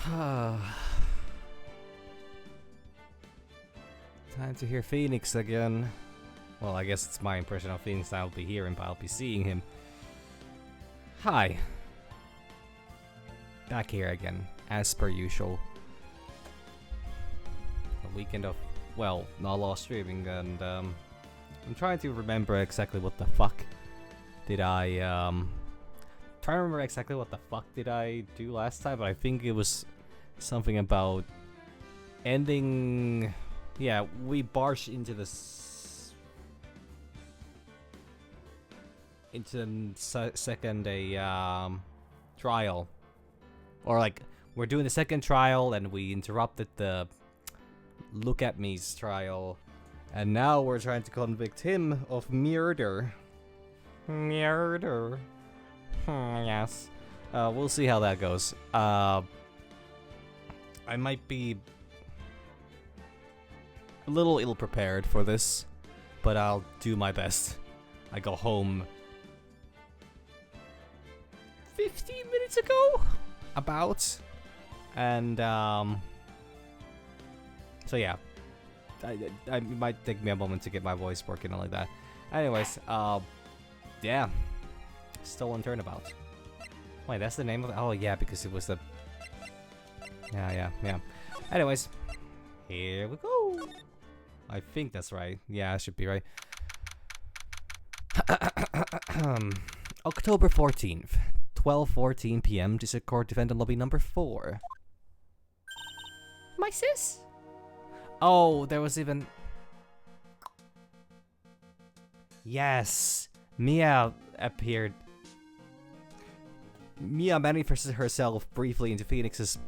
Time to hear Phoenix again. Well, I guess it's my impression of Phoenix. I'll be hearing, but I'll be seeing him. Hi. Back here again, as per usual. A weekend of, well, not a lot of streaming, and I'm trying to remember exactly what the fuck did I, trying to remember exactly what the fuck did I do last time, but I think it was something about ending. Yeah, we barged into this into the second trial, or like we're doing the second trial, and we interrupted the Look at Me's trial, and now we're trying to convict him of murder. Murder. Yes. We'll see how that goes. I might be a little ill-prepared for this, but I'll do my best. I go home 15 minutes ago, about, and so yeah, I might take me a moment to get my voice working and like that. Anyways, yeah, Stolen Turnabout. Wait, that's the name of it? Oh yeah, because it was the, yeah. Anyways, here we go. I think that's right. Yeah, I should be right. October 14th, 12:14 p.m. District Court Defendant Lobby number 4. My sis? Oh, there was even... Yes! Mia appeared. Mia manifested herself briefly into Phoenix's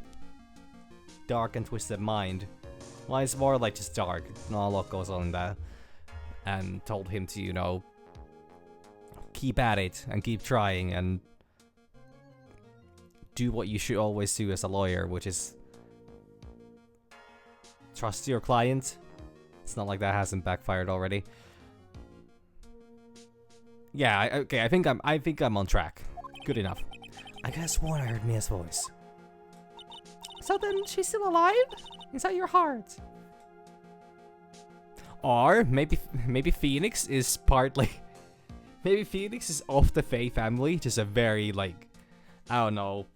dark and twisted mind. Well, it's more like just dark. Not a lot goes on in that. And told him to, you know, keep at it and keep trying and do what you should always do as a lawyer, which is trust your client. It's not like that hasn't backfired already. Yeah, okay, I think I'm on track. Good enough. I could have sworn I heard Mia's voice. So then she's still alive? Is that your heart? Or maybe Phoenix is partly, maybe Phoenix is of the Faye family, just a very, like, I don't know,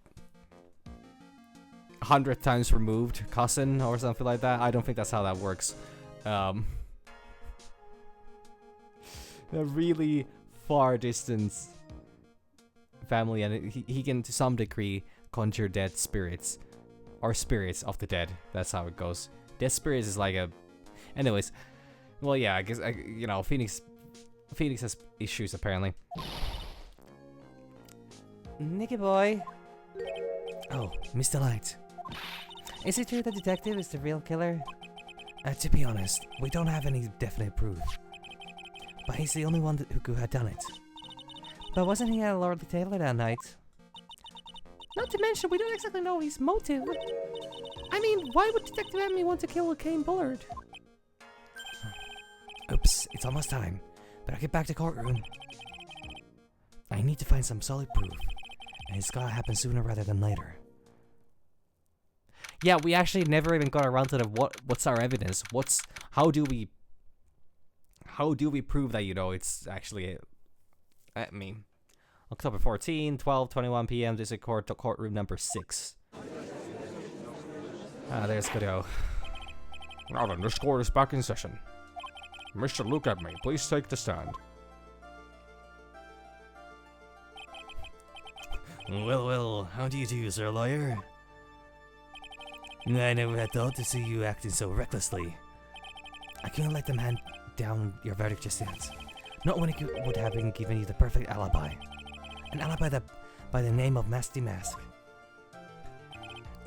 100 times removed cousin or something like that. I don't think that's how that works. A really far distance family, and he can to some degree conjure dead spirits. Or spirits of the dead. That's how it goes. Dead spirits is like a... Anyways. Well, yeah, I guess, you know, Phoenix has issues, apparently. Nicky boy. Oh, Mr. Light. Is it true the detective is the real killer? To be honest, we don't have any definite proof. But he's the only one who could have done it. But wasn't he at Lord Taylor that night? Not to mention, we don't exactly know his motive. I mean, why would Detective Amy want to kill Kane Bullard? Oops, it's almost time. Better get back to courtroom. I need to find some solid proof. And it's gotta happen sooner rather than later. Yeah, we actually never even got around to the what's our evidence? How do we prove that, you know, it's actually I mean, October 14, 12:21 p.m. District Court, courtroom number 6. There's Godot. Now then, this court is back in session. Mr. Look at Me, please take the stand. Well, how do you do, sir lawyer? I never had thought to see you acting so recklessly. I can't let them hand down your verdict just yet. Not when it would have been given you the perfect alibi. An alibi that by the name of Masty Mask.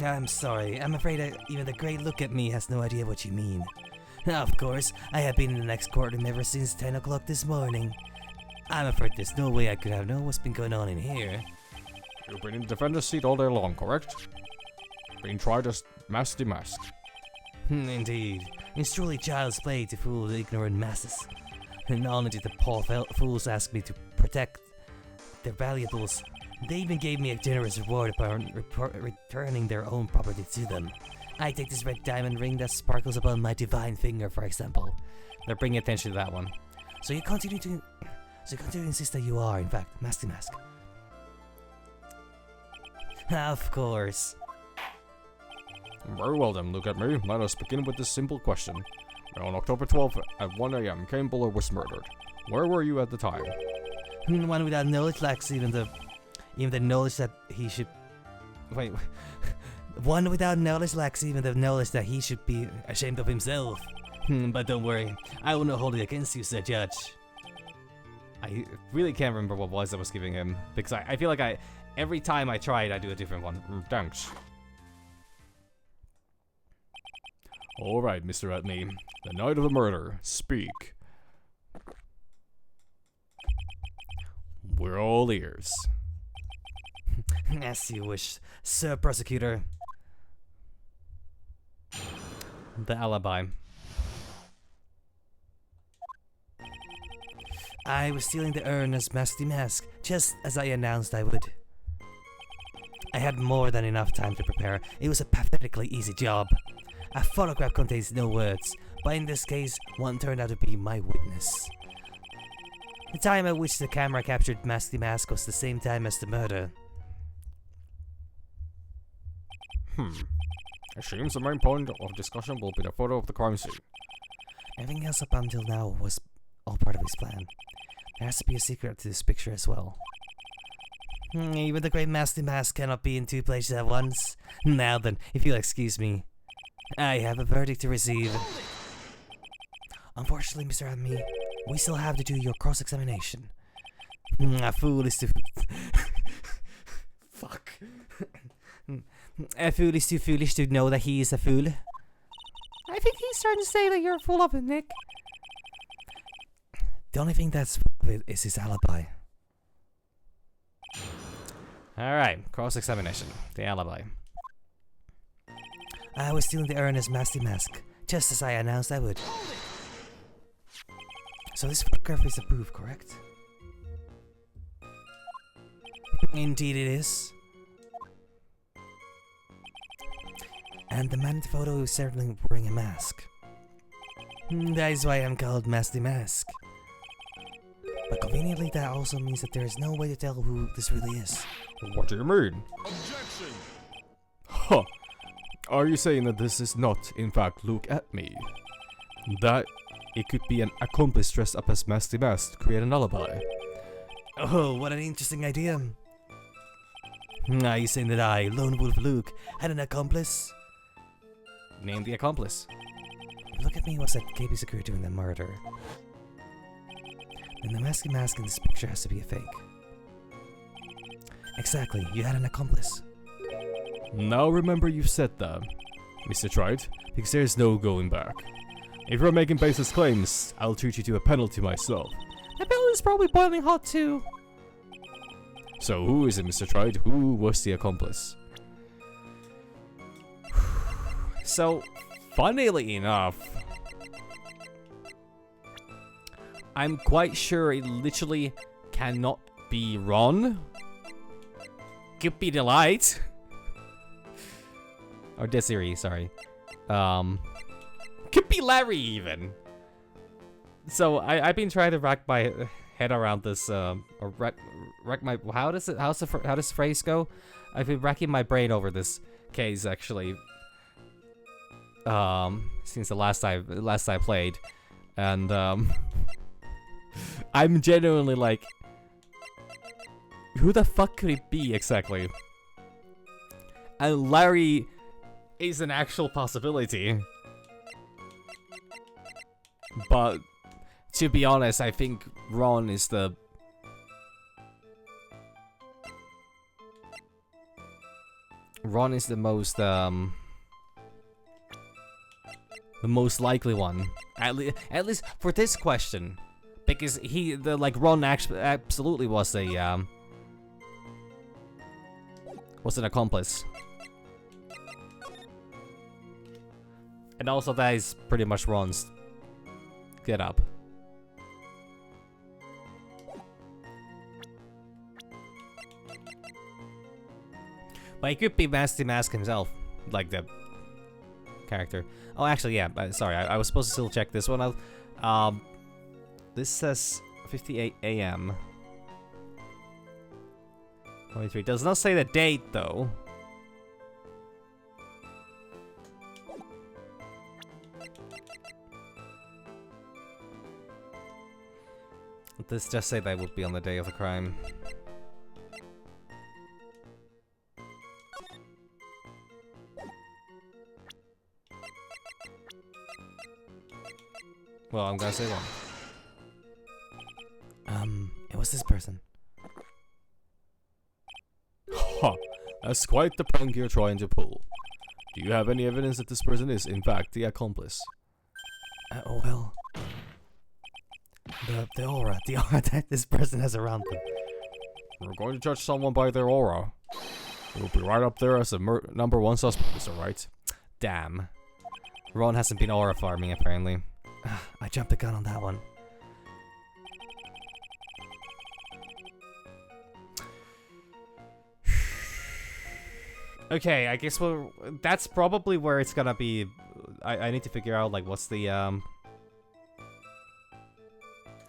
I'm sorry, I'm afraid even the great Look at Me has no idea what you mean. Of course, I have been in the next courtroom ever since 10 o'clock this morning. I'm afraid there's no way I could have known what's been going on in here. You've been in the defender's seat all day long, correct? Being tried as Masty Mask. Indeed. It's truly child's play to fool the ignorant masses. And not only did the poor fools ask me to protect their valuables, They even gave me a generous reward upon returning their own property to them. I take this red diamond ring that sparkles upon my divine finger, for example. They're bringing attention to that one. So you continue to insist that you are, in fact, Masty Mask. Of course. Very well then, look at me. Let us begin with this simple question. On October 12th at 1 AM, Kane Buller was murdered. Where were you at the time? One without knowledge lacks even the knowledge that he should... Wait. One without knowledge lacks even the knowledge that he should be ashamed of himself. But don't worry, I will not hold it against you, Sir Judge. I really can't remember what voice I was giving him, because I feel like every time I try it, I do a different one. Thanks. Alright, Mr. Atney. The night of the murder. Speak. We're all ears. As you wish, Sir Prosecutor. The alibi. I was stealing the urn as Masty Mask, just as I announced I would. I had more than enough time to prepare. It was a pathetically easy job. A photograph contains no words, but in this case, one turned out to be my witness. The time at which the camera captured Masty Mask was the same time as the murder. It seems the main point of discussion will be the photo of the crime scene. Everything else up until now was all part of his plan. There has to be a secret to this picture as well. Even the great Masty Mask cannot be in two places at once. Now then, if you'll excuse me, I have a verdict to receive. Unfortunately, Mr. Admi, we still have to do your cross-examination. A fool is too... Fuck. A fool is too foolish to know that he is a fool. I think he's trying to say that you're full of it, Nick. The only thing that's full of it is his alibi. Alright, cross-examination. The alibi. I was stealing the urn as Masty Mask, just as I announced I would. So this photograph is a proof, correct? Indeed it is. And the man in the photo is certainly wearing a mask. That is why I'm called Masty Mask. But conveniently that also means that there is no way to tell who this really is. What do you mean? Objection! Huh. Are you saying that this is not, in fact, Look at Me? That it could be an accomplice dressed up as Masty Mask to create an alibi? Oh, what an interesting idea. Are you saying that I, Lone Wolf Luke, had an accomplice? Name the accomplice. Look at Me was at KB Secure during the murder. Then the Masky Mask in this picture has to be a fake. Exactly, you had an accomplice. Now remember you said that, Mr. Wright, because there's no going back. If you're making baseless claims, I'll treat you to a penalty myself. The penalty is probably boiling hot too. So who is it, Mr. Wright? Who was the accomplice? So, funnily enough, I'm quite sure it literally cannot be Ron. Could be Delight. Or Desiree, sorry. Could be Larry even. So I've been trying to rack my head around this, or rack my, how does the phrase go? I've been racking my brain over this case actually. Since the last I played, and I'm genuinely like, who the fuck could it be exactly? And Larry is an actual possibility. But to be honest, I think Ron is the most likely one. At least for this question. Because Ron absolutely was an accomplice. And also that is pretty much Ron's get up. But he could be Master Mask himself, like the character. Oh, actually, yeah. Sorry, I was supposed to still check this one out. This says 58 a.m. 23. Does not say the date though. This just say that would be on the day of the crime. Well, I'm gonna say one. It was this person. Ha! That's quite the prank you're trying to pull. Do you have any evidence that this person is, in fact, the accomplice? Oh well. The aura that this person has around them. We're going to judge someone by their aura. It will be right up there as the number one suspect, is that right? Damn. Ron hasn't been aura farming apparently. I jumped the gun on that one. Okay, I guess that's probably where it's gonna be. I need to figure out like what's the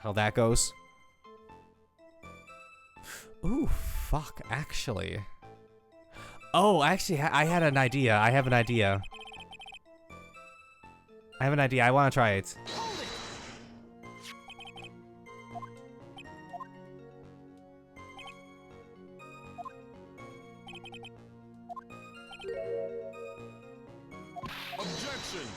how that goes. Ooh, fuck, actually. Oh, actually, I had an idea. I have an idea. I want to try it. Objection!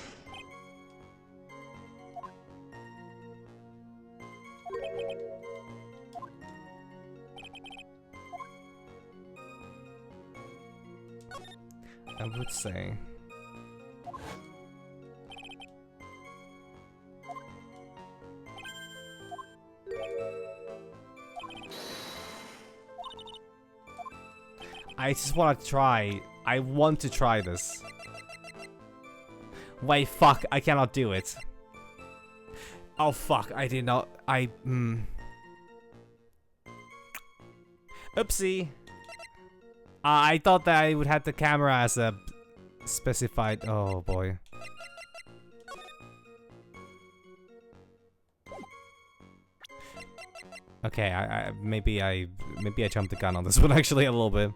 I would say. I just want to try. I want to try this. Wait, fuck. I cannot do it. Oh, fuck. I did not. Oopsie. I thought that I would have the camera as a specified. Oh, boy. Okay, maybe I jumped the gun on this one actually a little bit.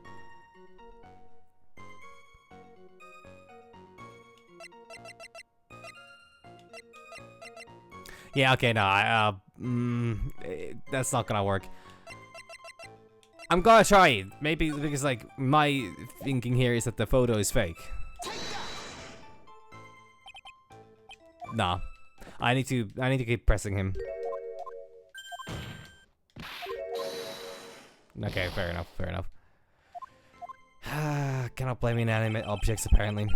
Yeah, okay, no, that's not gonna work. I'm gonna try it, maybe because like my thinking here is that the photo is fake. Nah, I need to keep pressing him. Okay, fair enough, fair enough. Cannot blame inanimate objects apparently.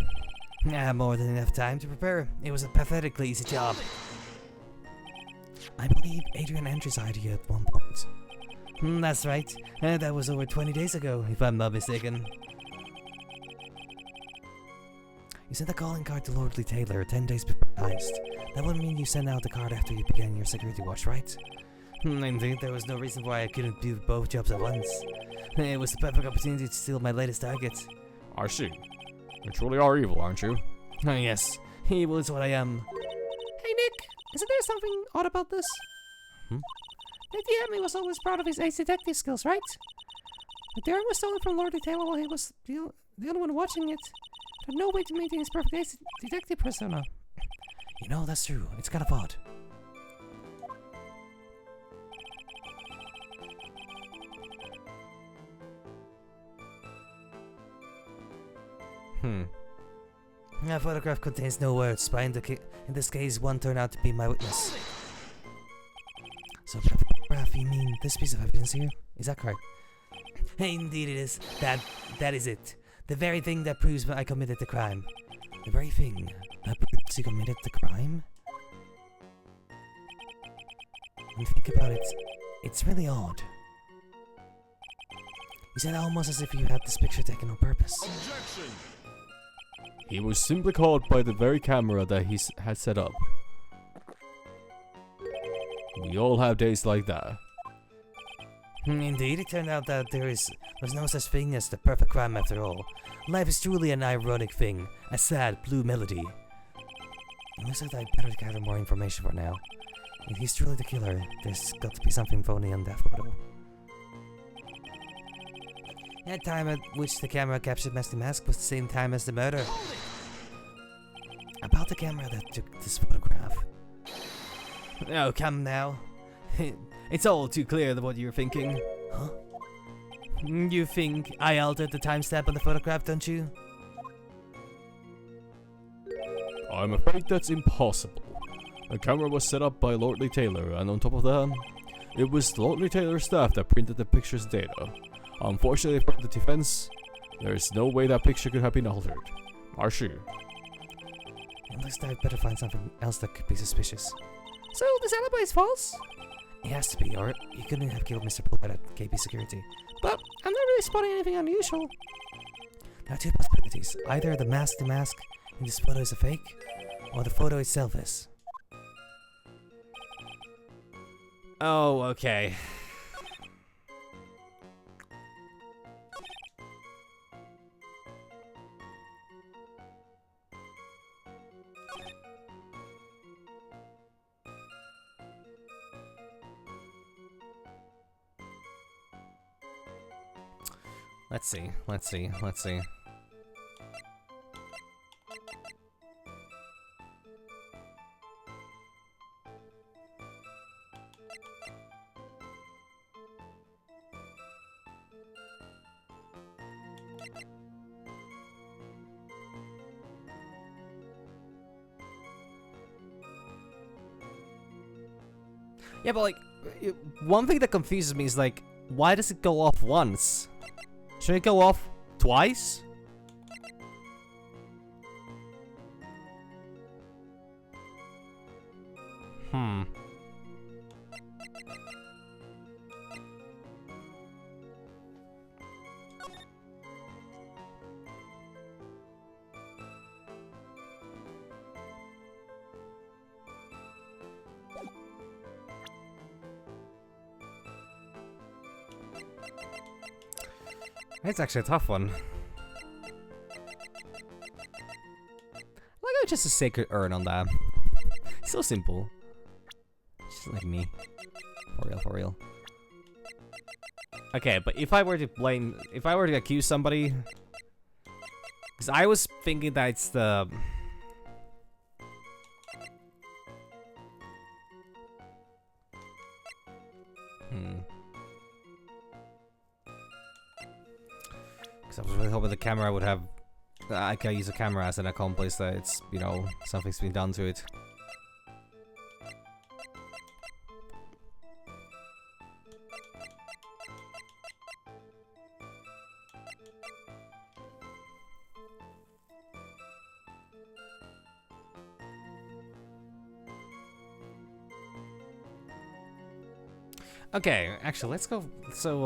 More than enough time to prepare. It was a pathetically easy job. I believe Adrian Andrews hired you at one point. That's right. That was over 20 days ago, if I'm not mistaken. You sent a calling card to Lordly Taylor 10 days before the heist. That would mean you sent out the card after you began your security watch, right? Indeed, there was no reason why I couldn't do both jobs at once. It was the perfect opportunity to steal my latest target. I see. You truly are evil, aren't you? Yes, evil is what I am. Hey Nick, isn't there something odd about this? The DM was always proud of his ace detective skills, right? The diary was stolen from Lord Taylor while he was the only one watching it. There's no way to maintain his perfect ace detective persona. You know, that's true. It's kind of odd. That photograph contains no words, but in this case, one turned out to be my witness. So, photograph, you mean this piece of evidence here? Is that correct? Indeed it is. That is it. The very thing that proves I committed the crime. The very thing that proves you committed the crime? And think about it, it's really odd. You said almost as if you had this picture taken on purpose. Objection! He was simply caught by the very camera that he had set up. We all have days like that. Indeed, it turned out that there's no such thing as the perfect crime after all. Life is truly an ironic thing, a sad blue melody. It looks like I'd better gather more information for now. If he's truly the killer, there's got to be something phony on that photo. That time at which the camera captured Misty Mask was the same time as the murder. About the camera that took this photograph. Oh, come now. It's all too clear what you're thinking. Huh? You think I altered the timestamp on the photograph, don't you? I'm afraid that's impossible. The camera was set up by Lord Lee Taylor, and on top of that, it was Lord Lee Taylor's staff that printed the picture's data. Unfortunately for the defense, there is no way that picture could have been altered. Marshy. It looks like I'd better find something else that could be suspicious. So, this alibi is false? It has to be, or he couldn't have killed Mr. Pullett at KP Security. But I'm not really spotting anything unusual. There are two possibilities. Either the mask in this photo is a fake, or the photo itself is. Oh, okay. Let's see. Yeah, but like, one thing that confuses me is like, why does it go off once? Should it go off twice? It's actually a tough one. Like, just a sacred urn on that. So simple. Just like me. For real. Okay, but if I were to accuse somebody, because I was thinking that it's the... Because I was really hoping the camera would have... I could use the camera as an accomplice, that it's, you know, something's been done to it. Okay, actually, let's go... So,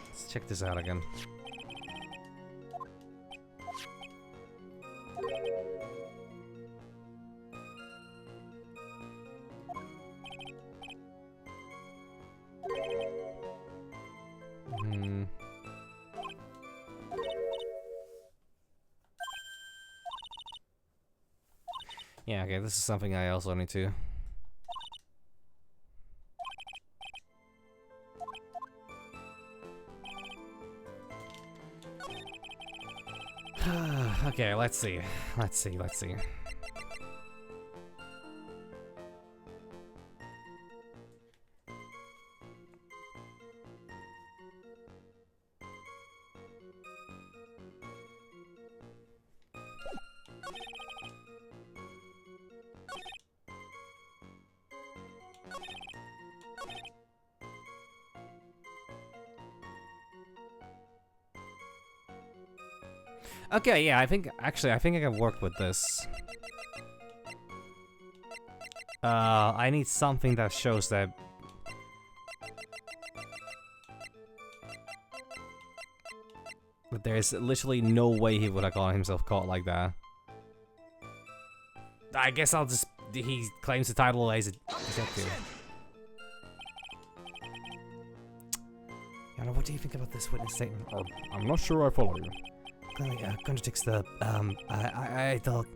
let's check this out again. Yeah, okay, this is something I also need to... Okay, let's see. Okay, yeah, I think I can work with this. I need something that shows that There's literally no way he would have gotten himself caught like that. I guess I'll just... He claims the title as a detective. Yana, what do you think about this witness statement? I'm not sure I follow you. Clearly, contradicts the, I thought...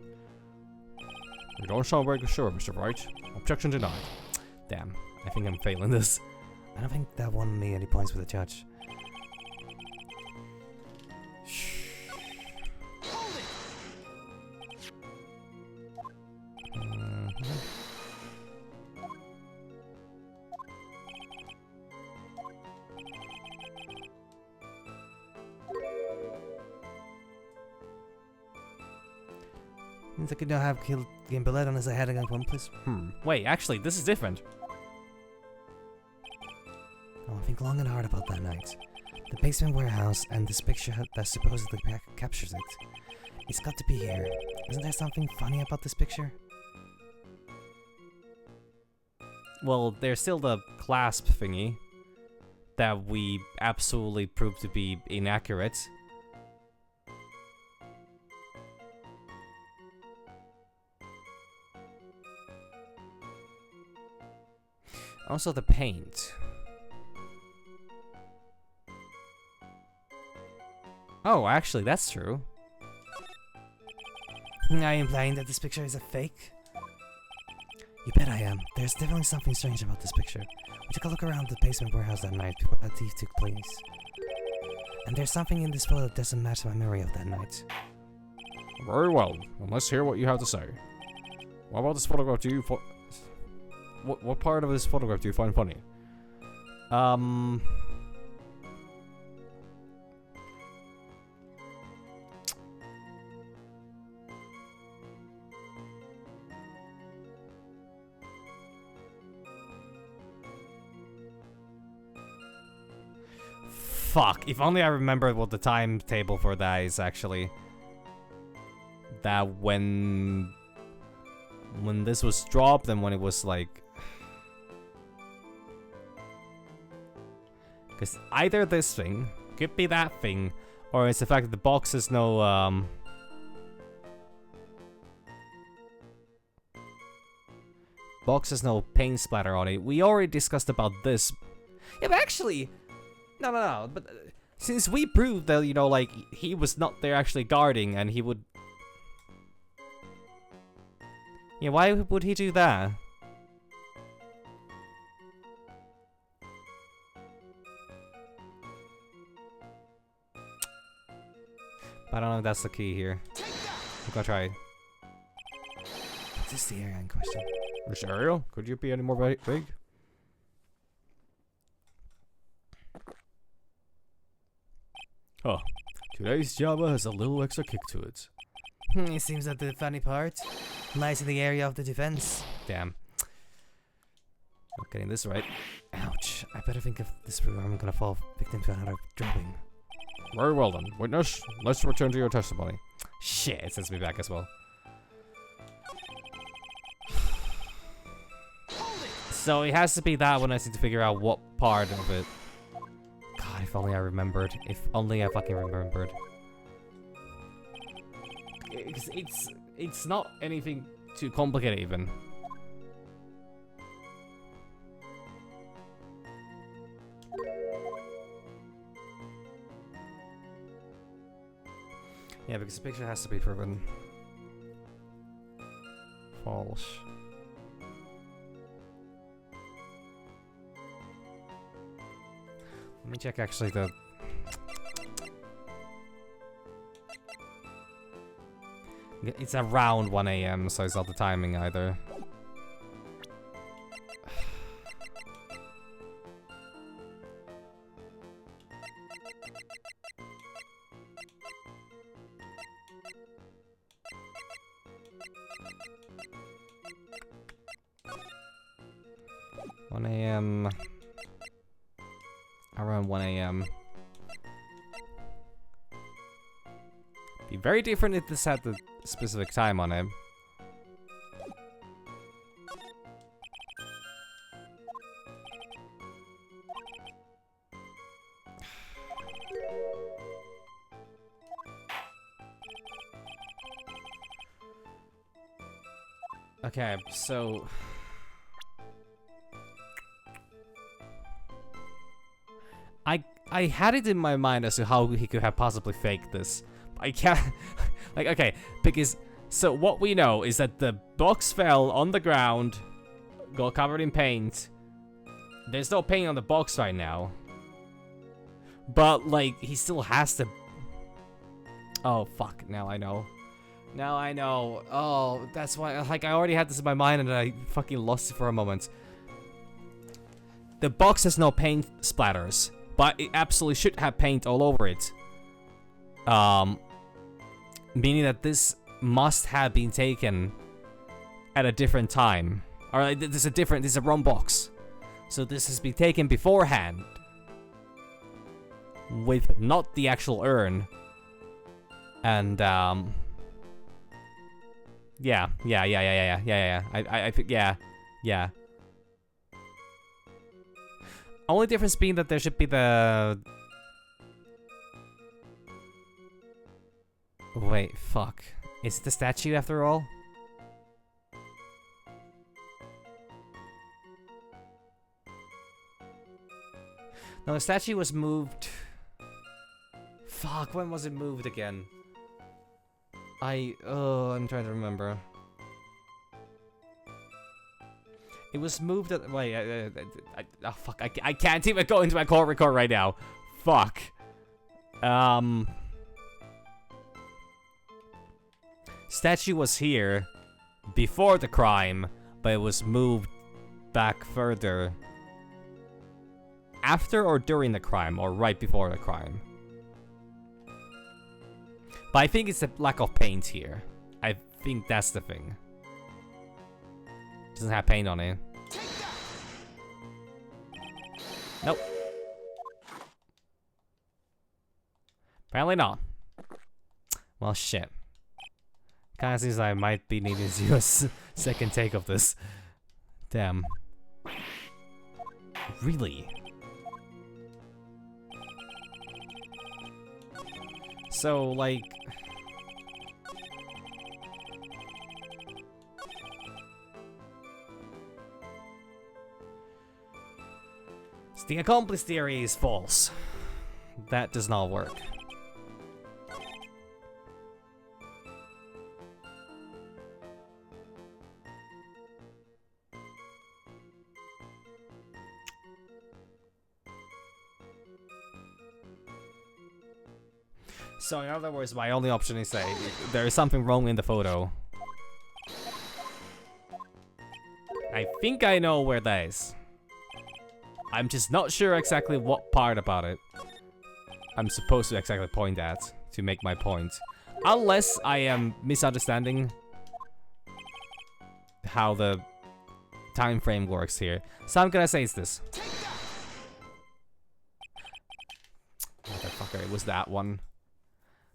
You don't sound very sure, Mr. Wright. Objection denied. Damn, I think I'm failing this. I don't think that won me any points with the judge. Means I could now have killed Gimbalette unless I had an accomplice. Wait, actually, this is different. Oh, I think long and hard about that night. The basement warehouse and this picture that supposedly captures it. It's got to be here. Isn't there something funny about this picture? Well, there's still the clasp thingy that we absolutely proved to be inaccurate. Also the paint. Oh, actually, that's true. Are you implying that this picture is a fake? You bet I am. There's definitely something strange about this picture. We took a look around the basement warehouse that night before that thief took place. And there's something in this photo that doesn't match my memory of that night. Very well. Well, let's hear what you have to say. What about this photograph do you what part of this photograph do you find funny? Fuck, if only I remembered what the timetable for that is actually. That when this was dropped and when it was like... Because either this thing, could be that thing, or it's the fact that the box has no, box has no paint splatter on it. We already discussed about this. Yeah, but actually... No, but since we proved that, you know, like, he was not there actually guarding and he would... Yeah, why would he do that? I don't know if that's the key here. I'm gonna try it. Is this the area in question? Which area? Could you be any more big? Oh, today's Java has a little extra kick to it. It seems that the funny part lies in the area of the defense. Damn. Not getting this right. Ouch. I better think of this room. I'm gonna fall victim to another drubbing. Very well then. Witness, let's return to your testimony. Shit, it sends me back as well. So it has to be that one. I need to figure out what part of it. God, if only I remembered. If only I fucking remembered. It's not anything too complicated even. Yeah, because the picture has to be proven false. Let me check actually the... It's around 1 AM, so it's not the timing either. Around 1 AM. Be very different if this had the specific time on it. Okay, so... I had it in my mind as to how he could have possibly faked this. I can't... like, okay, because... So what we know is that the box fell on the ground, got covered in paint. There's no paint on the box right now. But, like, he still has to... Oh, fuck, now I know. Now I know. Oh, that's why, like, I already had this in my mind and I fucking lost it for a moment. The box has no paint splatters, but it absolutely should have paint all over it. Meaning that this must have been taken at a different time. Or like, this is a wrong box. So this has been taken beforehand. With not the actual urn. And, yeah. I think, yeah. Only difference being that there should be the... Wait, fuck. Is it the statue after all? No, the statue was moved... Fuck, when was it moved again? I'm trying to remember. It was moved at... Wait, oh fuck, I can't even go into my call record right now. Fuck. Statue was here before the crime, but it was moved back further. After or during the crime, or right before the crime. But I think it's the lack of paint here. I think that's the thing. Doesn't have paint on it. Nope. Apparently not. Well, shit. Kinda seems like I might be needing to do a second take of this. Damn. Really? So, like... The accomplice theory is false. That does not work. So in other words, my only option is that there is something wrong in the photo. I think I know where that is. I'm just not sure exactly what part about it I'm supposed to exactly point at to make my point. Unless I am misunderstanding how the time frame works here. So I'm gonna say it's this. Motherfucker, it was that one.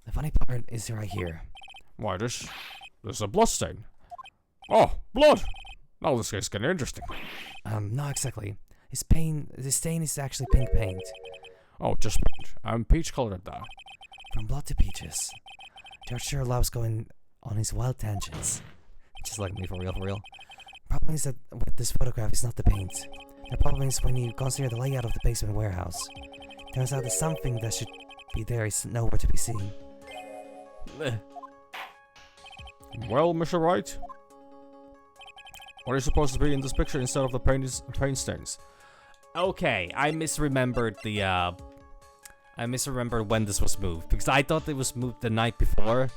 The funny part is right here. Why, there's a blood stain. Oh, blood! Now this guy's getting interesting. Not exactly. The stain is actually pink paint. Oh, just peach. I'm peach colored at that. From blood to peaches. George sure loves going on his wild tangents. Just like me, for real. Problem is that with this photograph is not the paint. The problem is when you consider the layout of the basement warehouse. Turns out that something that should be there is nowhere to be seen. Well, Mr. Wright, what is supposed to be in this picture instead of the paint stains? Okay, I misremembered the, I misremembered when this was moved. Because I thought it was moved the night before.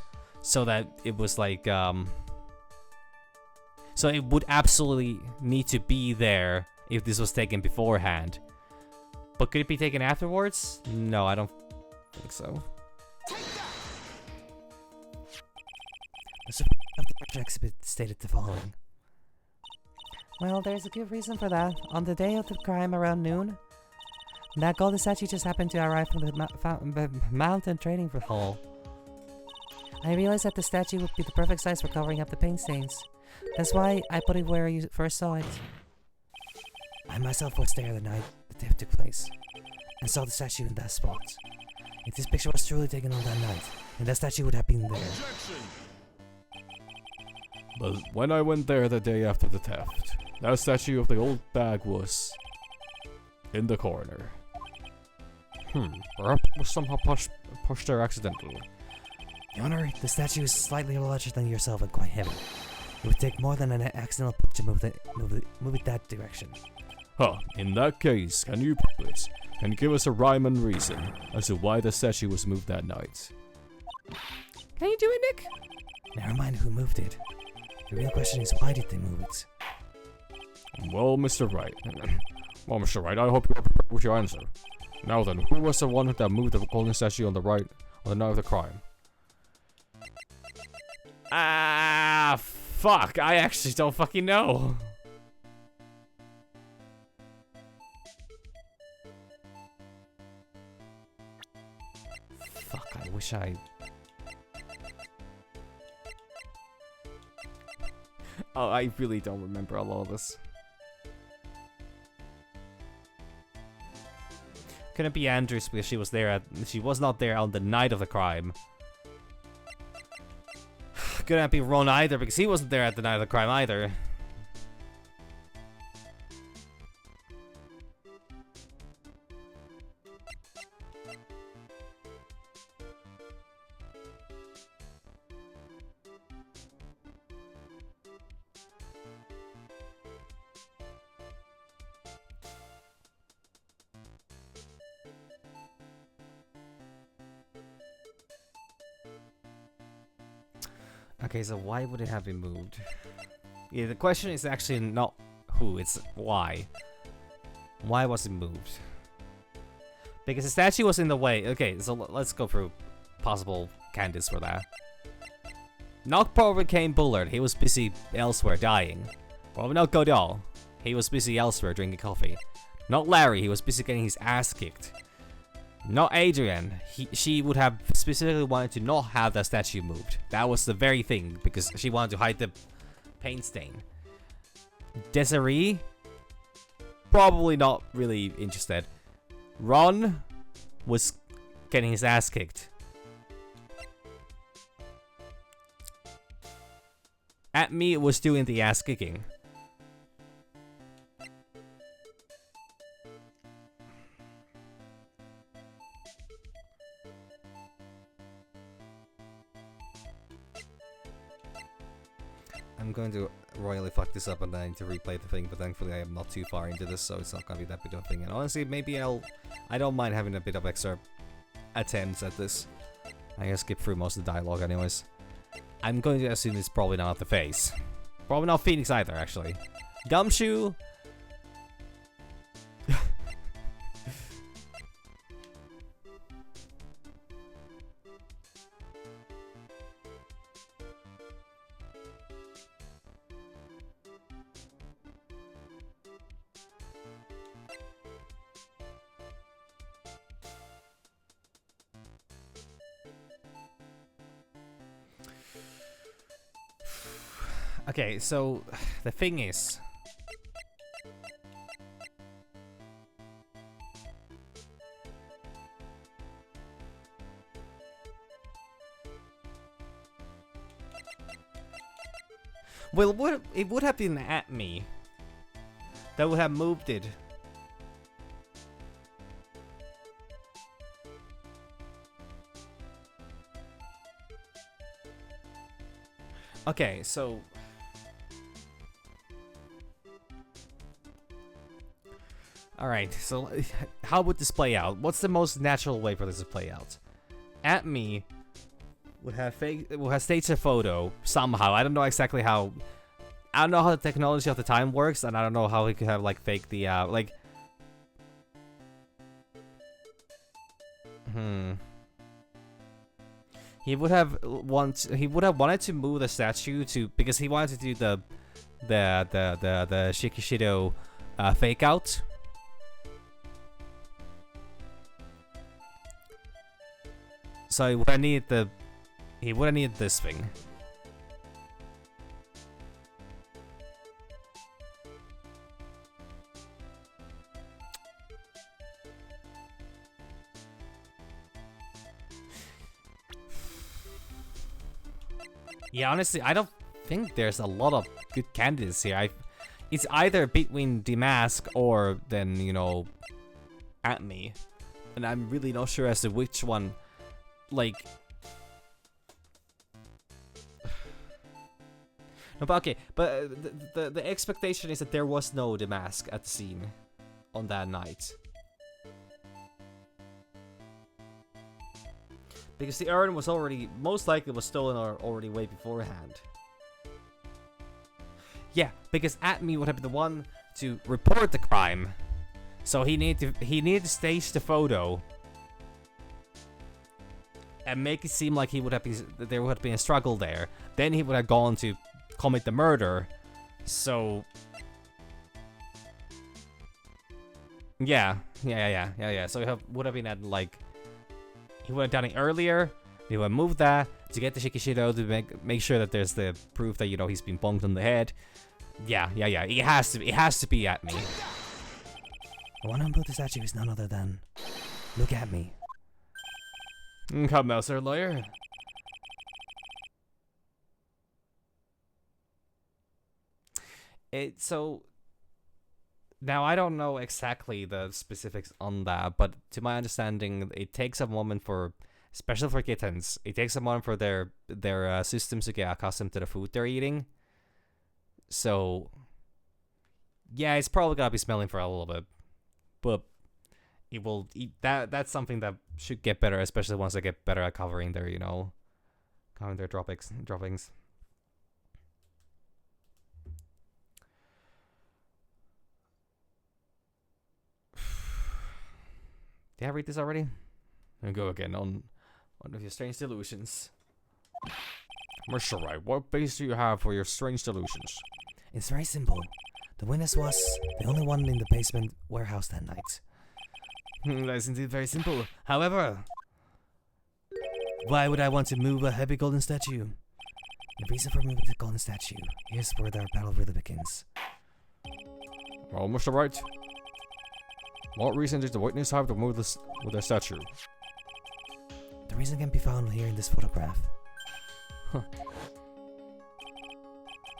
So that it was like, so it would absolutely need to be there if this was taken beforehand. But could it be taken afterwards? No, I don't think so. The supervisor of the exhibit stated the following. Well, there's a good reason for that. On the day of the crime around noon, that golden statue just happened to arrive from the mountain trading hall. I realized that the statue would be the perfect size for covering up the paint stains. That's why I put it where you first saw it. I myself was there the night the theft took place, and saw the statue in that spot. If this picture was truly taken on that night, then that statue would have been there. But when I went there the day after the theft, that statue of the old bag was in the corner. Perhaps it was somehow pushed there accidentally. Your Honor, the statue is slightly larger than yourself and quite heavy. It would take more than an accidental push to move it that direction. In that case, can you give us a rhyme and reason as to why the statue was moved that night? Can you do it, Nick? Never mind who moved it. The real question is, why did they move it? Well, Mr. Wright. Well, Mr. Wright, I hope you are prepared with your answer. Now then, who was the one that moved the golden statue on the night of the crime? Fuck, I actually don't fucking know. Fuck, I wish I... Oh, I really don't remember a lot of this. Couldn't be Andrews because she was not there on the night of the crime. Couldn't be Ron either because he wasn't there at the night of the crime either. Okay, so why would it have been moved? Yeah, the question is actually not who, it's why. Why was it moved? Because the statue was in the way. Okay, so let's go through possible candidates for that. Not probably Kane Bullard, he was busy elsewhere dying. Probably not Godal, he was busy elsewhere drinking coffee. Not Larry, he was busy getting his ass kicked. Not Adrian, she would have specifically wanted to not have that statue moved. That was the very thing, because she wanted to hide the paint stain. Desiree, probably not really interested. Ron was getting his ass kicked. At me was doing the ass kicking. I'm going to royally fuck this up and I need to replay the thing, but thankfully I am not too far into this, so it's not gonna be that big of a thing. And honestly, maybe I don't mind having a bit of extra attempts at this. I can skip through most of the dialogue anyways. I'm going to assume it's probably not the face. Probably not Phoenix either, actually. Gumshoe? Okay, so the thing is, well, it would have been at me that would have moved it. Okay, so alright, so how would this play out? What's the most natural way for this to play out? At me would have staged a photo somehow. I don't know exactly how. I don't know how the technology of the time works, and I don't know how he could have like faked the like. He would have wanted to move the statue to because he wanted to do the Shikishido fake out. So he would have needed this thing. Yeah, honestly, I don't think there's a lot of good candidates here. It's either between the mask or then, you know, at me. And I'm really not sure as to which one, like... No, but okay, but the expectation is that there was no the mask at the scene on that night. Because the urn was already, most likely was stolen already way beforehand. Yeah, because Atme would have been the one to report the crime. So he needed to stage the photo. And make it seem like there would have been a struggle there. Then he would have gone to commit the murder. So... Yeah. So he would have been at, like... He would have done it earlier. He would have moved that to get the Shikishido to make sure that there's the proof that, you know, he's been bonked on the head. Yeah. It has to be at me. The one on the statue is none other than... Look at me. Come now, sir lawyer. So... Now, I don't know exactly the specifics on that, but to my understanding, it takes a moment for, especially for kittens, it takes a moment for their systems to get accustomed to the food they're eating. So, yeah, it's probably gonna be smelling for a little bit, but it will eat that's something that should get better, especially once they get better at covering their, you know, covering their droppings. Did I read this already? And go again on one of your strange delusions. Mr. Wright, what base do you have for your strange delusions? It's very simple. The witness was the only one in the basement warehouse that night. That's indeed very simple. However, Why would I want to move a heavy golden statue? The reason for moving the golden statue, here's where our battle really begins. Well, Mr. Wright, what reason did the witness have to move this with the statue? The reason can be found here in this photograph. Huh.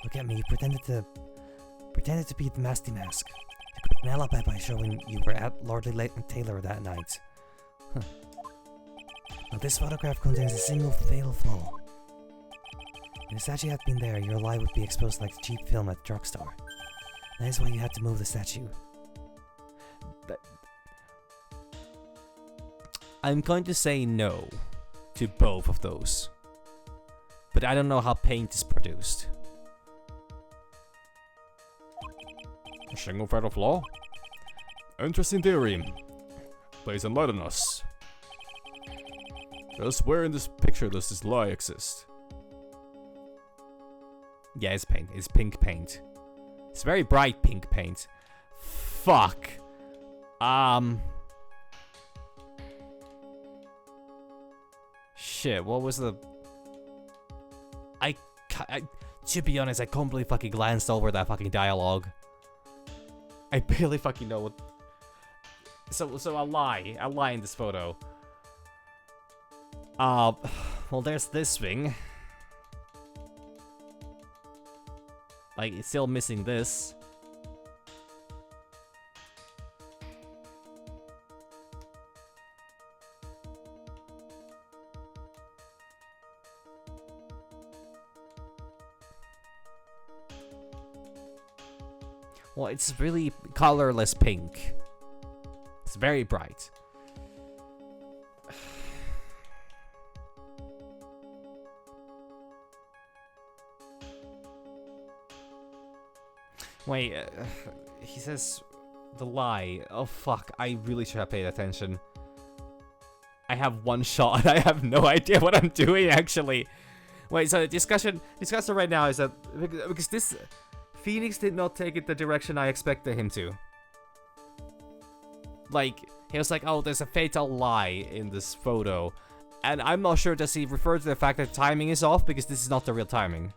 Look at me, you pretended to be the Masty Mask. You got an alibi by showing you were at Lordly Taylor that night. Huh. Now this photograph contains a single fatal flaw. If the statue had been there, your lie would be exposed like cheap film at the drugstore. That is why you had to move the statue. I'm going to say no to both of those. But I don't know how paint is produced. A single fatal flaw? Interesting theory. Please enlighten us. Just where in this picture does this lie exist? Yeah, it's paint. It's pink paint. It's very bright pink paint. Fuck. Shit, what was the... to be honest, I completely fucking glanced over that fucking dialogue. I barely fucking know what... So a lie in this photo. Well, there's this thing. Like, it's still missing this. Well, it's really colorless pink. It's very bright. Wait, he says the lie. Oh fuck, I really should have paid attention. I have one shot and I have no idea what I'm doing actually. Wait, so the discussion right now is that because this Phoenix did not take it the direction I expected him to. Like, he was like, oh, there's a fatal lie in this photo. And I'm not sure, does he refer to the fact that timing is off? Because this is not the real timing.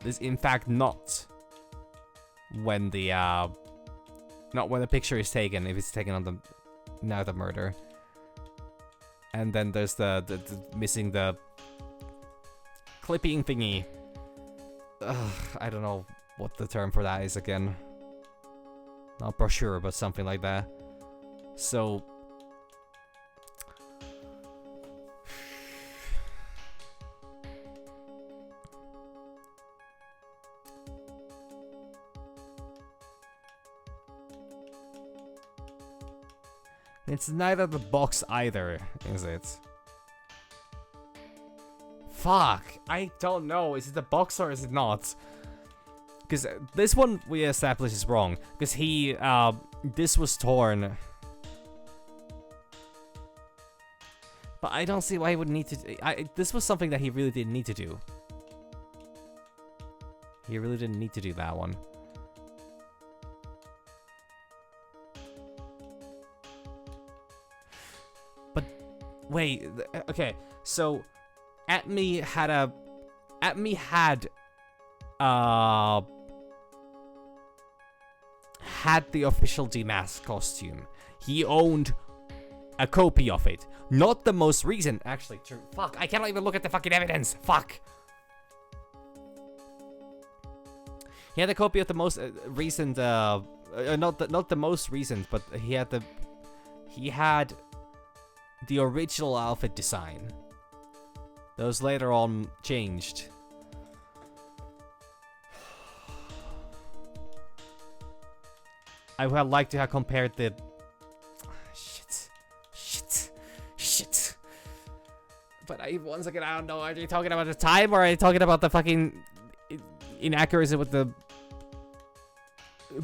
This is in fact not when the, not when the picture is taken, if it's taken on the, now the murder. And then there's the missing the clipping thingy. I don't know what the term for that is again. Not brochure, but something like that. So... It's neither the box either, is it? Fuck! I don't know. Is it the box or is it not? Because this one we established is wrong. Because he, this was torn. But I don't see why he would need to... this was something that he really didn't need to do. He really didn't need to do that one. But, wait, okay, so... Atme had the official Demask costume. He owned a copy of it. Not the most recent, actually, true. Fuck, I cannot even look at the fucking evidence. Fuck. He had a copy of the most recent, not the most recent, but he had the original outfit design. Those later on changed. I would like to have compared the... Shit. But once again, I don't know. Are you talking about the time or are you talking about the fucking inaccuracy with the...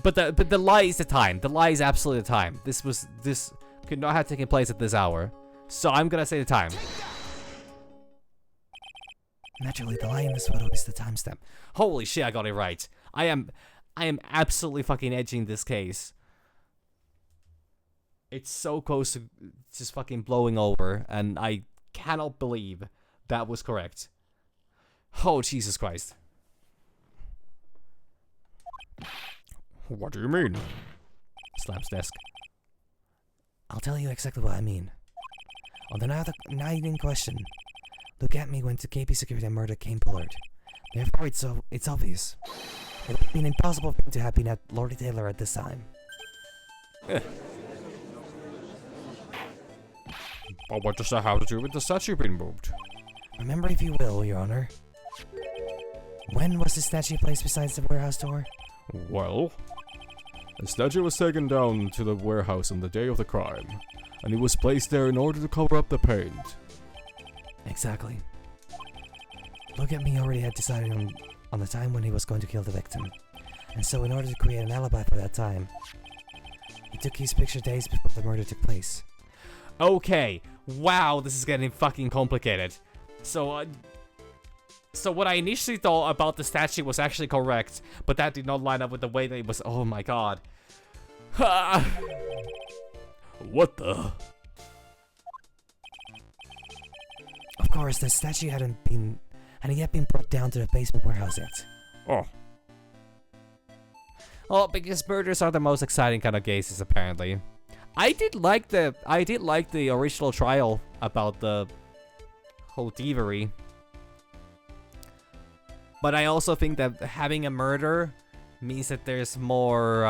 But the lie is the time. The lie is absolutely the time. This could not have taken place at this hour. So I'm gonna say the time. Naturally, the lie in this photo is the timestamp. Holy shit, I got it right. I am absolutely fucking edging this case. It's so close to just fucking blowing over, and I cannot believe that was correct. Oh, Jesus Christ. What do you mean? Slaps desk. I'll tell you exactly what I mean. On the night in question, Look at me went to KP Security and murdered Kane Bullard. Therefore, it's obvious. It would have been impossible for him to have been at Lord Taylor at this time. But what does that have to do with the statue being moved? Remember, if you will, Your Honor. When was the statue placed besides the warehouse door? Well, the statue was taken down to the warehouse on the day of the crime, and it was placed there in order to cover up the paint. Exactly. Look at me already had decided on the time when he was going to kill the victim. And so in order to create an alibi for that time, he took his picture days before the murder took place. Okay, wow, this is getting fucking complicated. So what I initially thought about the statue was actually correct, but that did not line up with the way that it was. Oh my god. What the? Of course, the statue hadn't yet been brought down to the basement warehouse yet. Oh. Oh, because murders are the most exciting kind of cases, apparently. I did like the original trial about the whole thievery. But I also think that having a murder means that there's more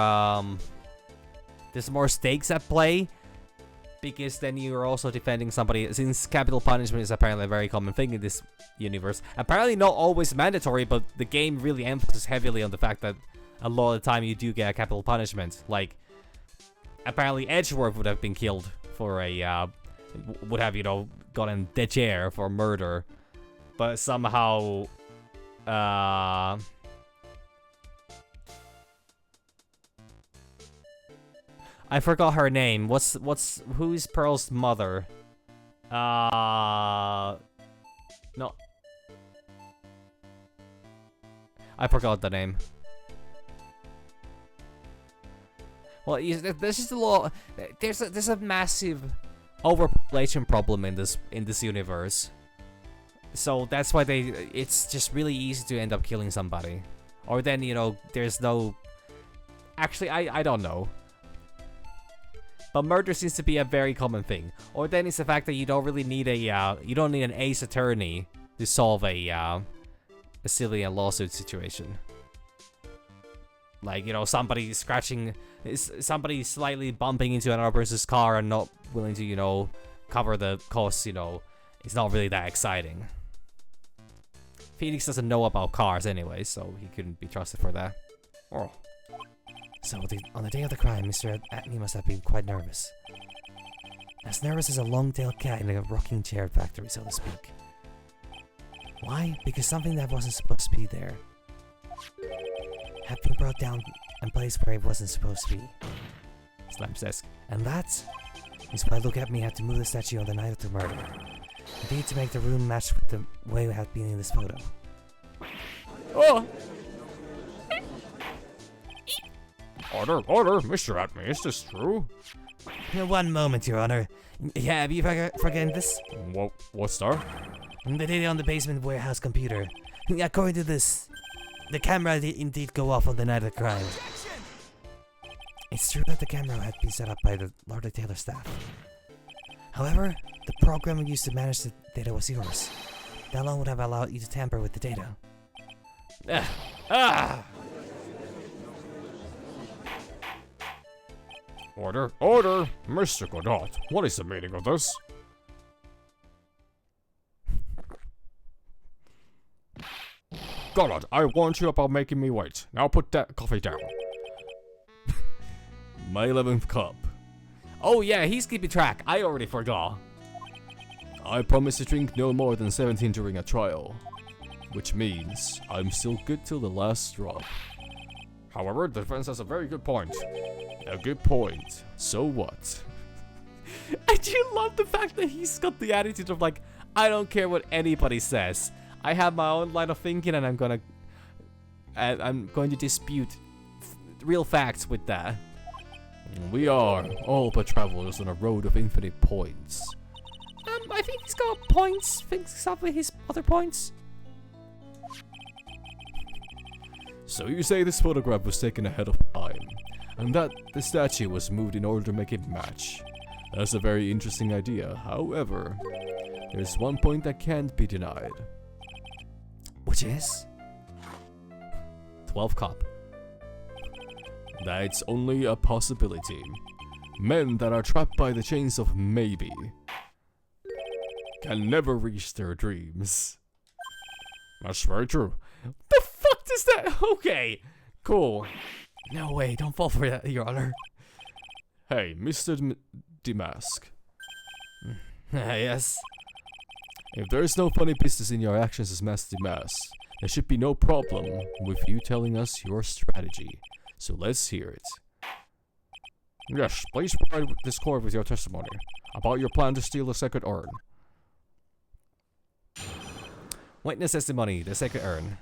stakes at play, because then you're also defending somebody, since capital punishment is apparently a very common thing in this universe. Apparently not always mandatory, but the game really emphasizes heavily on the fact that a lot of the time you do get a capital punishment. Like, apparently Edgeworth would have been killed for a, would have, you know, gotten dead chair for murder. But somehow, I forgot her name. Who's Pearl's mother? No. I forgot the name. Well, there's just a lot. There's a massive overpopulation problem in this universe. So that's why it's just really easy to end up killing somebody. Or then, you know, there's no... Actually, I don't know. But murder seems to be a very common thing. Or then it's the fact that you don't really need you don't need an ace attorney to solve a a civilian lawsuit situation. Like, you know, somebody scratching, somebody slightly bumping into another person's car and not willing to, you know, cover the costs, you know, it's not really that exciting. Phoenix doesn't know about cars anyway, so he couldn't be trusted for that. Oh. So, on the day of the crime, Mr. Atney must have been quite nervous. As nervous as a long-tailed cat in a rocking chair factory, so to speak. Why? Because something that wasn't supposed to be there had been brought down and placed where it wasn't supposed to be. Slam says. And that is why Look At Me had to move the statue on the night of the murder. Indeed, to make the room match with the way it had been in this photo. Oh! Order, Mr. Atme, is this true? One moment, Your Honor. Yeah, have you forgotten this? What's that? The data on the basement warehouse computer. According to this, the camera did indeed go off on the night of the crime. It's true that the camera had been set up by the Lord Taylor staff. However, the program used to manage the data was yours. That alone would have allowed you to tamper with the data. Order, Mr. Godot, what is the meaning of this? Godot, I warned you about making me wait. Now put that coffee down. My 11th cup. Oh yeah, he's keeping track. I already forgot. I promise to drink no more than 17 during a trial. Which means I'm still good till the last drop. However, the defense has a very good point. A good point. So what? I do love the fact that he's got the attitude of like, I don't care what anybody says. I have my own line of thinking and I'm going to dispute real facts with that. We are all but travelers on a road of infinite points. I think he's got points. Thinks up with his other points. So you say this photograph was taken ahead of time, and that the statue was moved in order to make it match. That's a very interesting idea. However, there's one point that can't be denied. Which is? 12 cup. That's only a possibility. Men that are trapped by the chains of maybe can never reach their dreams. That's very true. The fuck does that? Okay, cool. No way, don't fall for that, Your Honor. Hey, Mr. Damask. Yes. If there's no funny business in your actions as Master Damask, there should be no problem with you telling us your strategy. So let's hear it. Yes, please provide this court with your testimony about your plan to steal the second urn. Witness testimony, the second urn.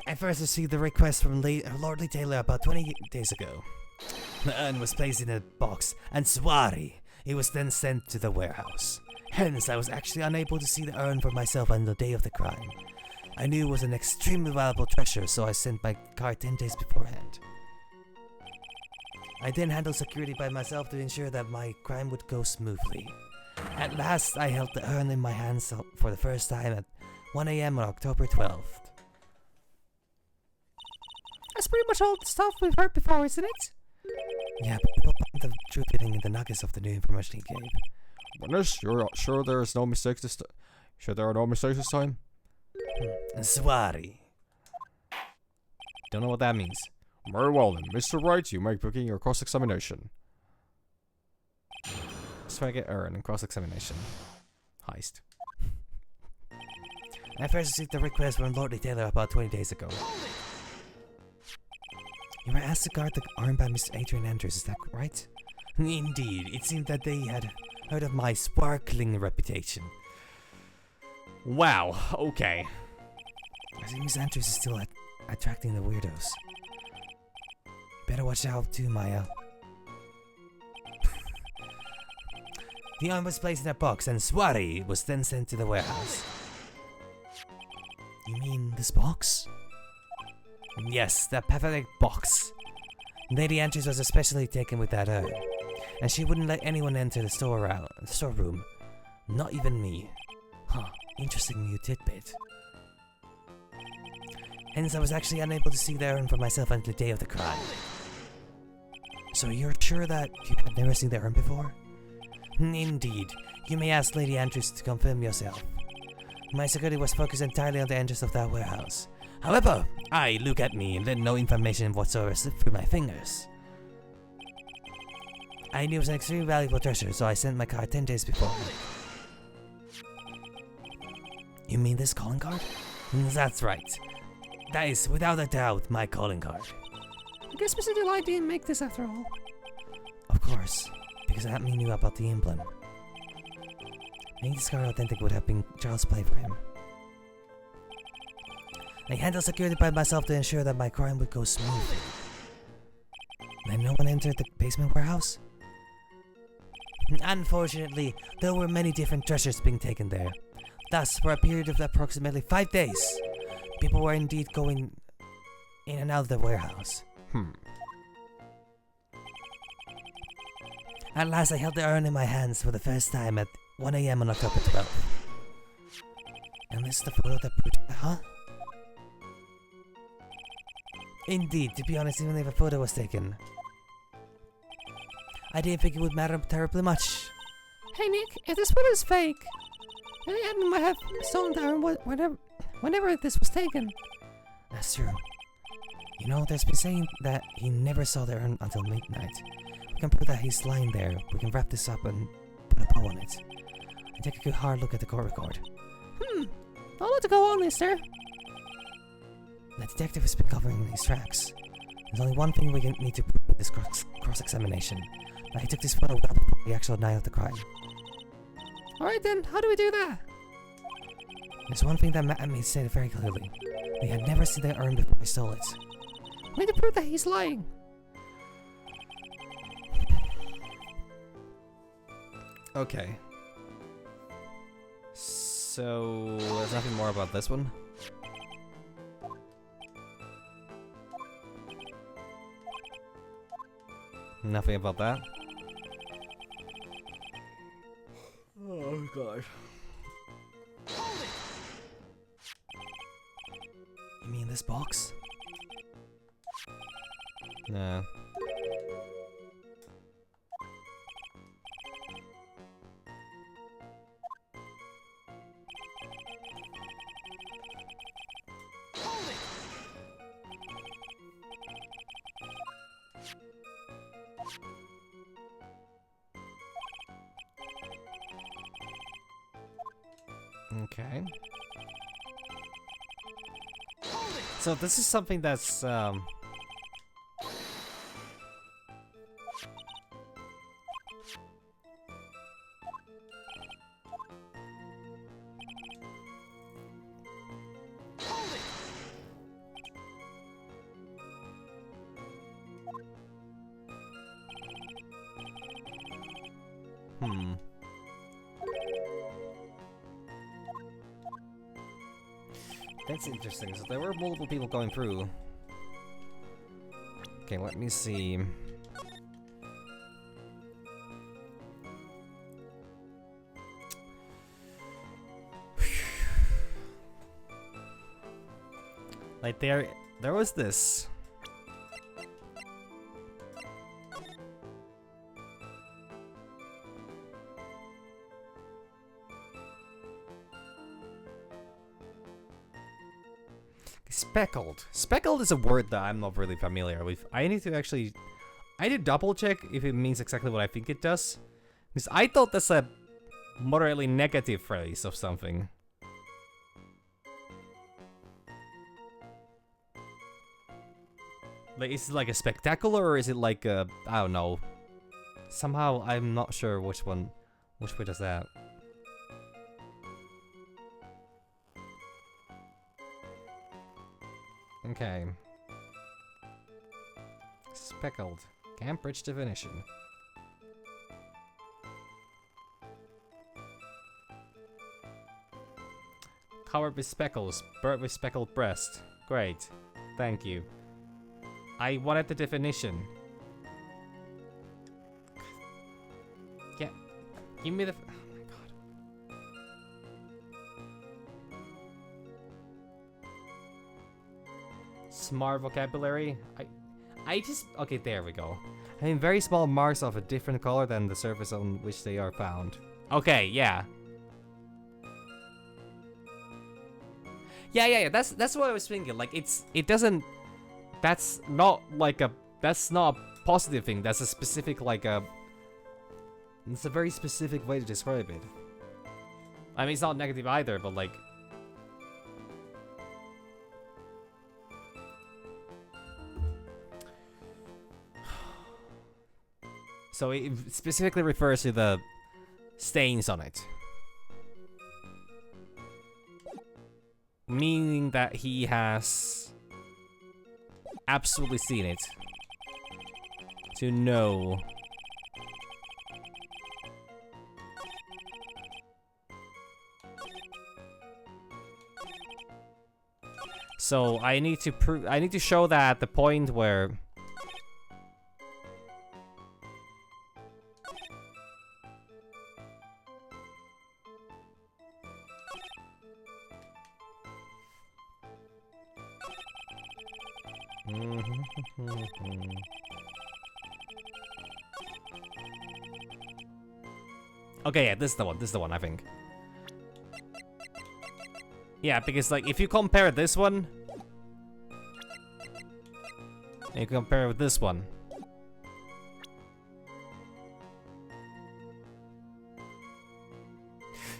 I first received the request from Lord Taylor about 20 days ago. The urn was placed in a box, and Swari, it was then sent to the warehouse. Hence, I was actually unable to see the urn for myself on the day of the crime. I knew it was an extremely valuable treasure, so I sent my card 10 days beforehand. I then handled security by myself to ensure that my crime would go smoothly. At last, I held the urn in my hands for the first time at 1 AM on October 12th. That's pretty much all the stuff we've heard before, isn't it? Yeah, but people find the truth hidden in the nuggets of the new information he gave. Witness, you're sure there's no mistakes this time? Sure there are no mistakes this time? Swari. Don't know what that means. Very well then, Mr. Wright, you may begin your cross-examination. Swag urn and cross-examination. Heist. I first received the request from Lord Taylor about 20 days ago. You were asked to guard the urn by Mr. Adrian Andrews, is that right? Indeed, it seemed that they had heard of my sparkling reputation. Wow, okay. I think Miss Andrews is still attracting the weirdos. Better watch out too, Maya. The urn was placed in a box and Swari was then sent to the warehouse. You mean this box? Yes, that pathetic box. Lady Andrews was especially taken with that urn, and she wouldn't let anyone enter the storeroom. Not even me. Huh. interesting new tidbit. Hence, I was actually unable to see the urn for myself until the day of the crime. So you're sure that you had never seen the urn before? Indeed. You may ask Lady Andrews to confirm yourself. My security was focused entirely on the entrance of that warehouse. However, I look at me and let no information whatsoever slip through my fingers. I knew it was an extremely valuable treasure, so I sent my card 10 days before. You mean this calling card? That's right. That is, without a doubt, my calling card. I guess Mr. Delight didn't make this after all. Of course, because Atme knew about the emblem. Making this card authentic would have been child's play for him. I handled security by myself to ensure that my crime would go smoothly. Then no one entered the basement warehouse? Unfortunately, there were many different treasures being taken there. Thus, for a period of approximately 5 days, people were indeed going in and out of the warehouse. At last, I held the urn in my hands for the first time at 1 AM on October 12th. And this is the photo that proved, huh? Indeed, to be honest, even if a photo was taken, I didn't think it would matter terribly much. Hey Nick, if this photo is fake, Lady Admin might have stolen the urn whenever this was taken. That's true. You know, there's been saying that he never saw the urn until midnight. We can prove that he's lying there. We can wrap this up and put a bow on it. And take a good hard look at the court record. A lot to go on, mister. The detective has been covering these tracks. There's only one thing we need to prove with this cross-examination. That he took this photo well before the actual night of the crime. Alright then, how do we do that? There's one thing that Matt made said very clearly. They had never seen the urn before he stole it. We need to prove that he's lying. Okay. So, there's nothing more about this one? Nothing about that? Oh god. You mean this box? No. Okay. So this is something that's That's interesting. So there were multiple people going through. Okay, let me see. Like there was this. Speckled. Speckled is a word that I'm not really familiar with. I need to double check if it means exactly what I think it does. Because I thought that's a moderately negative phrase of something. Like, is it like a spectacular or is it like a, I don't know. Somehow I'm not sure which way does that. Okay. Speckled. Cambridge definition. Covered with speckles. Bird with speckled breast. Great. Thank you. I wanted the definition. Yeah. Give me the... Oh my god. smart vocabulary. I just... Okay, there we go. I mean, very small marks of a different color than the surface on which they are found. Okay, yeah. Yeah. That's what I was thinking. Like, it doesn't... That's not like a... That's not a positive thing. That's a specific, like a... It's a very specific way to describe it. I mean, it's not negative either, but like... So it specifically refers to the stains on it. Meaning that he has absolutely seen it. To know. So I need to show that at the point where okay, yeah, this is the one, I think. Yeah, because like if you compare this one and you compare it with this one,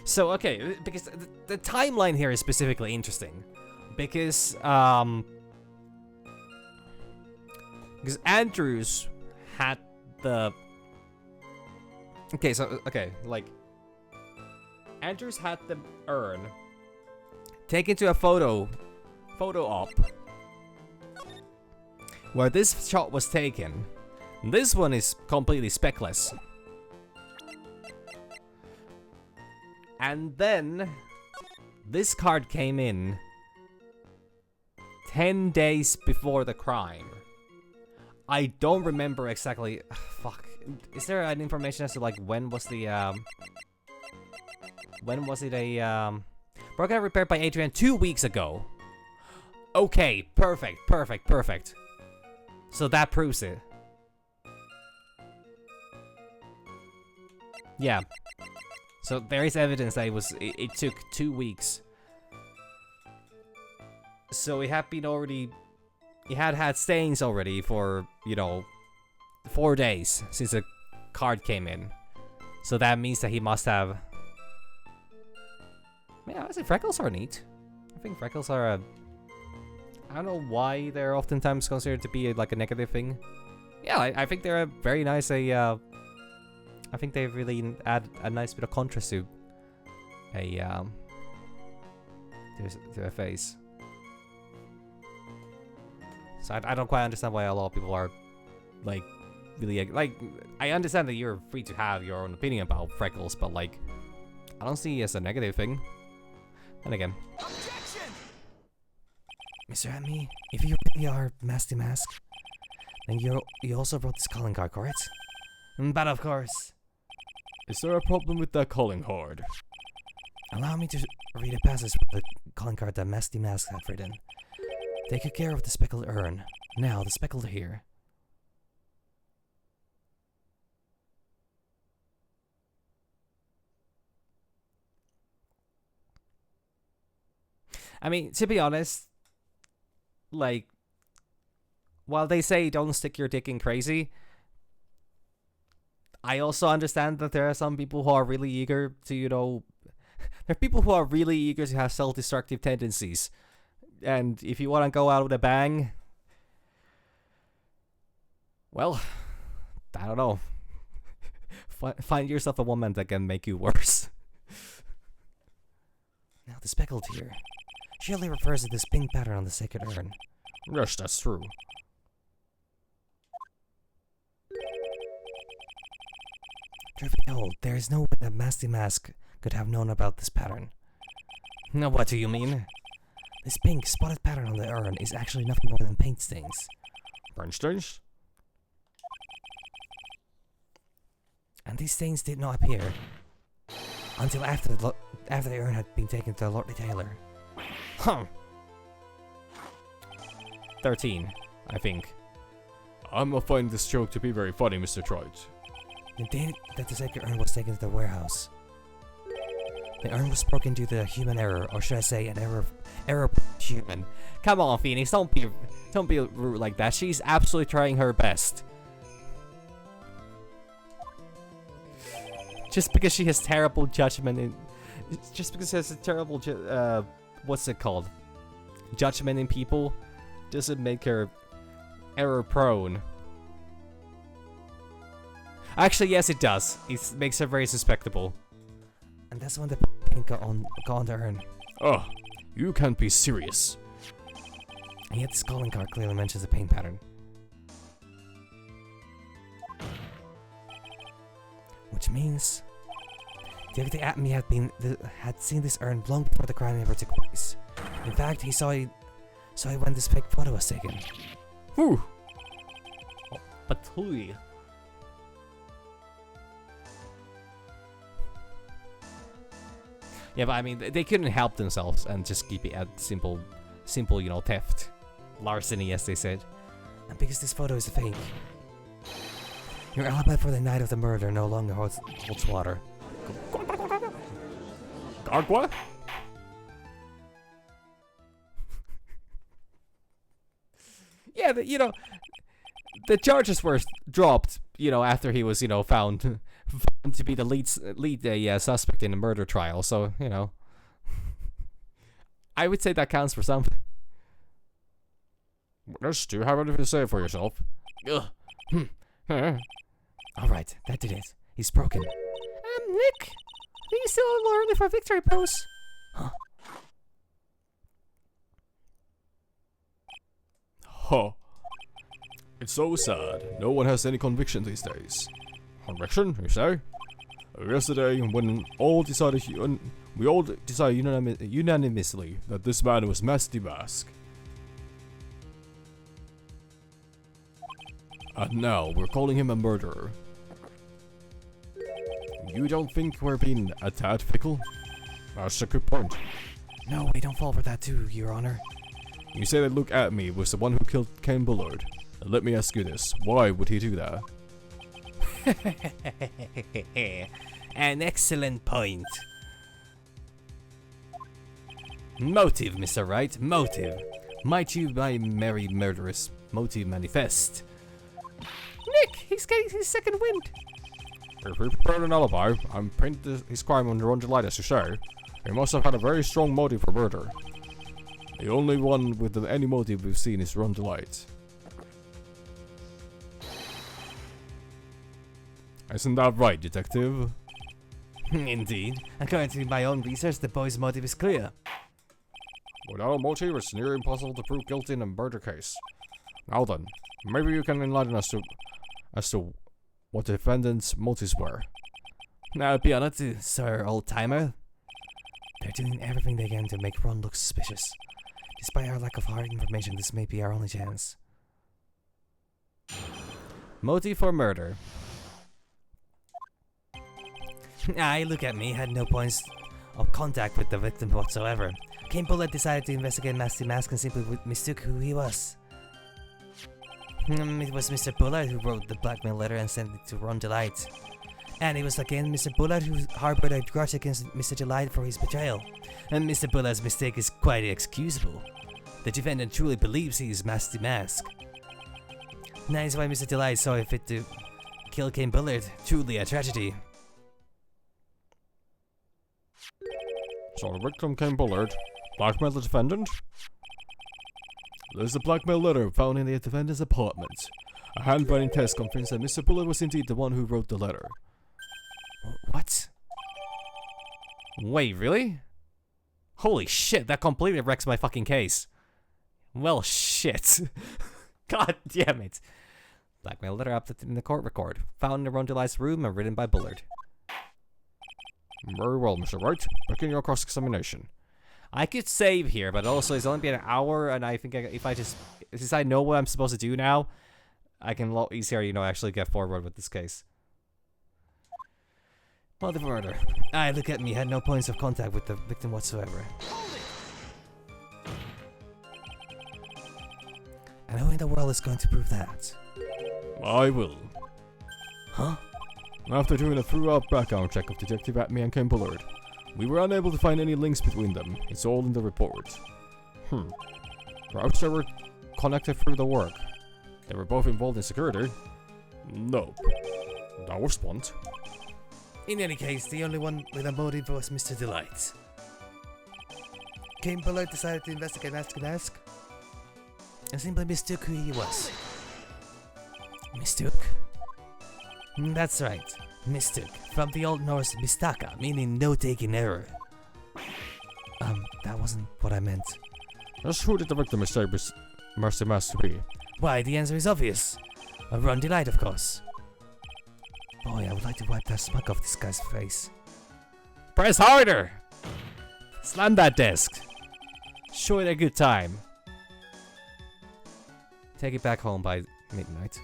so okay, because the timeline here is specifically interesting because Andrews had the like Andrews had the urn taken to a photo op where this shot was taken. This one is completely speckless. And then this card came in 10 days before the crime. I don't remember exactly. Fuck. Is there an information as to like when was the when was it a broken and repaired by Adrian 2 weeks ago? Okay, perfect. So that proves it. Yeah. So there is evidence that it took 2 weeks. So it had been already. He had stains already for, you know, 4 days since the card came in. So that means that he must have... Yeah, I say freckles are neat. I think freckles are a... I don't know why they're oftentimes considered to be like a negative thing. Yeah, I think they're a very nice... I think they really add a nice bit of contrast to a face. So I don't quite understand why a lot of people are, like, really, like, I understand that you're free to have your own opinion about freckles, but, like, I don't see it as a negative thing. And again. Objection! Mr. Amy, if you really are Masty Mask, then you also wrote this calling card, correct? But of course. Is there a problem with that calling card? Allow me to read a passage from the calling card that Masty Mask had written. Take good care of the speckled urn. Now, the speckled here. I mean, to be honest, like, while they say don't stick your dick in crazy, I also understand that there are some people who are really eager to, you know, there are people who are really eager to have self-destructive tendencies. And if you want to go out with a bang, well, I don't know. Find yourself a woman that can make you worse. Now, the speckled here surely refers to this pink pattern on the sacred urn. Yes, that's true. Truth be told, there is no way that Masty Mask could have known about this pattern. Now, what do you mean? This pink spotted pattern on the urn is actually nothing more than paint stains. Burn stains? And these stains did not appear until after the urn had been taken to the Lord Taylor. Huh. 13, I think. I'm not finding this joke to be very funny, Mr. Wright. The day that the sacred urn was taken to the warehouse, the urn was broken due to human error, or should I say an error human. Come on, Phoenix, don't be rude like that. She's absolutely trying her best. Just because she has terrible judgment in... Just because she has a terrible... what's it called? Judgment in people doesn't make her error-prone. Actually, yes, it does. It makes her very suspectable. And that's when the paint got on the urn. Oh, you can't be serious. And yet this calling card clearly mentions the paint pattern. Which means the other Atomy had seen this urn long before the crime ever took place. In fact, he saw it when this fake photo was taken. Whew. But who? Yeah, but I mean, they couldn't help themselves and just keep it at simple, you know, theft. Larceny, as they said. And because this photo is a fake, your alibi for the night of the murder no longer holds water. Gargwa? Yeah, you know, the charges were dropped, you know, after he was, you know, found to be the lead suspect in the murder trial. So, you know, I would say that counts for something. Yes, do you have anything to say for yourself? Alright, that did it. He's broken. Nick, are you still a little early for victory pose? Huh? Huh. It's so sad. No one has any conviction these days. Conviction, you say? Yesterday, when we all decided unanimously that this man was Master Mask. And now, we're calling him a murderer. You don't think we're being a tad fickle? That's a good point. No, we don't fall for that too, Your Honor. You say that Luke at me was the one who killed Ken Bullard. Let me ask you this, why would he do that? An excellent point. Motive, Mr. Wright, motive. Might you, my merry murderous, motive manifest? Nick, he's getting his second wind. If we prepared an alibi, and painted his crime on Rondelite to show, he must have had a very strong motive for murder. The only one with any motive we've seen is Rondelite. Isn't that right, detective? Indeed. According to my own research, the boy's motive is clear. Without a motive, it's near impossible to prove guilty in a murder case. Now then, maybe you can enlighten us as to what the defendant's motives were. Now, be honest, sir, old-timer. They're doing everything they can to make Ron look suspicious. Despite our lack of hard information, this may be our only chance. Motive for murder. Aye, look at me, had no points of contact with the victim whatsoever. Ken Bullard decided to investigate Master Mask and simply mistook who he was. It was Mr. Bullard who wrote the blackmail letter and sent it to Ron Delight. And it was again Mr. Bullard who harbored a grudge against Mr. Delight for his betrayal. And Mr. Bullard's mistake is quite excusable. The defendant truly believes he is Master Mask. That is why Mr. Delight saw it fit to kill Ken Bullard. Truly a tragedy. So the victim Ken Bullard blackmailed the defendant? There's a blackmail letter found in the defendant's apartment. A handwriting test confirms that Mr. Bullard was indeed the one who wrote the letter. What? Wait, really? Holy shit, that completely wrecks my fucking case. Well, shit. God damn it. Blackmail letter up in the court record. Found in Rondelight's room and written by Bullard. Very well, Mr. Wright. Begin your cross-examination. I could save here, but also it's only been an hour, and I think if I just... Since I know what I'm supposed to do now, I can a lot easier, you know, actually get forward with this case. Motive for murder. Aye, look at me, had no points of contact with the victim whatsoever. And who in the world is going to prove that? I will. Huh? After doing a thorough background check of Detective Atme and Ken Bullard, we were unable to find any links between them. It's all in the report. Perhaps they were connected through the work. They were both involved in security. Nope. That was Bond. In any case, the only one with a motive was Mr. Delight. Ken Bullard decided to investigate Mask and simply mistook who he was. Mistook? That's right, mistook, from the Old Norse mistaka, meaning no taking error. That wasn't what I meant. Just who did the victim mistake Mercy Mask to be? Why, the answer is obvious. Ron Delight, of course. Boy, I would like to wipe that smug off this guy's face. Press harder! Slam that desk. Show it a good time. Take it back home by midnight.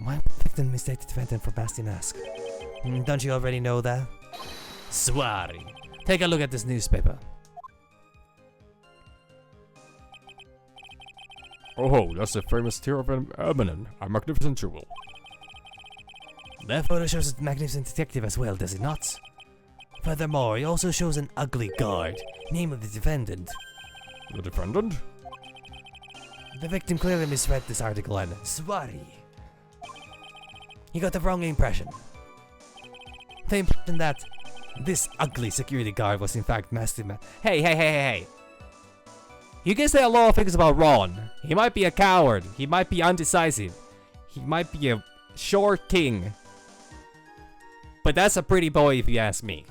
Why would the victim mistake the defendant for Basti Mask? Don't you already know that? Sorry. Take a look at this newspaper. Oh, that's the famous tear of an Eminem, a magnificent jewel. That photo shows a magnificent detective as well, does it not? Furthermore, it also shows an ugly guard, name of the defendant. The defendant? The victim clearly misread this article and sorry. He got the wrong impression. The impression that this ugly security guard was in fact Master Man. Hey. You can say a lot of things about Ron. He might be a coward. He might be undecisive. He might be a short king. But that's a pretty boy if you ask me.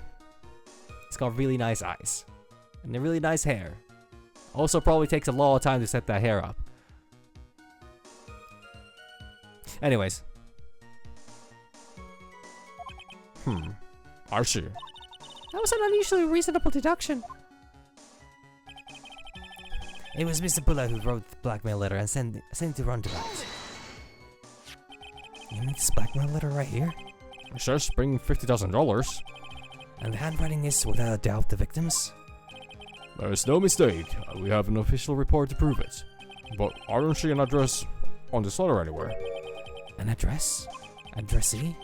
He's got really nice eyes. And a really nice hair. Also probably takes a lot of time to set that hair up. Anyways. I see. That was an unusually reasonable deduction. It was Mr. Bullard who wrote the blackmail letter and sent it to Ron Delight. You mean this blackmail letter right here? It says bring $50,000. And the handwriting is without a doubt the victim's? There is no mistake. We have an official report to prove it. But I don't see an address on this letter anywhere. An address? Addressee?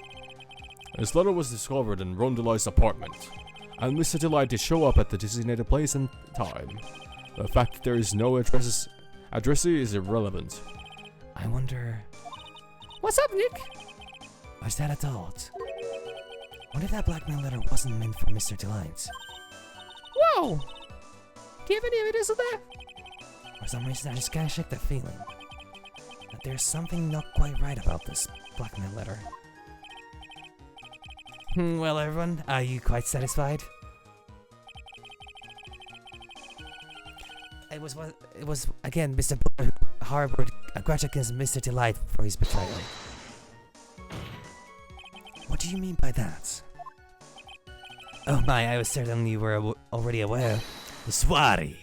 This letter was discovered in Ron Delight's apartment, and Mr. Delight did show up at the designated place and time. The fact that there is no addressee is irrelevant. I wonder... What's up, Nick? Was that a thought? What if that blackmail letter wasn't meant for Mr. Delight? Whoa! Do you have any evidence of that? For some reason I just can't shake that feeling. That there's something not quite right about this blackmail letter. Well, everyone, are you quite satisfied? It was again Mr. Bullard who harbored a grudge against Mr. Delight for his betrayal. What do you mean by that? Oh my, I was certain you were already aware. Sorry.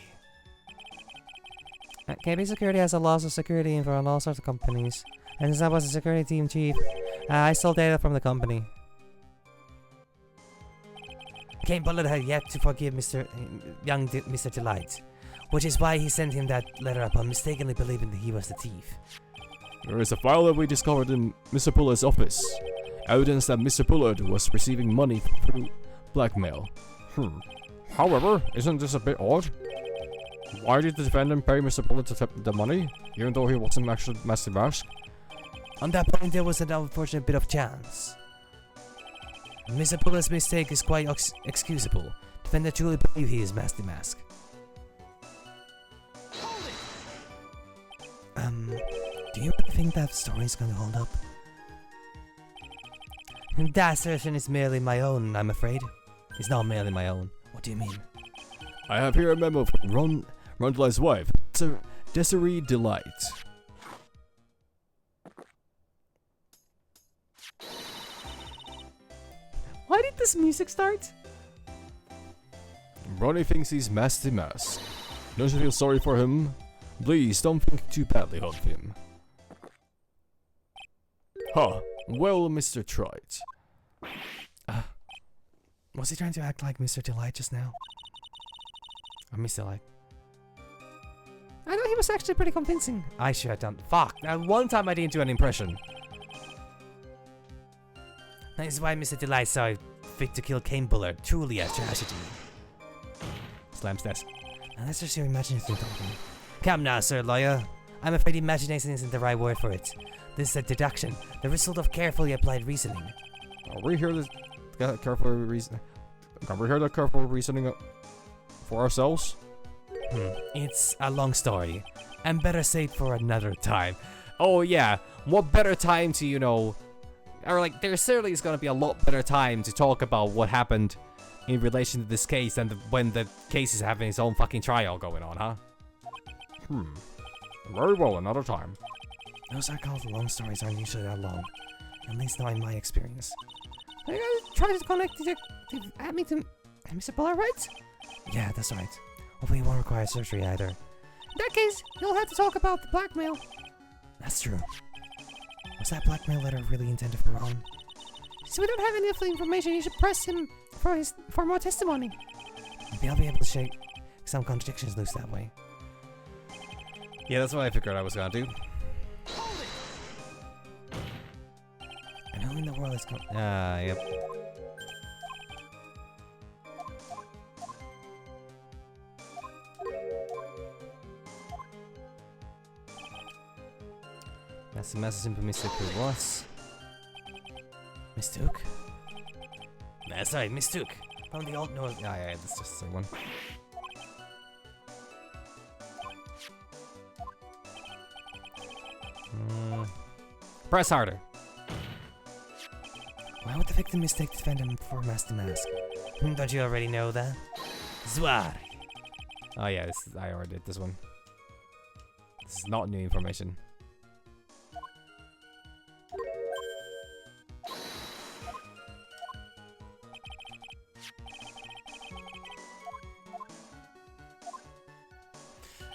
KB Security has a loss of security info on all sorts of companies. And since I was a security team chief, I stole data from the company. Ken Bullard had yet to forgive Mr. Delight, which is why he sent him that letter upon mistakenly believing that he was the thief. There is a file that we discovered in Mr. Bullard's office. Evidence that Mr. Bullard was receiving money through blackmail. However, isn't this a bit odd? Why did the defendant pay Mr. Bullard the money, even though he wasn't actually Master Mask? On that point, there was an unfortunate bit of chance. Mr. Bullard's mistake is quite excusable. Defendant truly believe he is Master Mask. Do you really think that story is going to hold up? That assertion is merely my own, I'm afraid. It's not merely my own. What do you mean? I have here a memo from Ron Delight's wife, Desiree Delight. Why did this music start? Ronnie thinks he's Master Mask. Don't you feel sorry for him? Please don't think too badly of him. Huh. Well, Mr. Wright. Was he trying to act like Mr. Delight just now? Or Miss Delight. I thought he was actually pretty convincing. I should have done. Fuck. That one time I didn't do an impression. That is why Mr. Delight saw fit to kill Cane Bullard. Truly a tragedy. Slams desk. Now that's just your imagination talking. Come now, sir lawyer. I'm afraid imagination isn't the right word for it. This is a deduction, the result of carefully applied reasoning. Are we here to get careful reason? Can we hear the careful reasoning for ourselves? It's a long story, and better saved for another time. Oh yeah, what better time to, you know, or like there certainly is gonna be a lot better time to talk about what happened in relation to this case than when the case is having its own fucking trial going on, huh? Very well, another time. Those are-called long stories aren't usually that long, at least not in my experience. I gotta try to connect Detective Atme to Mr. Bullard, right? Yeah, that's right. Hopefully it won't require surgery either. In that case, you'll have to talk about the blackmail. That's true. Was that blackmail letter really intended for Ron? So we don't have any of the information. You should press him for more testimony. Maybe I'll be able to shake some contradictions loose that way. Yeah, that's what I figured I was gonna do. And who in the world is going? Yep. That's the message from Mr. Kuwas. Mistook? That's right, Mistook. From the old north. Yeah, that's just the one. Press harder. Why would the victim mistake the defendant for Master Mask? Don't you already know that? Zwar. Oh yeah, I already did this one. This is not new information.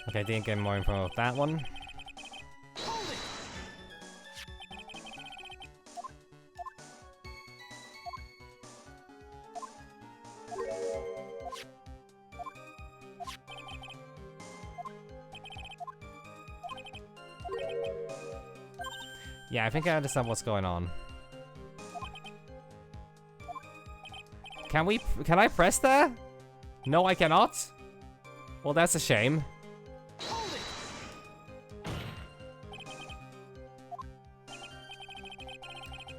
Okay, didn't get more info about that one. Yeah, I think I understand what's going on. Can I press that? No, I cannot? Well, that's a shame.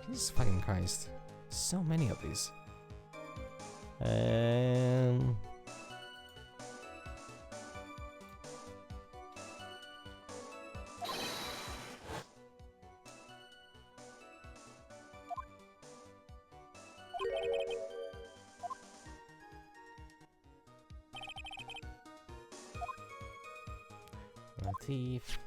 Jesus fucking Christ. So many of these. Thief.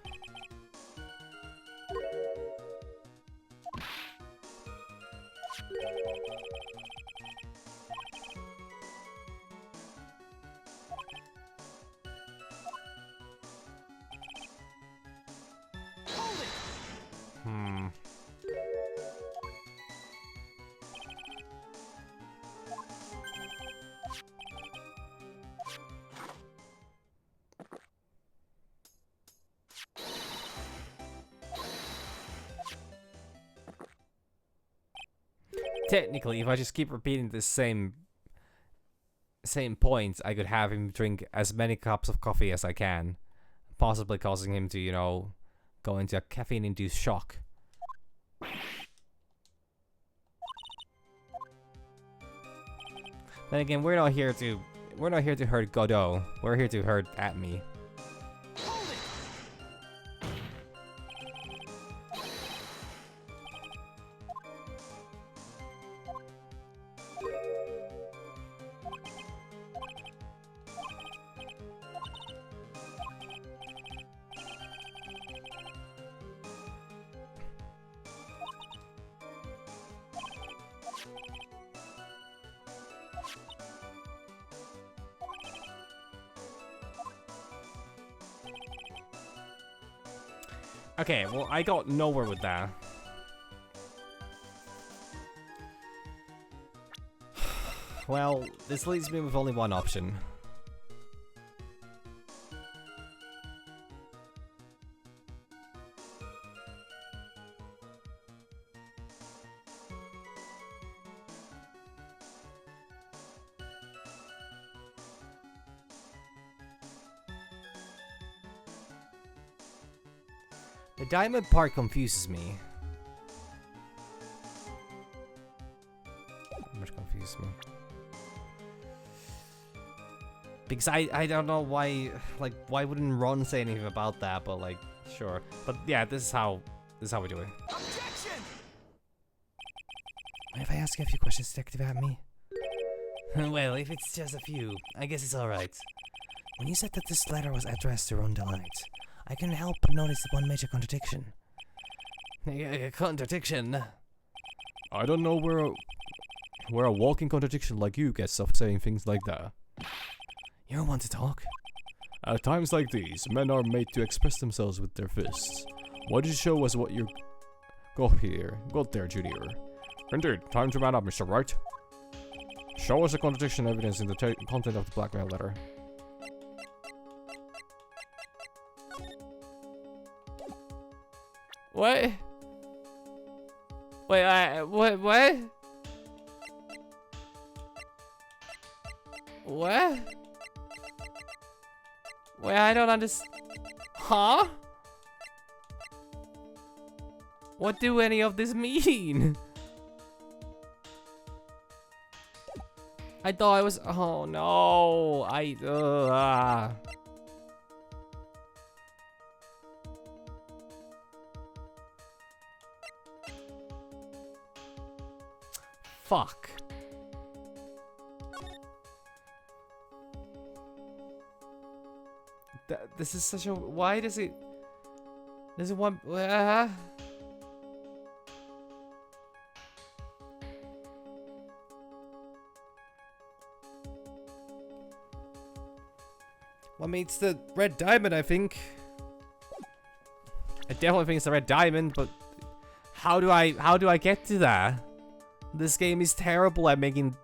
Technically, if I just keep repeating the same points, I could have him drink as many cups of coffee as I can, possibly causing him to, you know, go into a caffeine-induced shock. Then again, we're not here to hurt Godot. We're here to hurt Atme. Okay, well, I got nowhere with that. Well, this leaves me with only one option. The diamond part confuses me. Much confuses me. Because I don't know why, like, why wouldn't Ron say anything about that, but like, sure. But yeah, this is how we do it. Objection! Mind if I ask you a few questions, Detective Atme? Well, if it's just a few, I guess it's alright. When you said that this letter was addressed to Ron Delight, I couldn't help but notice one major contradiction. Contradiction? I don't know where a walking contradiction like you gets off saying things like that. You don't want to talk? At times like these, men are made to express themselves with their fists. Why did you show us what you got there, Junior? Indeed, time to man up, Mr. Wright. Show us the contradiction evidence in the content of the blackmail letter. What? Wait, what? What? Wait, I don't understand. Huh? What do any of this mean? I thought I was. Oh no! Fuck. This is such a. Why does it? Does it want? Well, I mean, it's the red diamond, I think. I definitely think it's the red diamond, but how do I get to that? This game is terrible at making,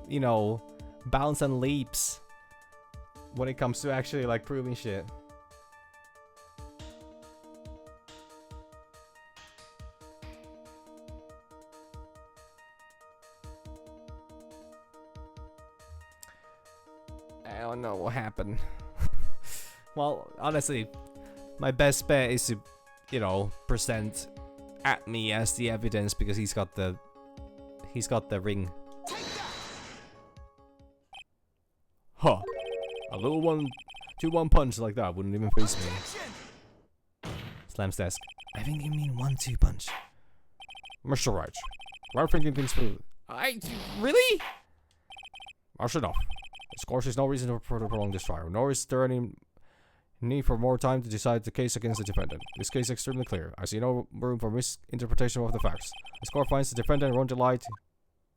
you know, bounce and leaps when it comes to actually like proving shit. I don't know what happened. Well, honestly, my best bet is to, you know, present Atme as the evidence because he's got the ring. Huh. A little 1-2-1 punch like that wouldn't even face me. Slams desk. I think you mean 1-2 punch. Mr. Wright, we're thinking things through. Really? That's enough. Of course, there's no reason to prolong this trial, nor is there any need for more time to decide the case against the defendant. This case is extremely clear. I see no room for misinterpretation of the facts. The court finds the defendant, Ron Delight,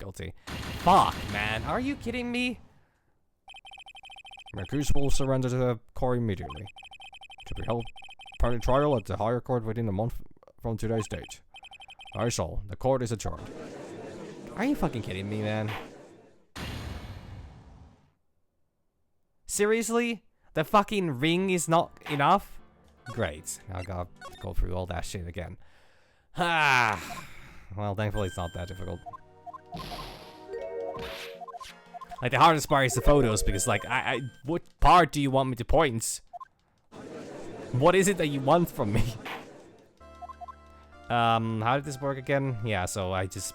guilty. Fuck, man. Are you kidding me? The accused will surrender to the court immediately. To be held attorney trial at the higher court within a month from today's date. That is all. The court is adjourned. Are you fucking kidding me, man? Seriously? The fucking ring is not enough? Great. I gotta go through all that shit again. Ah. Well, thankfully it's not that difficult. Like, the hardest part is the photos, because, like, what part do you want me to point? What is it that you want from me? How did this work again? Yeah, so I just...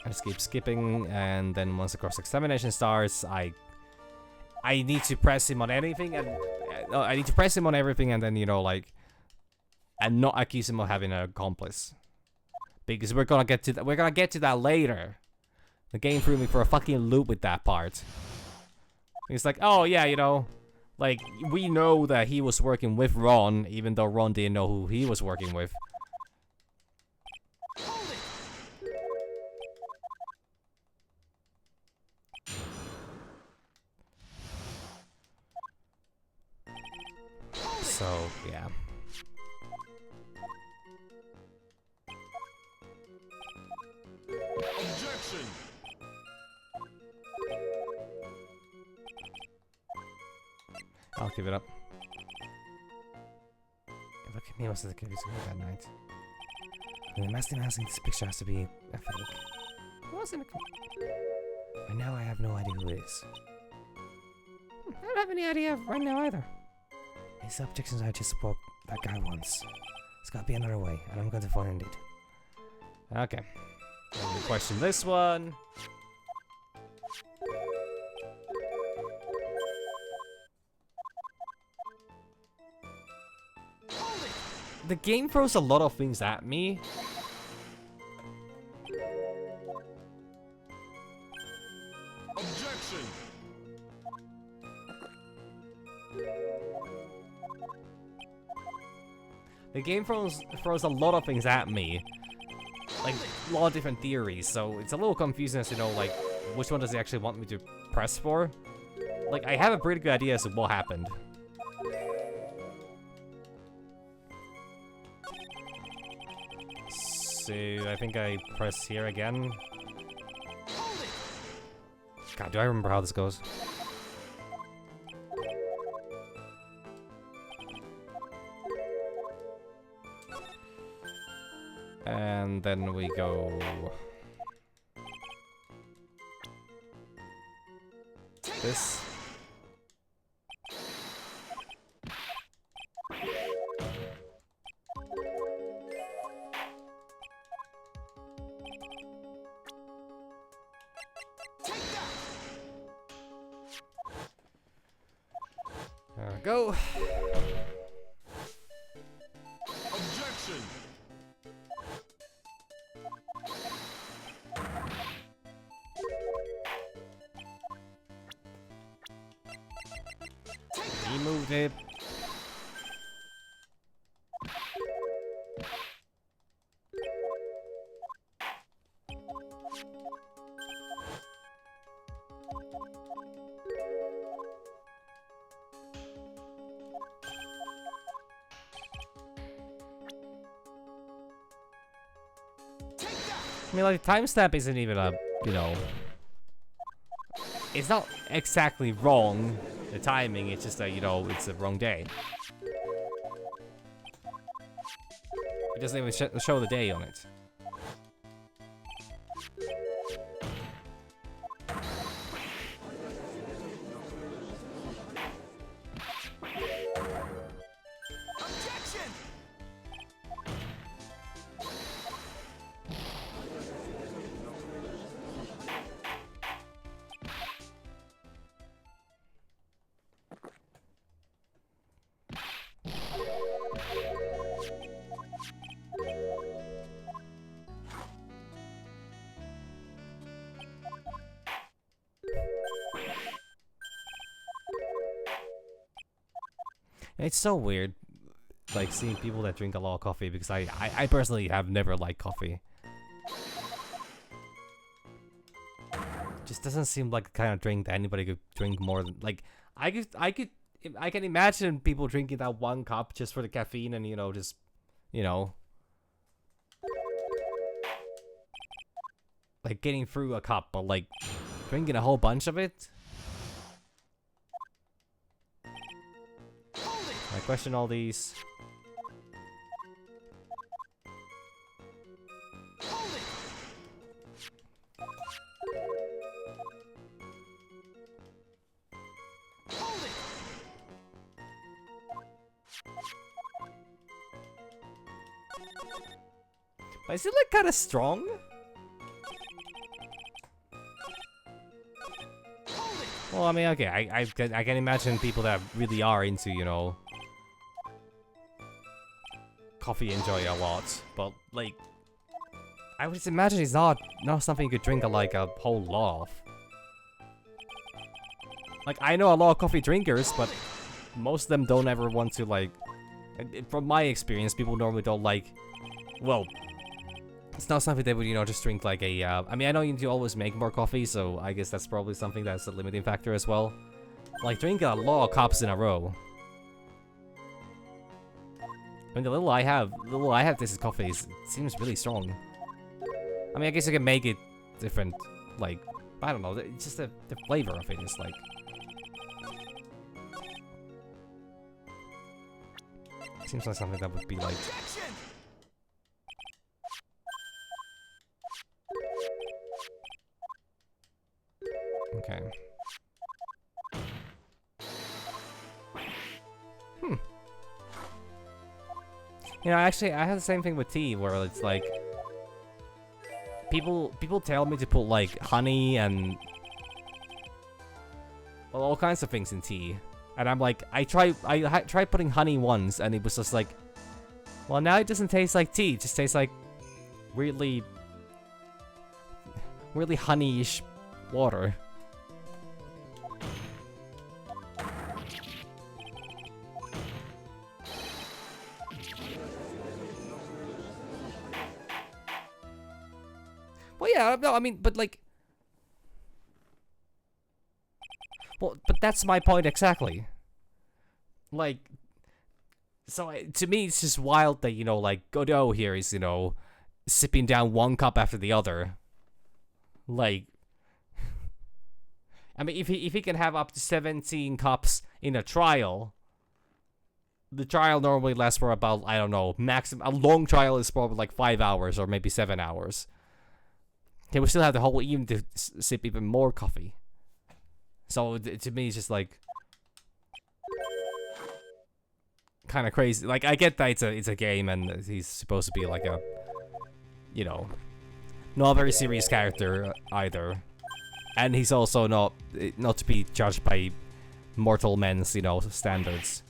I just keep skipping, and then once the cross-examination starts, I need to press him on anything, and... I need to press him on everything, and then, you know, like... And not accuse him of having an accomplice. Because we're gonna get to that. We're gonna get to that later. The game threw me for a fucking loop with that part. It's like, oh yeah, you know, like we know that he was working with Ron, even though Ron didn't know who he was working with. So yeah. Objection! I'll give it up. Look at me, what's the kid who's that night? The master announcing this picture has to be a fake. It wasn't And now I have no idea who it is. I don't have any idea right now either. These objections I just spoke that guy once. There's gotta be another way, and I'm going to find it. Okay. Let me question this one. The game throws a lot of things at me. Objection! The game throws a lot of things at me. Like, a lot of different theories, so it's a little confusing as to know, like, which one does it actually want me to press for? Like, I have a pretty good idea as to what happened. So, I think I press here again. God, do I remember how this goes? And then we go... this. There we go. Objection! He moved it. I mean, like, timestamp isn't even a, you know... It's not exactly wrong, the timing, it's just that, you know, it's the wrong day. It doesn't even show the day on it. Objection! It's so weird, like, seeing people that drink a lot of coffee, because I personally have never liked coffee. Just doesn't seem like the kind of drink that anybody could drink more than, like, I can imagine people drinking that one cup just for the caffeine and, you know, just, you know, like, getting through a cup, but, like, drinking a whole bunch of it? I question all these. But is it like kind of strong? Well, I mean, okay, I can imagine people that really are into, you know, coffee enjoy a lot, but like, I would just imagine it's not something you could drink like a whole lot of. Like, I know a lot of coffee drinkers, but most of them don't ever want to, like, from my experience, people normally don't like, well, it's not something they would, you know, just drink like a, I mean, I know you need to always make more coffee, so I guess that's probably something that's a limiting factor as well. Like, drinking a lot of cups in a row. I mean, the little I have this is coffee, it seems really strong. I mean, I guess you can make it different, like, I don't know, it's just the flavor of it is like... Seems like something that would be like... Okay. You know, actually, I have the same thing with tea, where it's like people tell me to put like honey and well, all kinds of things in tea, and I'm like, I tried putting honey once, and it was just like, well, now it doesn't taste like tea; it just tastes like weirdly honey-ish water. Well, yeah, no, I mean, but like, well, but that's my point exactly. Like, so to me, it's just wild that, you know, like, Godot here is, you know, sipping down one cup after the other. Like, I mean, if he can have up to 17 cups in a trial, the trial normally lasts for about, I don't know, maximum. A long trial is probably like 5 hours or maybe 7 hours. He would still have the whole evening to sip even more coffee. So to me, it's just like kind of crazy. Like, I get that it's a game and he's supposed to be like a, you know, not a very serious character either, and he's also not to be judged by mortal men's, you know, standards.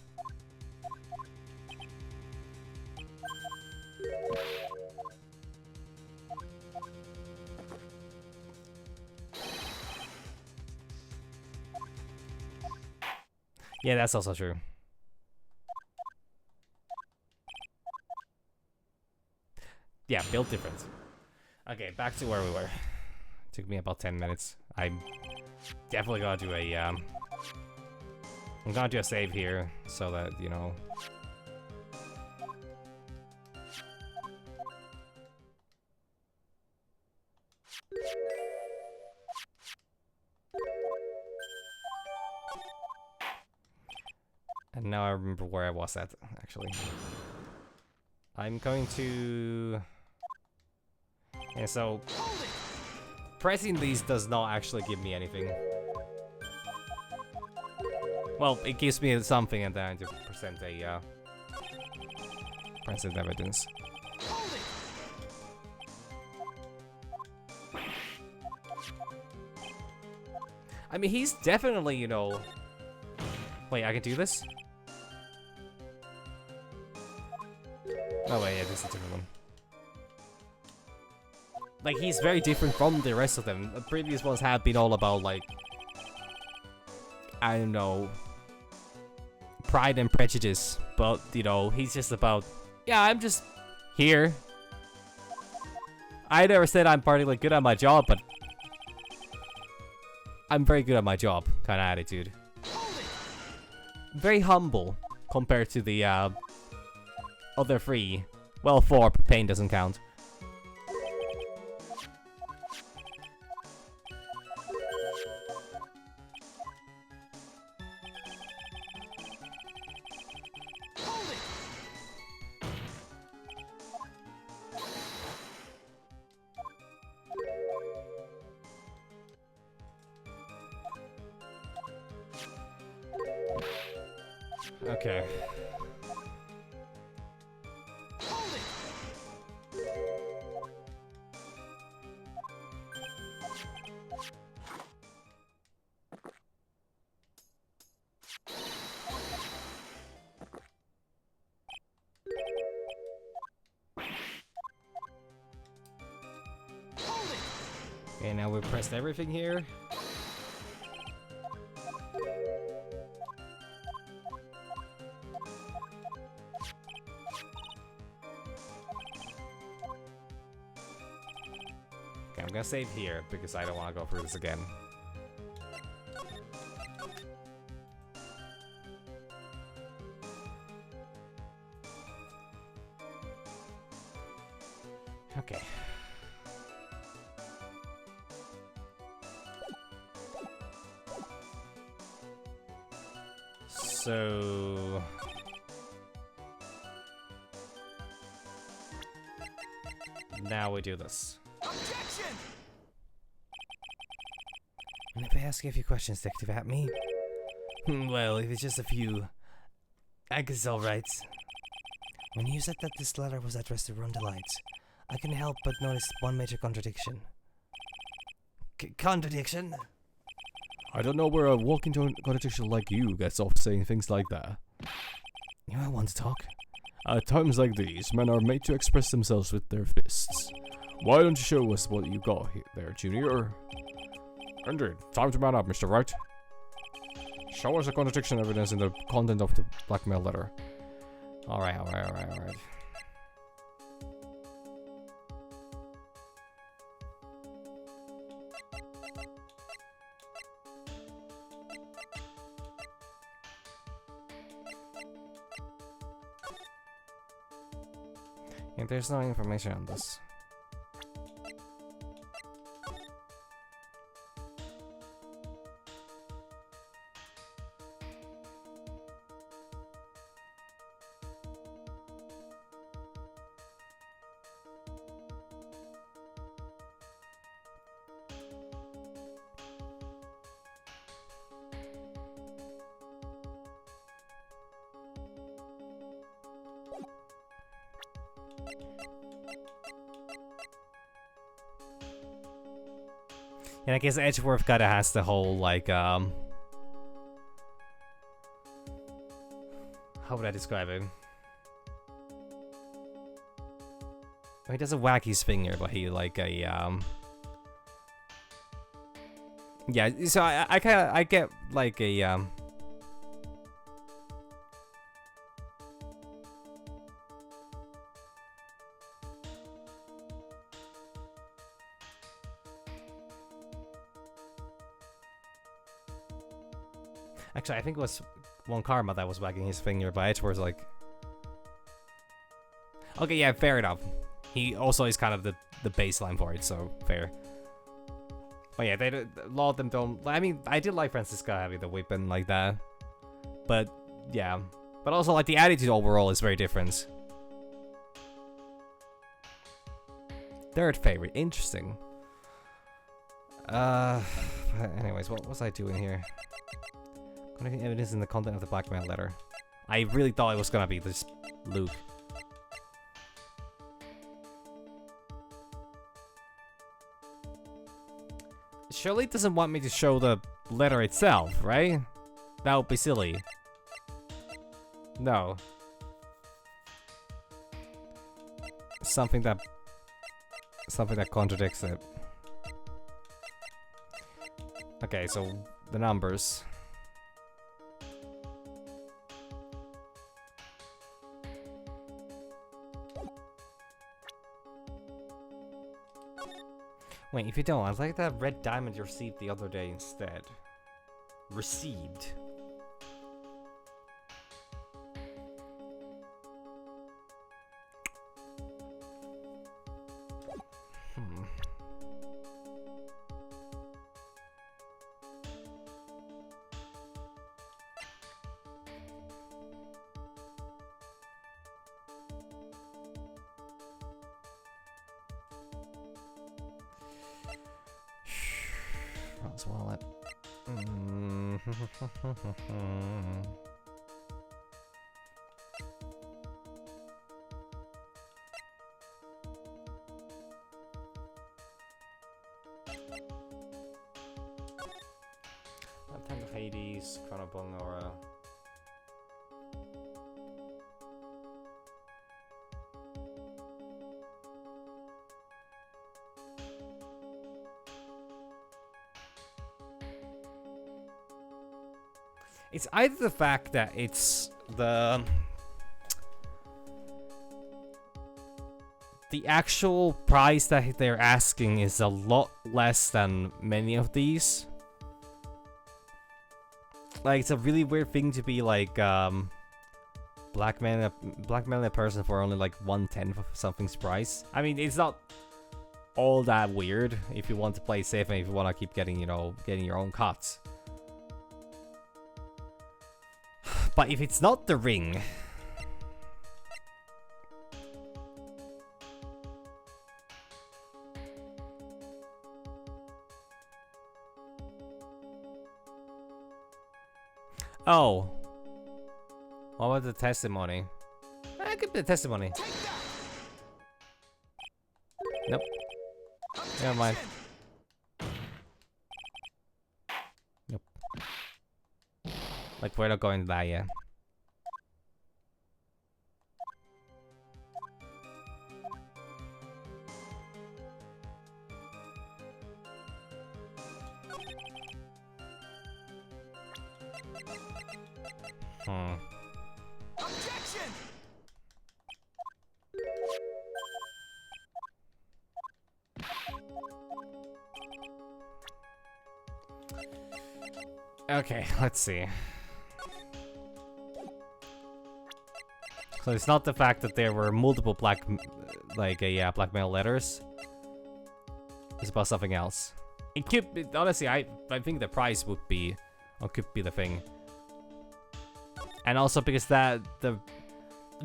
Yeah, that's also true. Yeah, build different. Okay, back to where we were. Took me about 10 minutes. I'm definitely gonna do a I'm gonna do a save here so that, you know. And now I remember where I was at, actually. I'm going to... Yeah, so... pressing these does not actually give me anything. Well, it gives me something and then I have to present a, present evidence. I mean, he's definitely, you know... Wait, I can do this? Oh wait, yeah, this is a different one. Like, he's very different from the rest of them. The previous ones have been all about, like, I don't know, Pride and Prejudice, but, you know, he's just about, yeah, I'm just here. I never said I'm particularly good at my job, but I'm very good at my job kind of attitude. Very humble compared to the other three. Well, 4, but pain doesn't count. Okay. Okay, now we've pressed everything here. Okay, I'm gonna save here because I don't want to go through this again. Okay. So... now we do this. Objection! And if I ask you a few questions, Detective, at me? Well, if it's just a few, I guess it's alright. When you said that this letter was addressed to Run Delight, I couldn't help but notice one major contradiction. Contradiction? I don't know where a walking contradiction like you gets off saying things like that. You might want to talk. At times like these, men are made to express themselves with their fists. Why don't you show us what you got there, Junior? Indeed, time to man up, Mr. Wright. Show us the contradiction evidence in the content of the blackmail letter. Alright. Yeah, there's no information on this. And I guess Edgeworth kinda has the whole, like, how would I describe it? He doesn't whack his finger, but he, like, yeah, so I get, like, a, Actually, I think it was One Karma that was wagging his finger, but Edgeworth's like... Okay, yeah, fair enough. He also is kind of the baseline for it, so fair. But yeah, a lot of them don't... I mean, I did like Francisca having the whip and like that. But, yeah. But also, like, the attitude overall is very different. Third favorite, interesting. Anyways, what was I doing here? Any evidence in the content of the blackmail letter? I really thought it was gonna be this Luke. Surely it doesn't want me to show the letter itself, right? That would be silly. No. Something that contradicts it. Okay, so the numbers. Wait, if you don't, I'd like that red diamond you received the other day instead. Received. Ron's wallet. Time of Hades, Chronobongora. It's either the fact that it's the actual price that they're asking is a lot less than many of these. Like, it's a really weird thing to be like blackmailing a person for only like 1/10 of something's price. I mean, it's not all that weird if you want to play safe and if you want to keep getting, you know, getting your own cuts. But if it's not the ring... Oh. What about the testimony? that could be a testimony. Nope. Never mind. Nope. Like, we're not going to that yet. Objection! Okay, let's see. So it's not the fact that there were multiple blackmail letters. It's about something else. It could be, honestly, I think the price would be, or could be the thing. And also because that the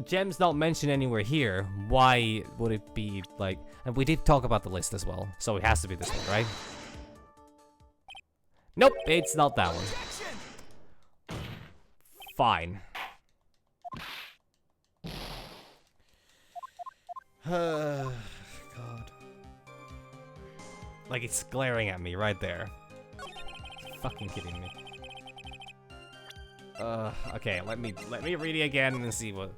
gem's not mentioned anywhere here, why would it be like? And we did talk about the list as well, so it has to be this one, right? Nope, it's not that one. Fine. God. Like it's glaring at me right there. Fucking kidding me. Okay, let me read it again and see what.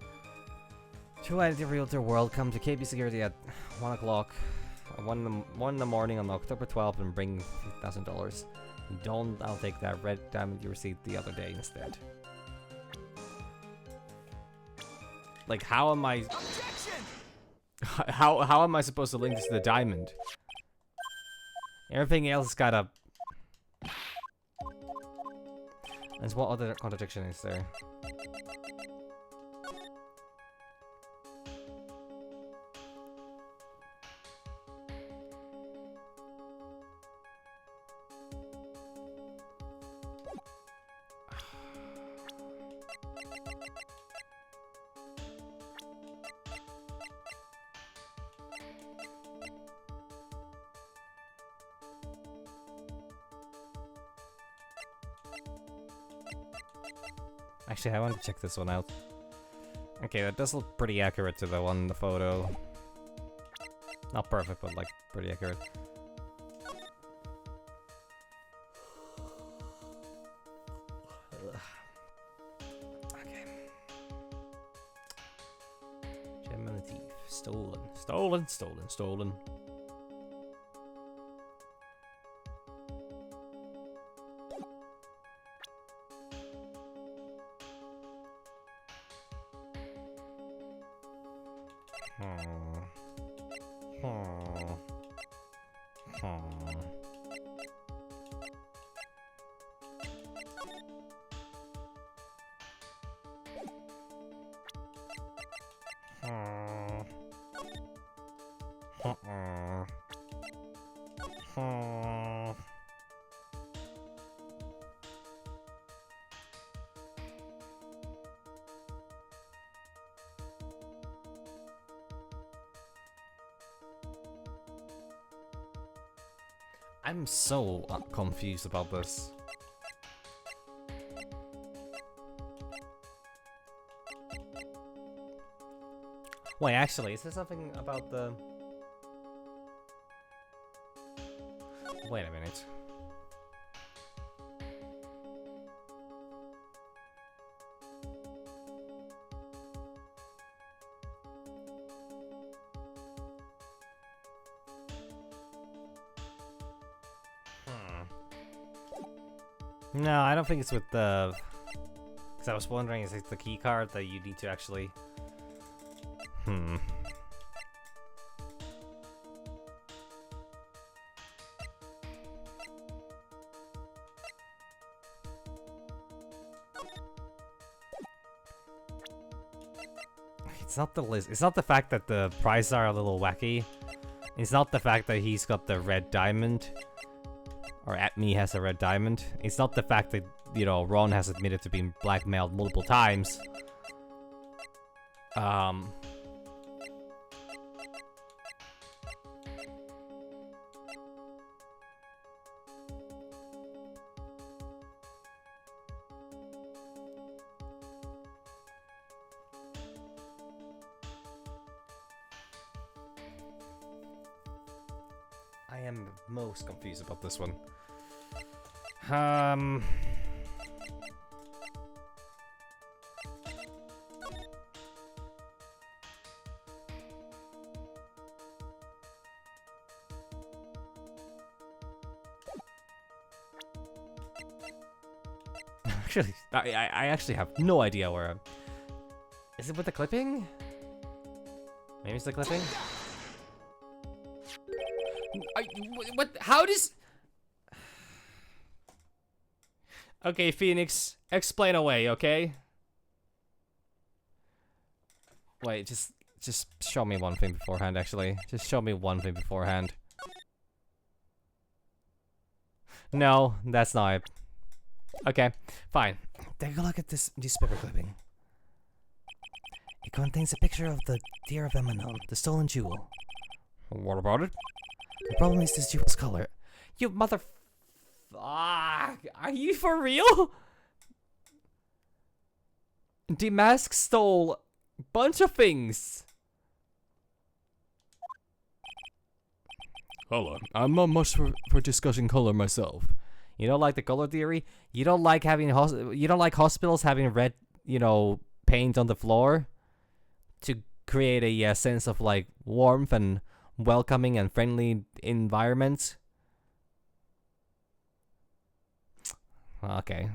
True Identity Realtor World, come to KB Security at 1 o'clock, 1 in the morning on October 12th and bring $50,000. Don't, I'll take that red diamond you received the other day instead. Like, how am I? How am I supposed to link this to the diamond? Everything else has got a. And what other contradiction is there? Actually, I want to check this one out. Okay, that does look pretty accurate to the one in the photo. Not perfect, but like pretty accurate. Okay. Gem and the thief. Stolen. Stolen, stolen, stolen. I'm so confused about this. Wait, actually, is there something about the... Wait a minute. No, I don't think it's with the... Because I was wondering, is it the key card that you need to actually... It's not the list. It's not the fact that the prizes are a little wacky. It's not the fact that he's got the red diamond. Or Atme has a red diamond. It's not the fact that, you know, Ron has admitted to being blackmailed multiple times. am most confused about this one. Actually, I actually have no idea where I'm... Is it with the clipping? Maybe it's the clipping? What? How does... Okay, Phoenix, explain away, okay? Wait, just show me one thing beforehand, actually. Just show me one thing beforehand. No, that's not it. Okay, fine. Take a look at this newspaper clipping. It contains a picture of the Deer of Emanon, the stolen jewel. What about it? The problem is this jewel's color. You mother... Are you for real? The mask stole a bunch of things. Hold on, I'm not much for discussing color myself. You don't like the color theory? You don't like having you don't like hospitals having red, you know, paint on the floor to create a sense of like warmth and welcoming and friendly environment? Okay.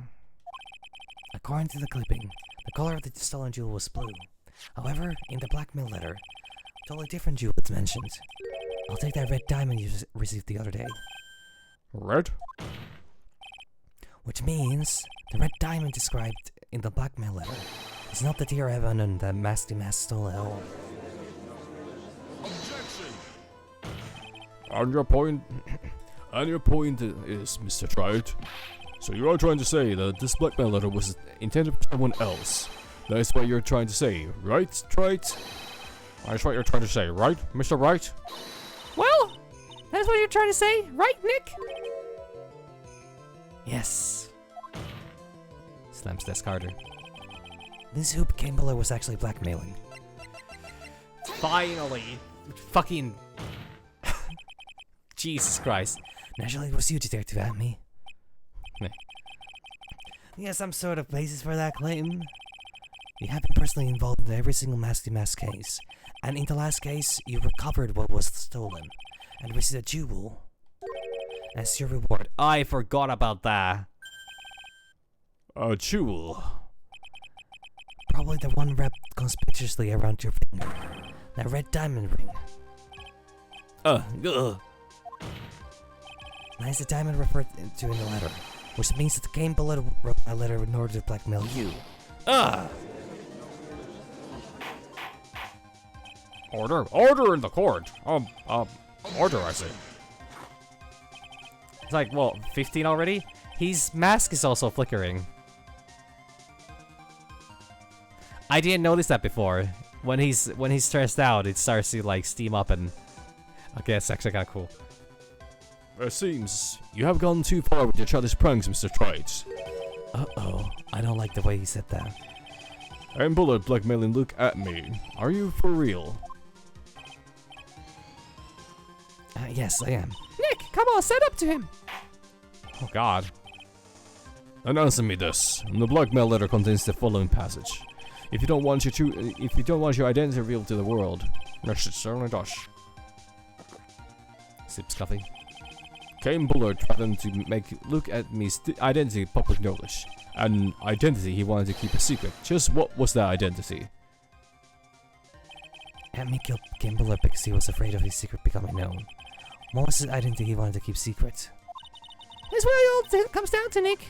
According to the clipping, the color of the stolen jewel was blue. However, in the blackmail letter, a totally different jewel is mentioned. I'll take that red diamond you received the other day. Red? Which means the red diamond described in the blackmail letter is not the Deer Evan and the Masty Mask stole at all. Objection! And your point is, Mr. Wright. So you are trying to say that this blackmail letter was intended for someone else. That's what you're trying to say, right, Wright? That's what you're trying to say, right, Mr. Wright? Well, that's what you're trying to say, right, Nick? Yes. Slams desk harder. This hoop Campbell was actually blackmailing. Finally, fucking Jesus Christ. Naturally, it was you, Detective Atme. Meh. Yes, some sort of basis for that claim. You have been personally involved in every single Masty Mask case, and in the last case, you recovered what was stolen, and received a jewel as your reward. I forgot about that. A jewel. Probably the one wrapped conspicuously around your finger. That red diamond ring. Nice, the diamond referred to in the letter, which means that the game below wrote a letter in order to blackmail you. Order in the court. Order, I say. It's like, what, 15 already? His mask is also flickering. I didn't notice that before. When he's stressed out, it starts to like steam up and... Okay, that's actually kind of cool. It seems you have gone too far with your childish pranks, Mr. Wright. Uh-oh, I don't like the way he said that. I'm Bullet blackmailing Luke at me. Are you for real? Yes, I am. Nick, come on, stand up to him! Oh god. And answer me this. The blackmail letter contains the following passage. If you don't want your identity revealed to the world, which it certainly does. Sips coffee. Kane Bullard threatened to make Luke at me's identity public knowledge. An identity he wanted to keep a secret. Just what was that identity? Atme killed Campbell because he was afraid of his secret becoming known. What was his identity he wanted to keep secret? That's what it all comes down to, Nick.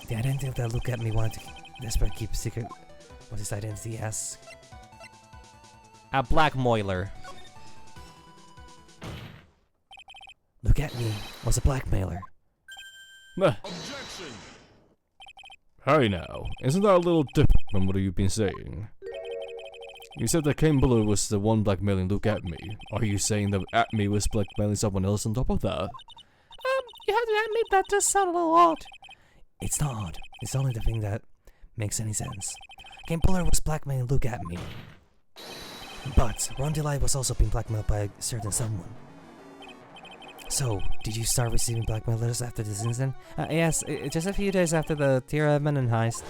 The identity that Luke at me wanted to desperately keep secret was his identity as... A blackmailer. Luke at me was a blackmailer. Objection! Hey now, isn't that a little different than what you've been saying? You said that Kane Bullard was the one blackmailing Luke at me. Are you saying that Atme was blackmailing someone else on top of that? You have to admit that does sound a little odd. It's not odd. It's only the thing that makes any sense. Kane Bullard was blackmailing Luke at me. But Ron Delight was also being blackmailed by a certain someone. So, did you start receiving blackmail letters after this incident? Yes, just a few days after the Tira Menon heist.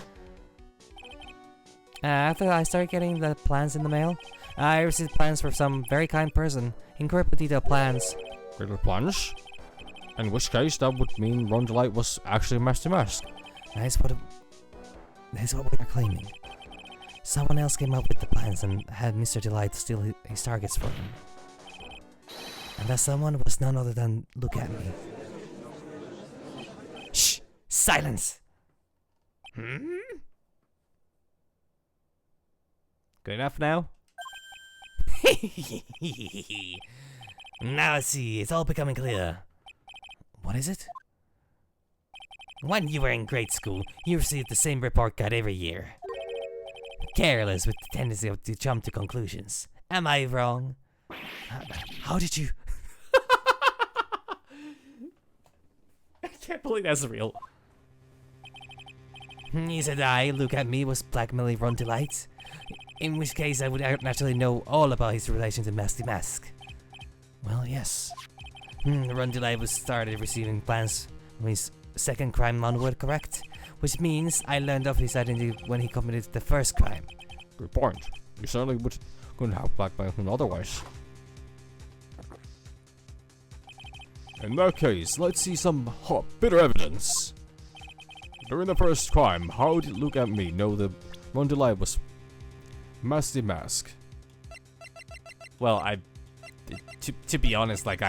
After I started getting the plans in the mail, I received plans from some very kind person. Incredible detailed plans. Little plunge? In which case, that would mean Ron Delight was actually Master Mask. That's what we are claiming. Someone else came up with the plans and had Mr. Delight steal his targets for him. And that someone was none other than Look At Me. Shh! Silence! Good enough now? Now I see, it's all becoming clear. What is it? When you were in grade school, you received the same report card every year. Careless with the tendency to jump to conclusions. Am I wrong? How did you... I can't believe that's real. You said Look At Me, was blackmailing Ron Delight. In which case I would naturally know all about his relation to Masty Mask. Well, yes. Ron Delight was started receiving plans from his second crime onward, correct? Which means I learned of his identity when he committed the first crime. Good point. You certainly couldn't have blackmailed him otherwise. In that case, let's see some hot, bitter evidence. During the first crime, how did Look At Me know that Ron Delight was Masty Mask? Well, to be honest, like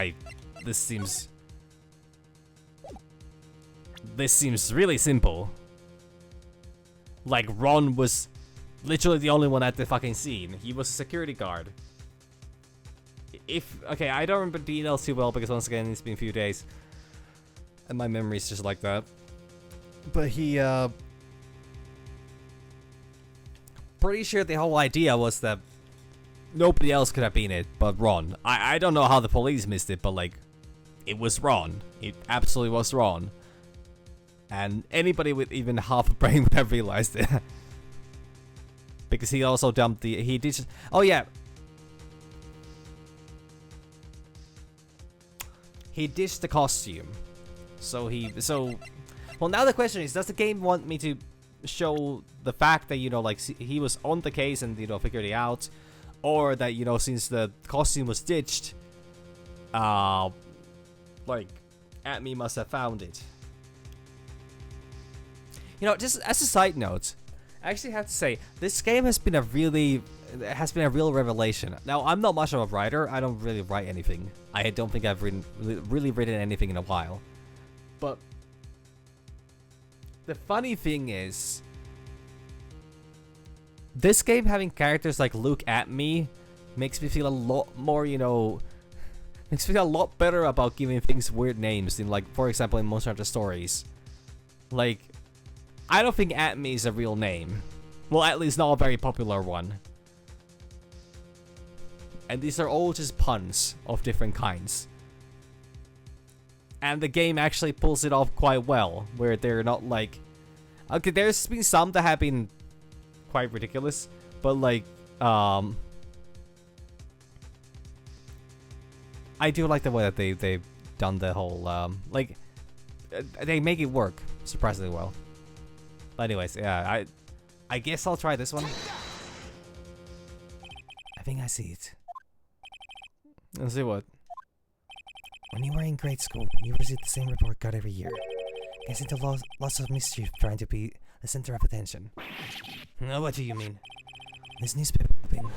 this seems really simple. Like, Ron was literally the only one at the fucking scene. He was a security guard. Okay, I don't remember details too well because once again, it's been a few days. And my memory's just like that. But he, pretty sure the whole idea was that nobody else could have been it but Ron. I don't know how the police missed it, but like, it was Ron. It absolutely was Ron. And anybody with even half a brain would have realized it. Because he also dumped oh yeah. He ditched the costume. Well, now the question is, does the game want me to show the fact that, you know, like, he was on the case and, you know, figured it out? Or that, you know, since the costume was ditched, like, Atme must have found it. You know, just as a side note, I actually have to say, this game has been a real revelation. Now, I'm not much of a writer. I don't really write anything. I don't think I've really written anything in a while. But the funny thing is, this game having characters like Look At Me makes me feel a lot more, you know, makes me feel a lot better about giving things weird names in, like, for example, in Monster Hunter Stories. Like, I don't think Atme is a real name. Well, at least not a very popular one. And these are all just puns of different kinds. And the game actually pulls it off quite well, where they're not like... Okay, there's been some that have been quite ridiculous, but like, I do like the way that they've done the whole, like, they make it work surprisingly well. But anyways, yeah, I guess I'll try this one. I think I see it. Let's see what. When you were in grade school, you received the same report card every year. Gets into lots of mischief trying to be the center of attention. What do you mean? This newspaper clipping.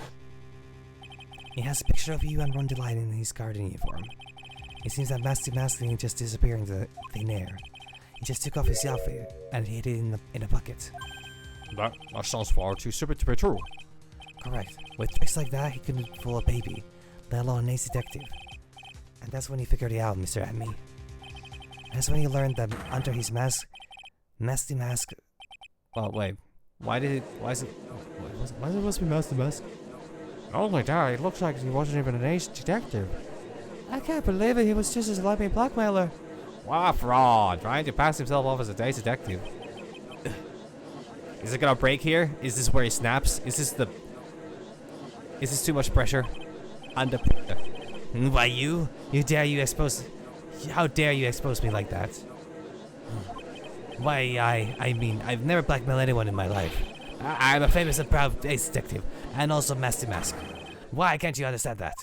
It has a picture of you and Ron Delight in his garden uniform. It seems that Masty Mask didn't just disappear into thin air. He just took off his outfit and hid it in a bucket. That sounds far too stupid to be true. Correct. With tricks like that, he couldn't fool a baby, let alone an ace detective. And that's when he figured it out, Mr. Atme. That's when he learned that under his mask, Masty Mask... Oh, wait. Why is it supposed to be Masty Mask? Not only that, it looks like he wasn't even an ace detective. I can't believe it, he was just a likely blackmailer. What a fraud, trying to pass himself off as a ace detective. Is it gonna break here? Is this where he snaps? Is this too much pressure? Under pressure. Why you? You dare you expose How dare you expose me like that? Why, I mean, I've never blackmailed anyone in my life. I'm a famous and proud ace detective, and also Masty Mask. Why can't you understand that?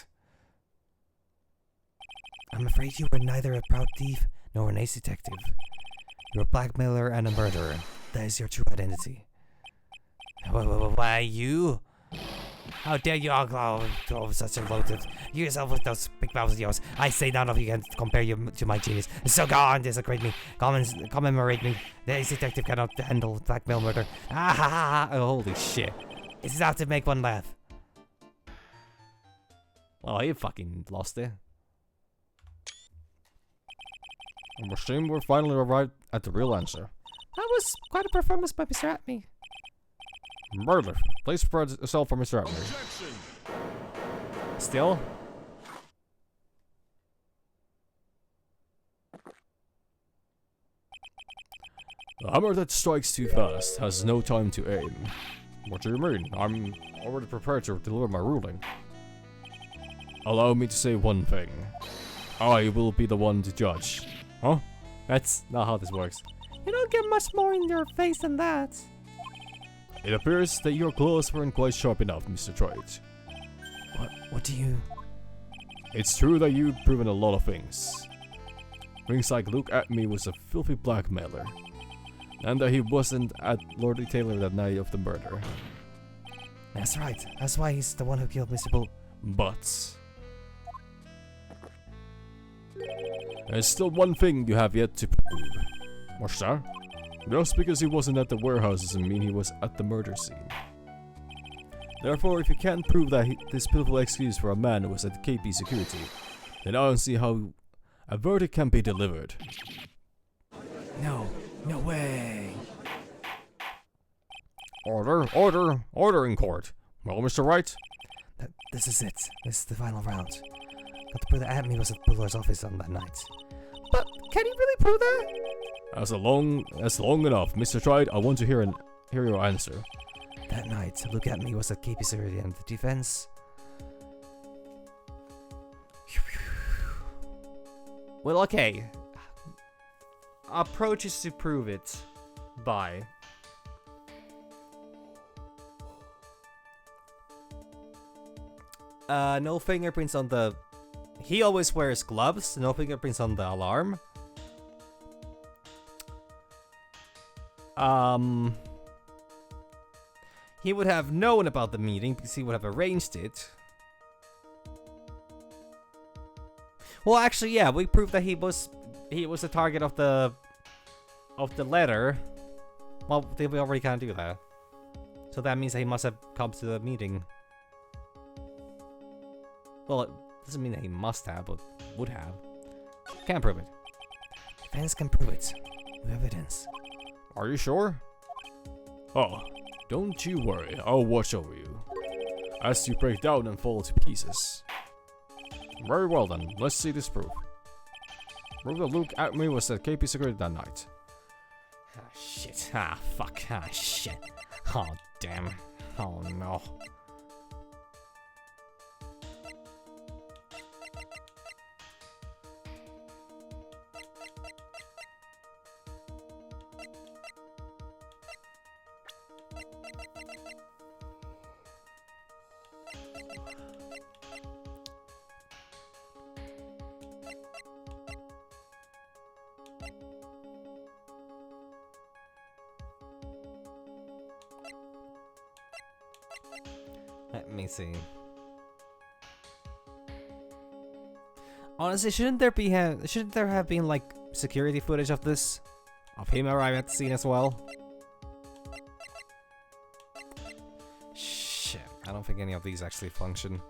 I'm afraid you were neither a proud thief nor an ace detective. You're a blackmailer and a murderer. That is your true identity. Why you? How dare you all go such a loaded yourself with those big mouths of yours. I say none of you can compare you to my genius. So go on, desecrate me, commemorate me. The ace detective cannot handle blackmail murder. Ah ha ha ha! Oh, holy shit! It's enough to make one laugh. Well, you fucking lost it. I'm ashamed we're finally arrived at the real answer. That was quite a performance by Mr. Atme. Murder. Please prepare yourself for Mr. Abner. Objection! Still? The hammer that strikes too fast has no time to aim. What do you mean? I'm already prepared to deliver my ruling. Allow me to say one thing. I will be the one to judge. Huh? That's not how this works. You don't get much more in your face than that. It appears that your claws weren't quite sharp enough, Mr. Wright. What do you... It's true that you've proven a lot of things. Things like Luke Atme was a filthy blackmailer. And that he wasn't at Lord Taylor that night of the murder. That's right. That's why he's the one who killed Mr. Bull. But there's still one thing you have yet to prove. What's that? Just because he wasn't at the warehouse doesn't mean he was at the murder scene. Therefore, if you can't prove that this pitiful excuse for a man who was at KP Security, then I don't see how a verdict can be delivered. No way. Order in court. Well, Mr. Wright? This is it. This is the final round. Got to prove that Atme was at Buller's office on that night. But can you really prove that? That's long enough. Mr. Wright, I want to hear your answer. That night, Luke Atme was at KP Security and the defense. Well, okay. Approaches to prove it by no fingerprints on the... He always wears gloves, no fingerprints on the alarm. He would have known about the meeting because he would have arranged it. Well, actually, yeah, we proved that he was the target of the letter. Well, we already can't do that. So that means that he must have come to the meeting. Well, it doesn't mean that he must have, but would have. Can't prove it. Defense can prove it. With evidence. Are you sure? Oh, don't you worry. I'll watch over you as you break down and fall to pieces. Very well then. Let's see this proof. Prove that Luke Atme was at KP Security that night. Ah, shit. Ah, fuck. Ah, shit. Oh, damn. Oh, no. Let me see. Honestly, shouldn't there have been like security footage of this? Of him arriving at the scene as well? Shit, I don't think any of these actually function.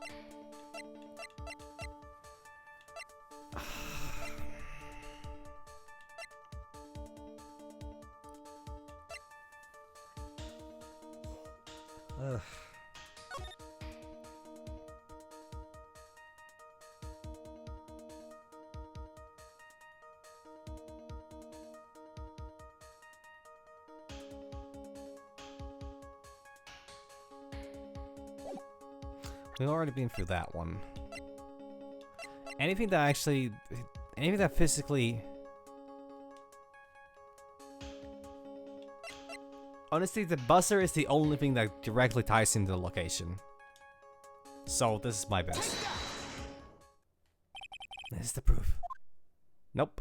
Ugh. We've already been through that one. Anything Anything that physically... Honestly, the buzzer is the only thing that directly ties into the location. So this is my best. This is the proof. Nope.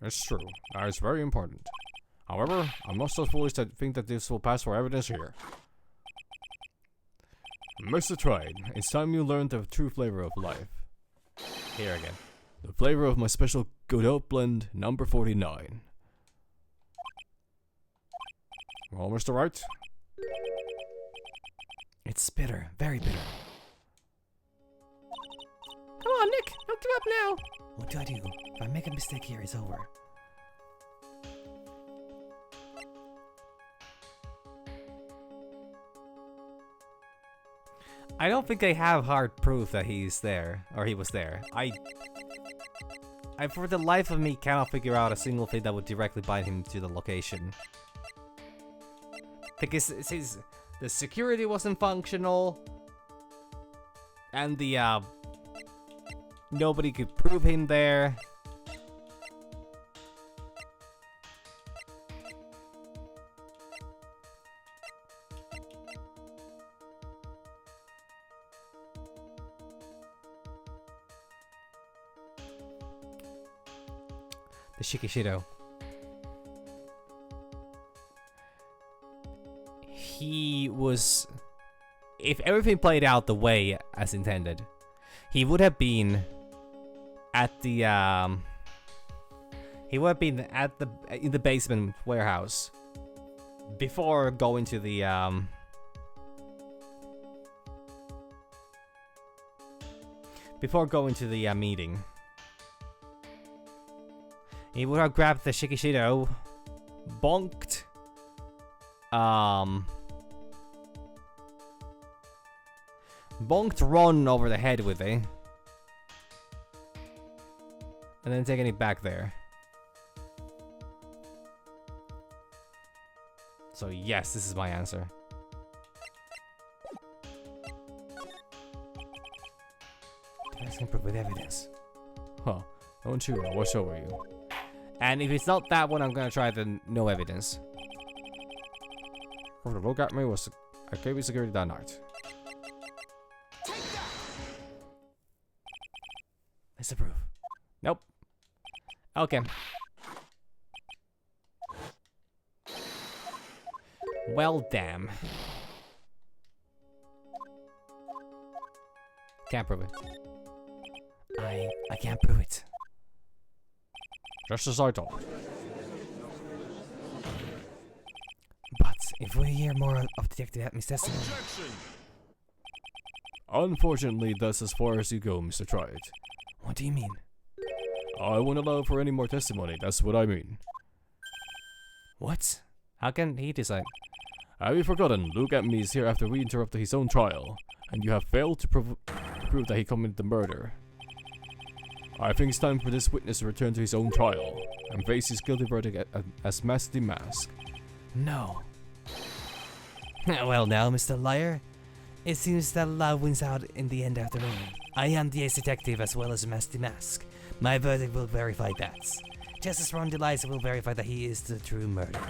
It's true. That is very important. However, I'm not so foolish to think that this will pass for evidence here. Mr. Tride, it's time you learned the true flavor of life. Here again. The flavor of my special Godot blend number 49. Well, Mr. Wright? It's bitter, very bitter. Come on, Nick! Don't give up now! What do I do? If I make a mistake here, it's over. I don't think they have hard proof that he's there, or he was there. I for the life of me cannot figure out a single thing that would directly bind him to the location. Because the security wasn't functional, and the nobody could prove him there. The Shikishido. He was... If everything played out the way as intended, he would have been at the he would have been at the in the basement warehouse before going to the meeting. He would have grabbed the Shikishido, bonked, bonked Ron over the head with it, and then taking it back there. So yes, this is my answer. That's proof with evidence. Huh. Don't you? I'll watch over you. And if it's not that one, I'm gonna try the no evidence. Who to look at me was I gave you security that night. That's the proof. Nope. Okay. Well, damn. Can't prove it. I can't prove it. Just as I thought. But if we hear more of Detective Atmy's testimony, Objection! Unfortunately, that's as far as you go, Mr. Triad. what do you mean? I won't allow for any more testimony, that's what I mean. What? How can he decide? Have you forgotten? Luke Atmy is here after we interrupted his own trial, and you have failed to prove that he committed the murder. I think it's time for this witness to return to his own trial, and face his guilty verdict as Master Mask. No. Well now, Mr. Liar, it seems that love wins out in the end after all. I am the ace detective as well as Master Mask. My verdict will verify that. Just as Ron Deliza will verify that he is the true murderer.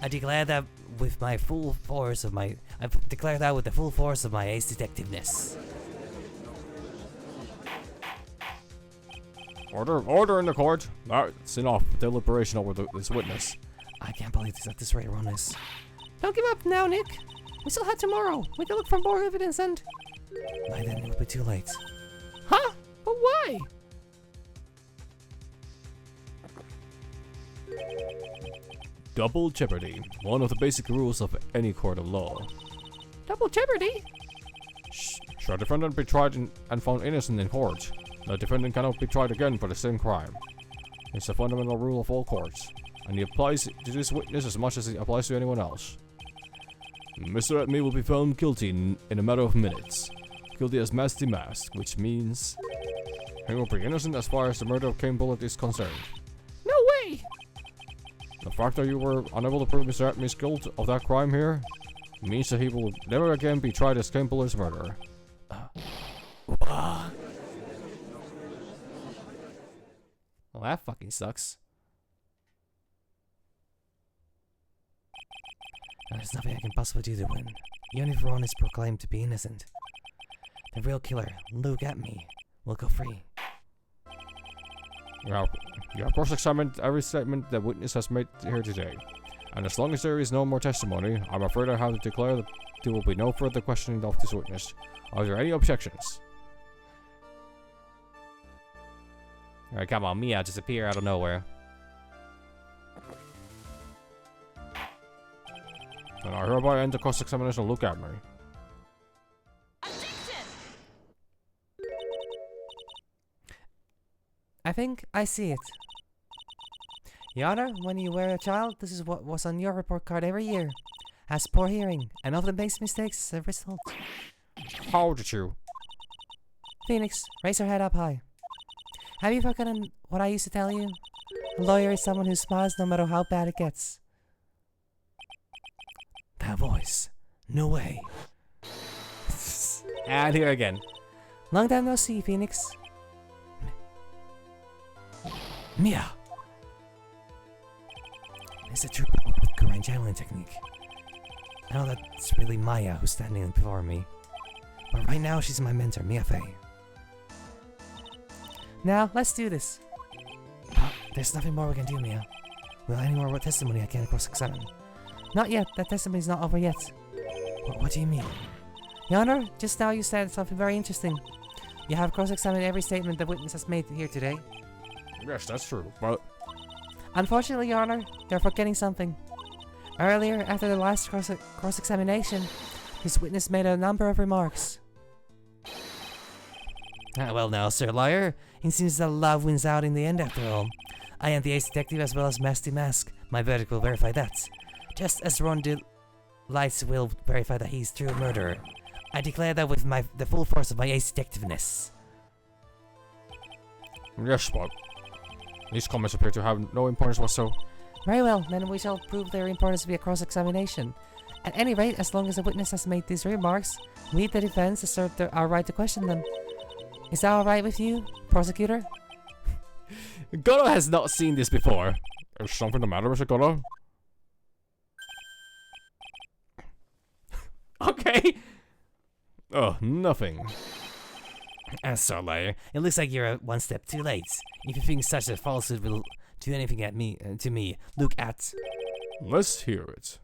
I declare that with the full force of my ace detectiveness. Order in the court. That's enough deliberation over this witness. I can't believe this at this rate, Ron is. Don't give up now, Nick. We still have tomorrow. We can look for more evidence and... By then it will be too late. Huh? But why? Double jeopardy. One of the basic rules of any court of law. Double jeopardy? Should a defendant be tried and found innocent in court, the defendant cannot be tried again for the same crime. It's a fundamental rule of all courts, and it applies to this witness as much as it applies to anyone else. Mr. Atmy will be found guilty in a matter of minutes. Guilty as Master Mask, which means he will be innocent as far as the murder of Kane Bullet is concerned. No way! The fact that you were unable to prove Mr. Atmy's guilt of that crime here means that he will never again be tried as Kane Bullet's murderer. Well, that fucking sucks. There's nothing I can possibly do to win. Even if Ron is proclaimed to be innocent, the real killer, Luke at me, will go free. You have cross-examined every statement the witness has made here today. And as long as there is no more testimony, I'm afraid I have to declare that there will be no further questioning of this witness. Are there any objections? Alright, come on, Mia, just appear out of nowhere. And I hereby end the cross-examination. Look at me. I think I see it. Your Honor, when you were a child, this is what was on your report card every year. Has poor hearing, and often makes mistakes as a result. How did you? Phoenix, raise your head up high. Have you forgotten what I used to tell you? A lawyer is someone who smiles no matter how bad it gets. That voice. No way. And here again. Long time no see, Phoenix. Mia! It's a true Korean javelin technique. I know that's really Maya who's standing before me. But right now she's my mentor, Mia Fey. Now, let's do this. There's nothing more we can do, Mia. Will any more testimony I can't cross-examine? Not yet, that testimony's not over yet. What do you mean? Your Honor, just now you said something very interesting. You have cross-examined every statement the witness has made here today. Yes, that's true, but... Unfortunately, Your Honor, you're forgetting something. Earlier, after the last cross-examination, this witness made a number of remarks. Well now, Sir Lawyer, it seems that love wins out in the end after all. I am the ace detective as well as Masty Mask. My verdict will verify that. Just as Ron Lights will verify that he's true murderer. I declare that with the full force of my ace detectiveness. Yes, but... These comments appear to have no importance whatsoever. Very well, then we shall prove their importance via cross-examination. At any rate, as long as the witness has made these remarks, we, the defense, assert our right to question them. Is that alright with you, prosecutor? Gono has not seen this before. Is something the matter, Mr. Gono? Okay. Oh, nothing. Sir Lawyer, it looks like you're one step too late. If you think such a falsehood will do anything to me, look at... Let's hear it.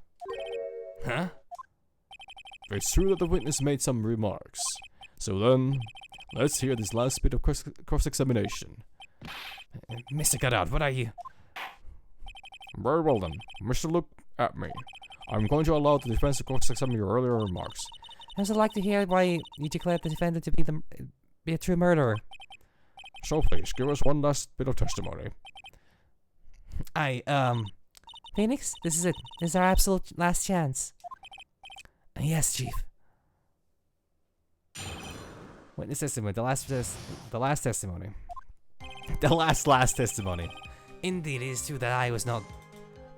Huh? It's true that the witness made some remarks. So then, let's hear this last bit of cross-examination. Mr. Goddard, what are you... Very well then, Mr. Look at me. I'm going to allow the defense to cross-examine your earlier remarks. I would like to hear why you declared the defendant to be a true murderer. So please, give us one last bit of testimony. Phoenix, this is it. This is our absolute last chance. Yes, Chief. Witness testimony, the last testimony. The last testimony. Indeed, it is true that I was not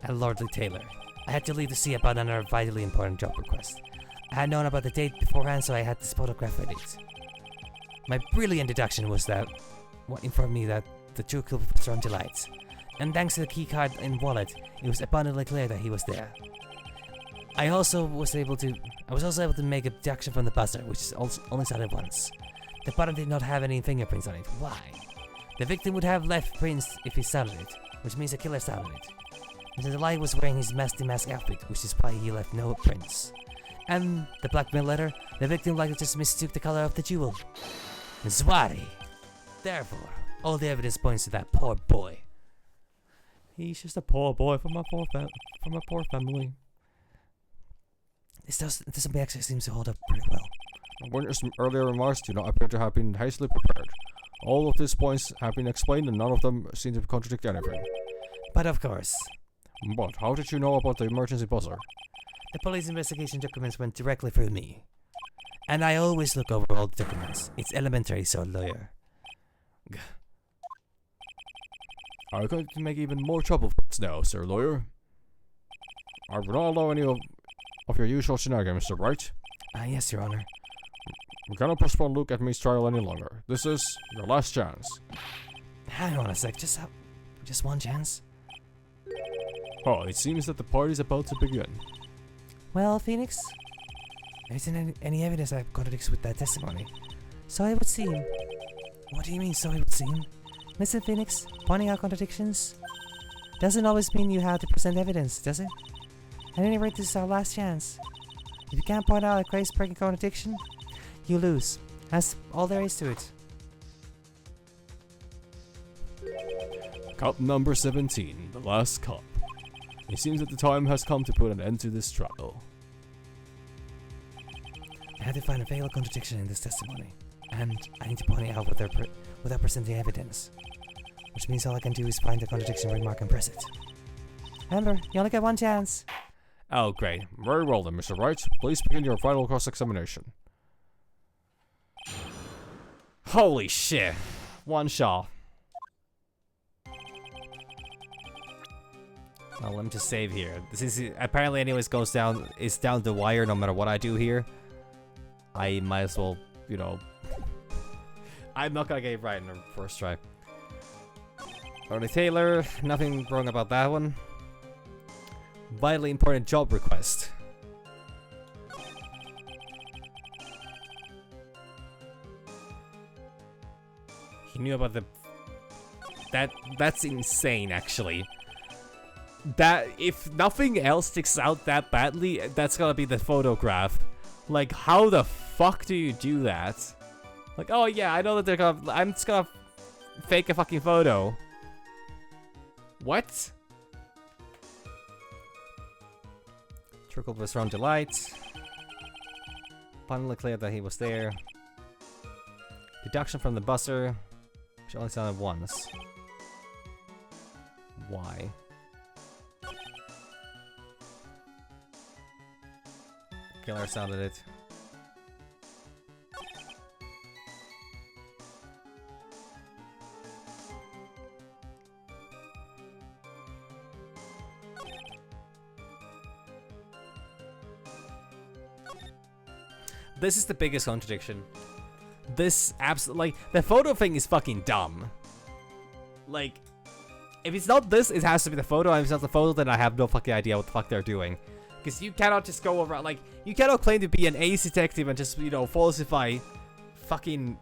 a lordly tailor. I had to leave to see about another vitally important job request. I had known about the date beforehand, so I had this photograph edit. My brilliant deduction was that what informed me that the true culprit was Ron Delight. And thanks to the keycard and wallet, it was abundantly clear that he was there. I was also able to make a deduction from the buzzer, which is only sounded once. The button did not have any fingerprints on it. Why? The victim would have left prints if he sounded it, which means the killer sounded it. And the Delight was wearing his Masty Mask outfit, which is why he left no prints. And the blackmail letter, the victim likely just mistook the color of the jewel. Zwari. Therefore, all the evidence points to that poor boy. He's just a poor boy from a poor family. This doesn't actually seems to hold up pretty well. Witness' earlier remarks do not appear to have been hastily prepared. All of these points have been explained and none of them seem to contradict anything. But of course. But how did you know about the emergency buzzer? The police investigation documents went directly through me. And I always look over all the documents. It's elementary, Sir Lawyer. I'm going to make even more trouble for us now, Sir Lawyer. I will not allow any of your usual shenanigans, Mr. Wright. Yes, Your Honor. We cannot postpone Luke at me's trial any longer. This is your last chance. Hang on a sec, Just one chance? Oh, it seems that the party's about to begin. Well, Phoenix, there isn't any evidence that contradicts with that testimony. So it would seem. What do you mean, so it would seem? Listen, Phoenix, pointing out contradictions doesn't always mean you have to present evidence, does it? At any rate, this is our last chance. If you can't point out a case-breaking contradiction, you lose. That's all there is to it. Cup number 17, the last cup. It seems that the time has come to put an end to this trial. I had to find a fatal contradiction in this testimony, and I need to point it out without presenting evidence. Which means all I can do is find the contradiction remark and press it. Remember, you only get one chance. Oh, great. Very well then, Mr. Wright. Please begin your final cross-examination. Holy shit. One shot. Well, let me just save here. This is apparently anyways goes down, it's down the wire no matter what I do here. I might as well, you know. I'm not gonna get it right in the first try. Attorney Taylor, nothing wrong about that one. Vitally important job request. He knew about the... That's insane, actually. That, if nothing else sticks out that badly, that's gonna be the photograph. Like, how the fuck do you do that? Like, oh yeah, I know that they're gonna... I'm just gonna fake a fucking photo. What? Trickle was around the light. Finally clear that he was there. Deduction from the buzzer, which only sounded once. Why? Killer sounded it. This is the biggest contradiction. This absolutely, like, the photo thing is fucking dumb. Like, if it's not this, it has to be the photo. And if it's not the photo, then I have no fucking idea what the fuck they're doing. Because you cannot just go around, like, you cannot claim to be an ace detective and just, you know, falsify fucking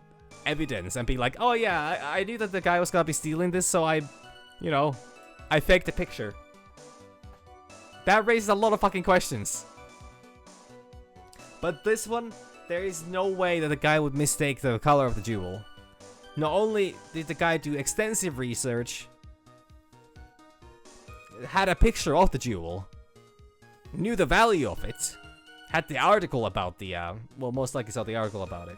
evidence and be like, oh yeah, I knew that the guy was gonna be stealing this, so I, you know, I faked the picture. That raises a lot of fucking questions. But this one, there is no way that the guy would mistake the color of the jewel. Not only did the guy do extensive research, had a picture of the jewel, knew the value of it, had the article about the, well, most likely saw the article about it.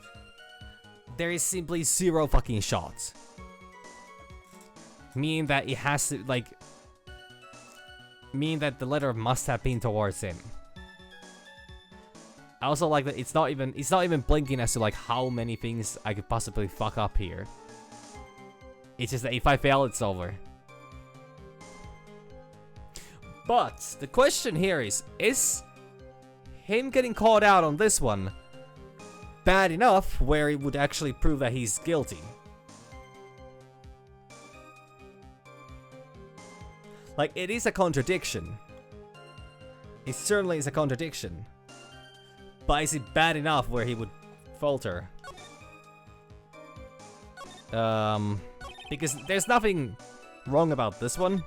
There is simply zero fucking shots. Meaning that it has to, like, meaning that the letter must have been towards him. I also like that it's not even blinking as to like how many things I could possibly fuck up here. It's just that if I fail, it's over. But the question here is him getting caught out on this one bad enough where it would actually prove that he's guilty? Like, it is a contradiction. It certainly is a contradiction. But is it bad enough where he would falter? Because there's nothing wrong about this one.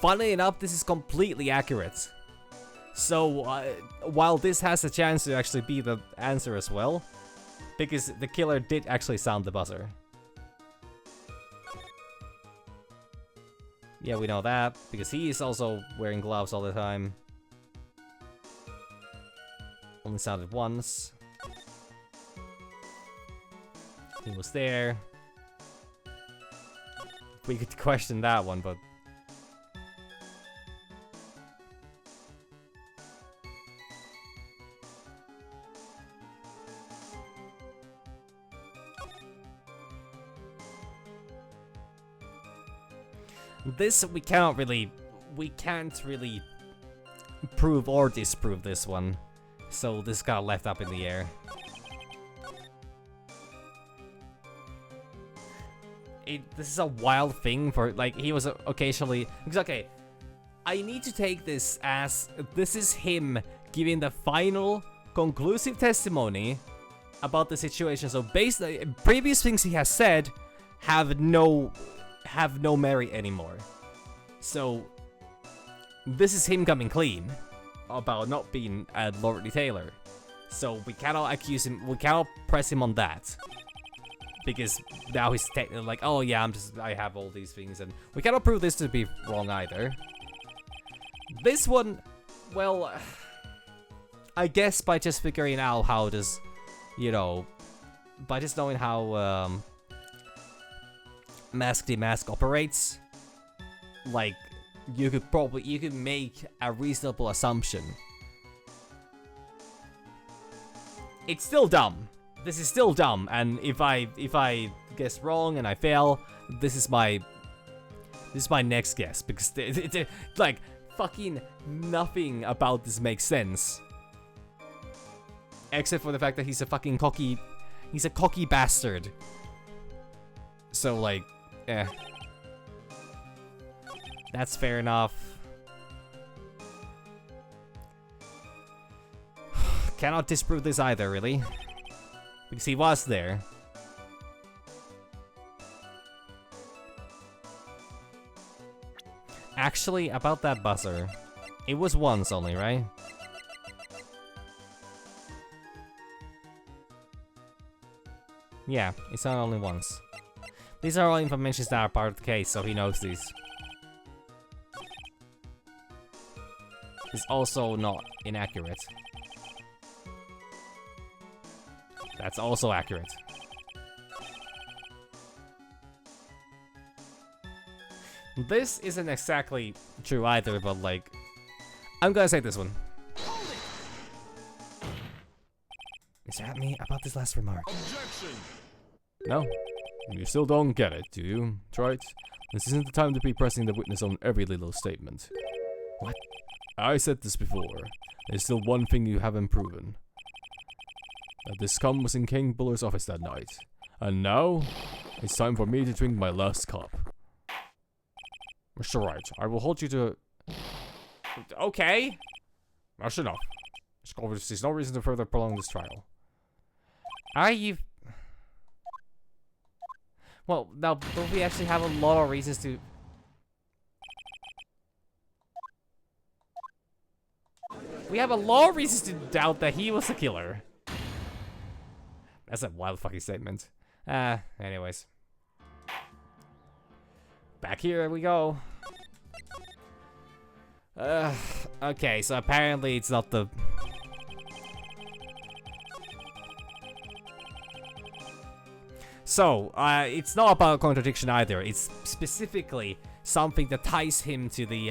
Funnily enough, this is completely accurate. So, while this has a chance to actually be the answer as well, because the killer did actually sound the buzzer. Yeah, we know that, because he is also wearing gloves all the time. Only sounded once. He was there. We could question that one, but... This, we can't really prove or disprove this one. So this got left up in the air. this is a wild thing for, like, he was occasionally, because, okay, I need to take this as, this is him giving the final conclusive testimony about the situation. So based previous things he has said have no merit anymore. So this is him coming clean about not being a Lord Retailer. So we cannot accuse him, we cannot press him on that. Because now he's technically like, oh yeah, I have all these things, and we cannot prove this to be wrong either. This one, well, I guess by just figuring out how does, you know, by just knowing how Mask Demask operates, like, you could make a reasonable assumption. It's still dumb. This is still dumb, and if I guess wrong and I fail, this is my next guess, because like, fucking nothing about this makes sense. Except for the fact that he's a cocky bastard. So, like, that's fair enough. Cannot disprove this either, really. Because he was there. Actually, about that buzzer, it was once only, right? Yeah, it's not only once. These are all informations that are part of the case, so he knows these. It's also not inaccurate. That's also accurate. This isn't exactly true either, but like, I'm gonna say this one. Mr. Atney, about this last remark. Objection! No? You still don't get it, do you, Wright? This isn't the time to be pressing the witness on every little statement. What? I said this before. There's still one thing you haven't proven. That this scum was in King Buller's office that night. And now, it's time for me to drink my last cup. Mr. Wright, I will hold you to... Okay. That's enough. There's no reason to further prolong this trial. Are you... Well, now, don't we actually have a lot of reasons to... We have a lot of reasons to doubt that he was a killer. That's a wild fucking statement. Anyways. Back here we go. Okay, so apparently it's not the... So, it's not about contradiction either. It's specifically something that ties him to the,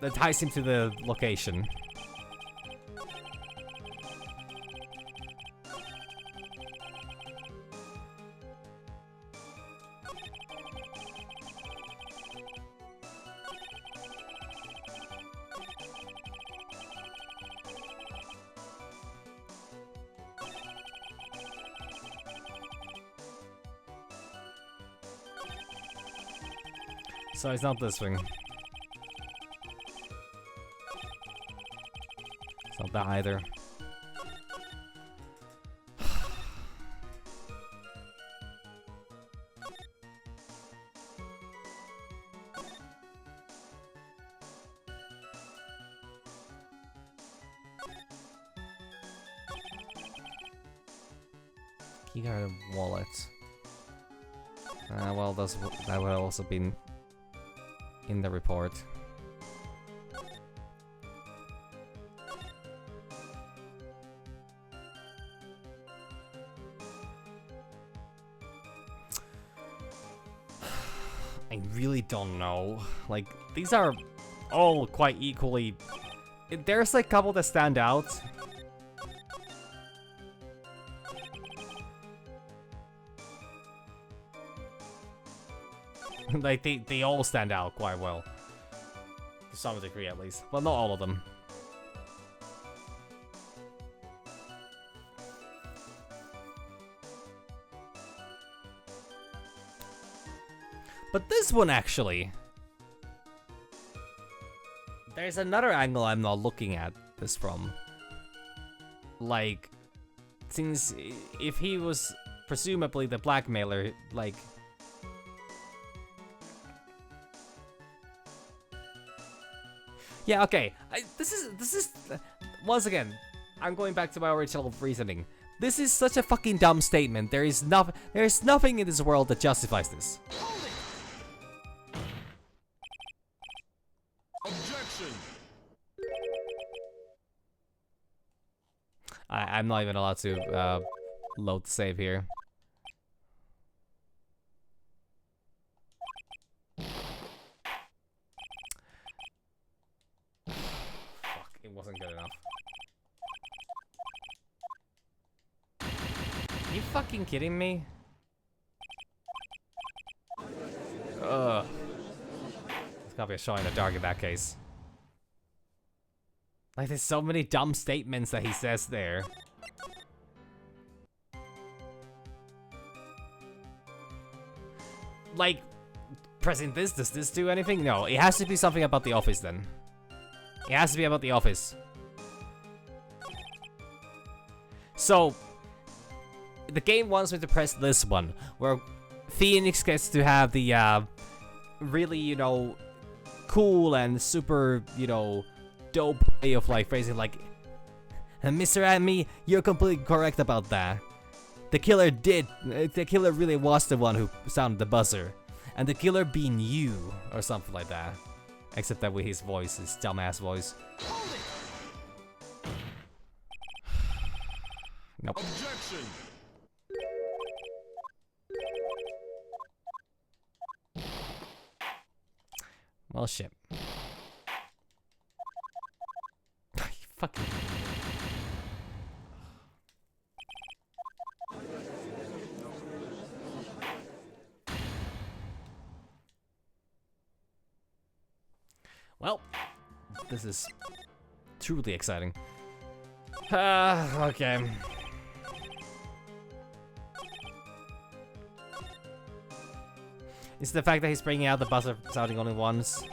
that ties him to the location. So it's not this thing. It's not that either. Keycard and wallet. Well, that would have also been in the report. I really don't know. Like, these are all quite equally... There's like a couple that stand out. Like, they all stand out quite well. To some degree, at least. Well, not all of them. this one actually. There's another angle I'm not looking at this from. Like, since if he was presumably the blackmailer, like... Yeah, okay. This is once again, I'm going back to my original reasoning. This is such a fucking dumb statement. There is nothing in this world that justifies this. Objection. I'm not even allowed to load the save here. Fuck, it wasn't good enough. You fucking kidding me? Ugh. It's gotta be a shot in the dark in that case. Like, there's so many dumb statements that he says there. Like, pressing this, does this do anything? No, it has to be something about the office then. It has to be about the office. So, the game wants me to press this one, where Phoenix gets to have the, really, you know, cool and super, you know, dope way of like phrasing like, Mr. Amy, you're completely correct about that. The killer really was the one who sounded the buzzer. And the killer being you, or something like that. Except that with his voice, his dumbass voice. Nope. Objection. Well, shit. You fucking... Well, this is truly exciting. Okay. It's the fact that he's bringing out the buzzer sounding only once.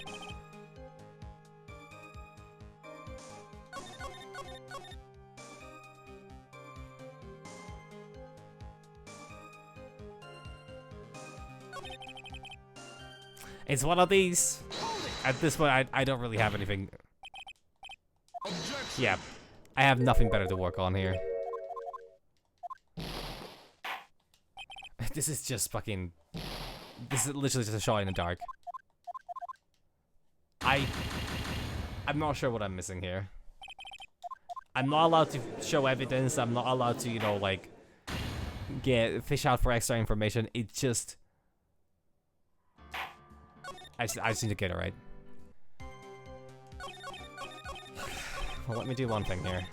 It's one of these. At this point, I don't really have anything. Objection. Yeah, I have nothing better to work on here. This is just fucking... This is literally just a shot in the dark. I'm not sure what I'm missing here. I'm not allowed to show evidence. I'm not allowed to, you know, like, fish out for extra information. It just... I just need to get it right. Well, let me do one thing here.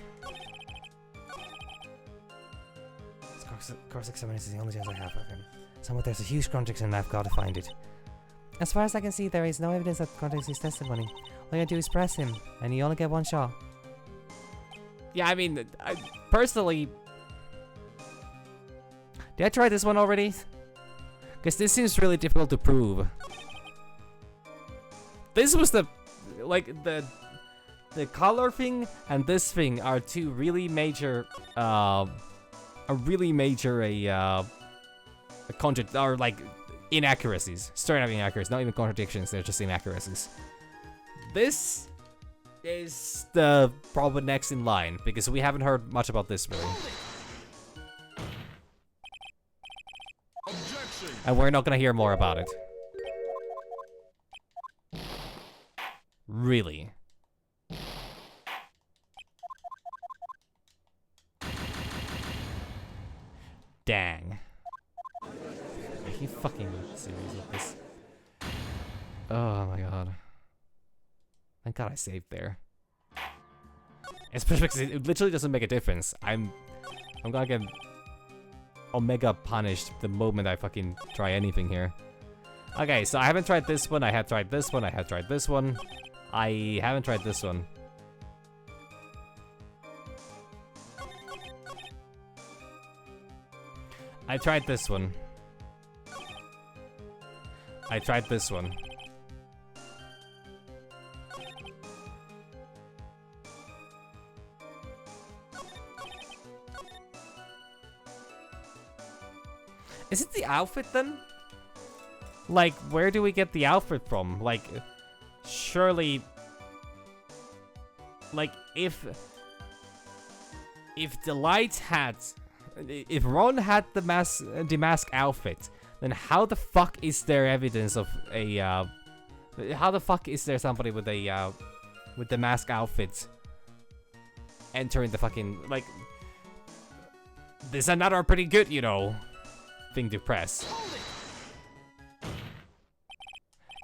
Cross-examination is the only chance I have of him. Somewhere there's a huge contradiction and I've got to find it. As far as I can see, there is no evidence that contradicts his testimony. All you gotta do is press him, and you only get one shot. Yeah, I mean, personally... Did I try this one already? Because this seems really difficult to prove. This was the... Like, the color thing and this thing are two really major... or like inaccuracies. Straight up inaccuracies, not even contradictions, they're just inaccuracies. This is the probably next in line, because we haven't heard much about this really. Objection. And we're not gonna hear more about it. Really. Dang. Are you fucking serious with this? Oh my god. Thank god I saved there. Especially because it literally doesn't make a difference. I'm gonna get omega punished the moment I fucking try anything here. Okay, so I haven't tried this one, I have tried this one, I have tried this one. I haven't tried this one. I tried this one. I tried this one. Is it the outfit then? Like, where do we get the outfit from? Like, surely... Like, if the light had... If Ron had the mask outfit, then how the fuck is there evidence of a... how the fuck is there somebody with a... with the mask outfit entering the fucking... Like... This is another pretty good, you know... thing to press.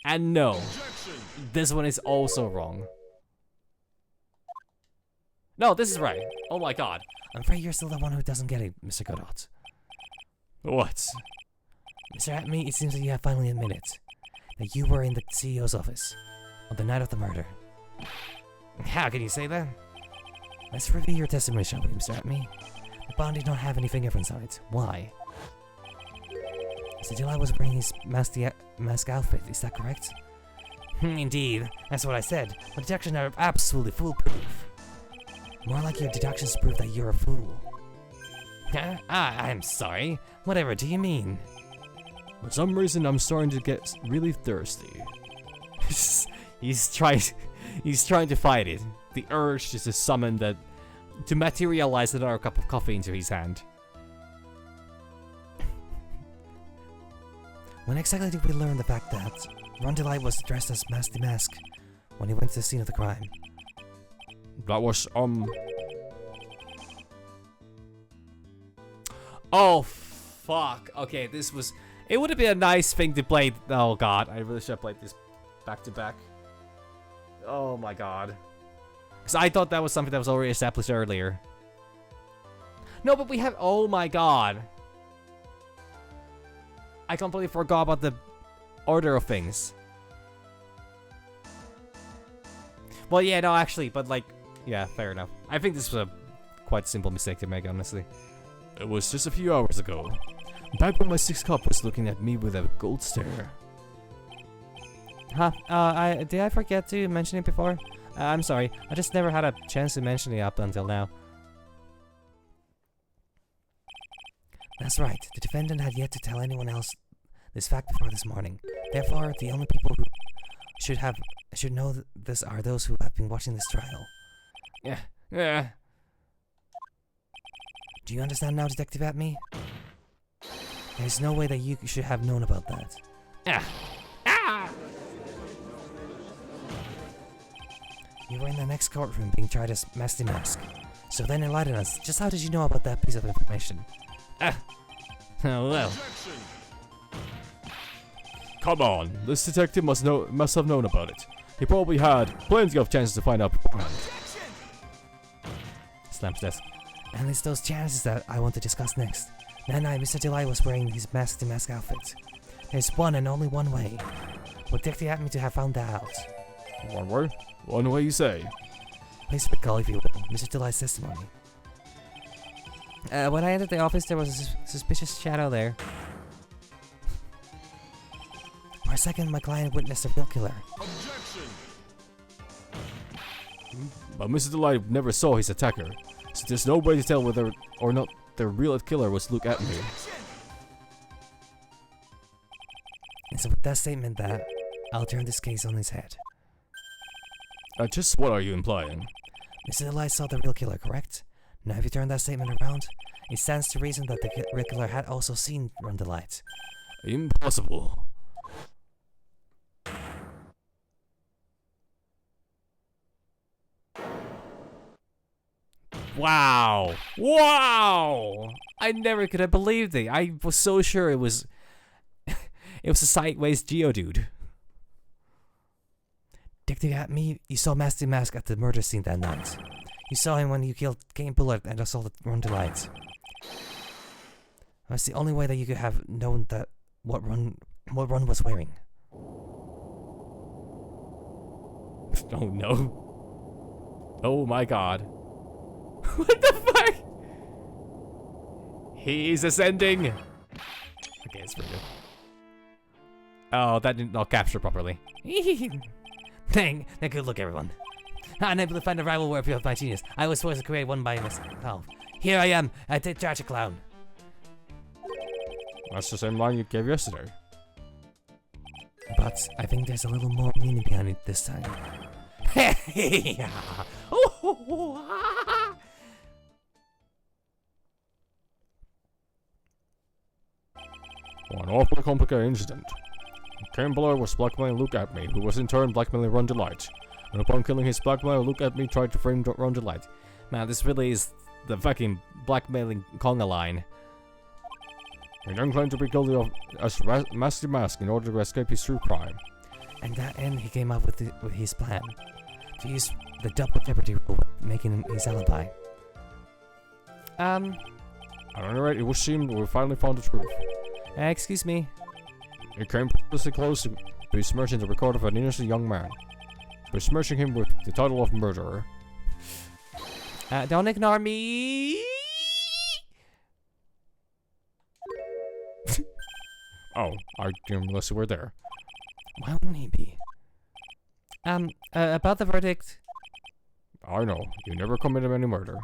And no, this one is also wrong. No, this is right. Oh my god. I'm afraid you're still the one who doesn't get it, Mr. Godot. What? Mr. Atme, it seems that you have finally admitted that you were in the CEO's office on the night of the murder. How can you say that? Let's review your testimony, shall we, Mr. Atme? The bond did not have any fingerprints on it. Why? Mr. July was wearing his mask outfit, is that correct? Indeed, that's what I said. My deductions are absolutely foolproof. More like your deductions prove that you're a fool. I'm sorry. Whatever do you mean? For some reason, I'm starting to get really thirsty. He's trying to fight it. The urge just to summon that, to materialize another cup of coffee into his hand. When exactly did we learn the fact that Ron Delight was dressed as Mask the Mask when he went to the scene of the crime? That was, Oh, fuck. Okay, this was... It would have been a nice thing to play... Oh, God. I really should have played this back to back. Oh, my God. Because I thought that was something that was already established earlier. No, but we have... Oh, my God. I completely forgot about the order of things. Well, yeah, no, actually, but like... Yeah, fair enough. I think this was a quite simple mistake to make, honestly. It was just a few hours ago. Back when my sixth cop was looking at me with a gold stare. Huh, did I forget to mention it before? I'm sorry, I just never had a chance to mention it up until now. That's right, the defendant had yet to tell anyone else this fact before this morning. Therefore, the only people who should know this are those who have been watching this trial. Yeah. Do you understand now, Detective Atme? There's no way that you should have known about that. You were in the next courtroom being tried as Mask the Mask. So then enlighten us, just how did you know about that piece of information? Oh, well. Come on, this detective must have known about it. He probably had plenty of chances to find out beforehand. Slams desk. And it's those chances that I want to discuss next. That night, Mr. Delay was wearing his Mask the Mask outfit. There's one and only one way. Would Detective Atme to have found that out? One word? One way you say. Please recall, if you will, Mr. Delay's testimony. When I entered the office, there was a suspicious shadow there. For a second, my client witnessed a real killer. Objection! But Mr. Delight never saw his attacker, so there's no way to tell whether or not the real killer was Luke Atme. It's with that statement that I'll turn this case on its head. Just what are you implying? Mr. Delight saw the real killer, correct? Now if you turn that statement around, it stands to reason that the real killer had also seen Ron Delight. Impossible. Wow. Wow. I never could have believed it. I was so sure it was... it was a sideways Geodude. Detective Atme, you saw Mask the Mask at the murder scene that night. You saw him when you killed Game Bullet and assaulted Ron Delight. That's the only way that you could have known that what Ron was wearing. Oh no. Oh my god. What the fuck? He's ascending. Okay, it's pretty good. Oh, that did not capture properly. Dang, good look, everyone. Unable to find a rival worthy of my genius, I was forced to create one by myself. Here I am, a tragic clown. That's the same line you gave yesterday. But I think there's a little more meaning behind it this time. An awfully complicated incident. Campbell was blackmailing Luke at me, who was in turn blackmailing Ron Delight. And upon killing his blackmailer, Luke at me tried to frame Ron Delight. Man, this really is the fucking blackmailing conga line. He then claimed to be guilty of massive mask in order to escape his true crime. And that end, he came up with his plan. To use the double jeopardy rule, making his alibi. At any rate, it would seem we finally found the truth. Excuse me. It came purposely close to besmirching the record of an innocent young man. Besmirching him with the title of murderer. Don't ignore me. Oh, I didn't realize you were there. Why wouldn't he be? About the verdict. I know, you never committed any murder.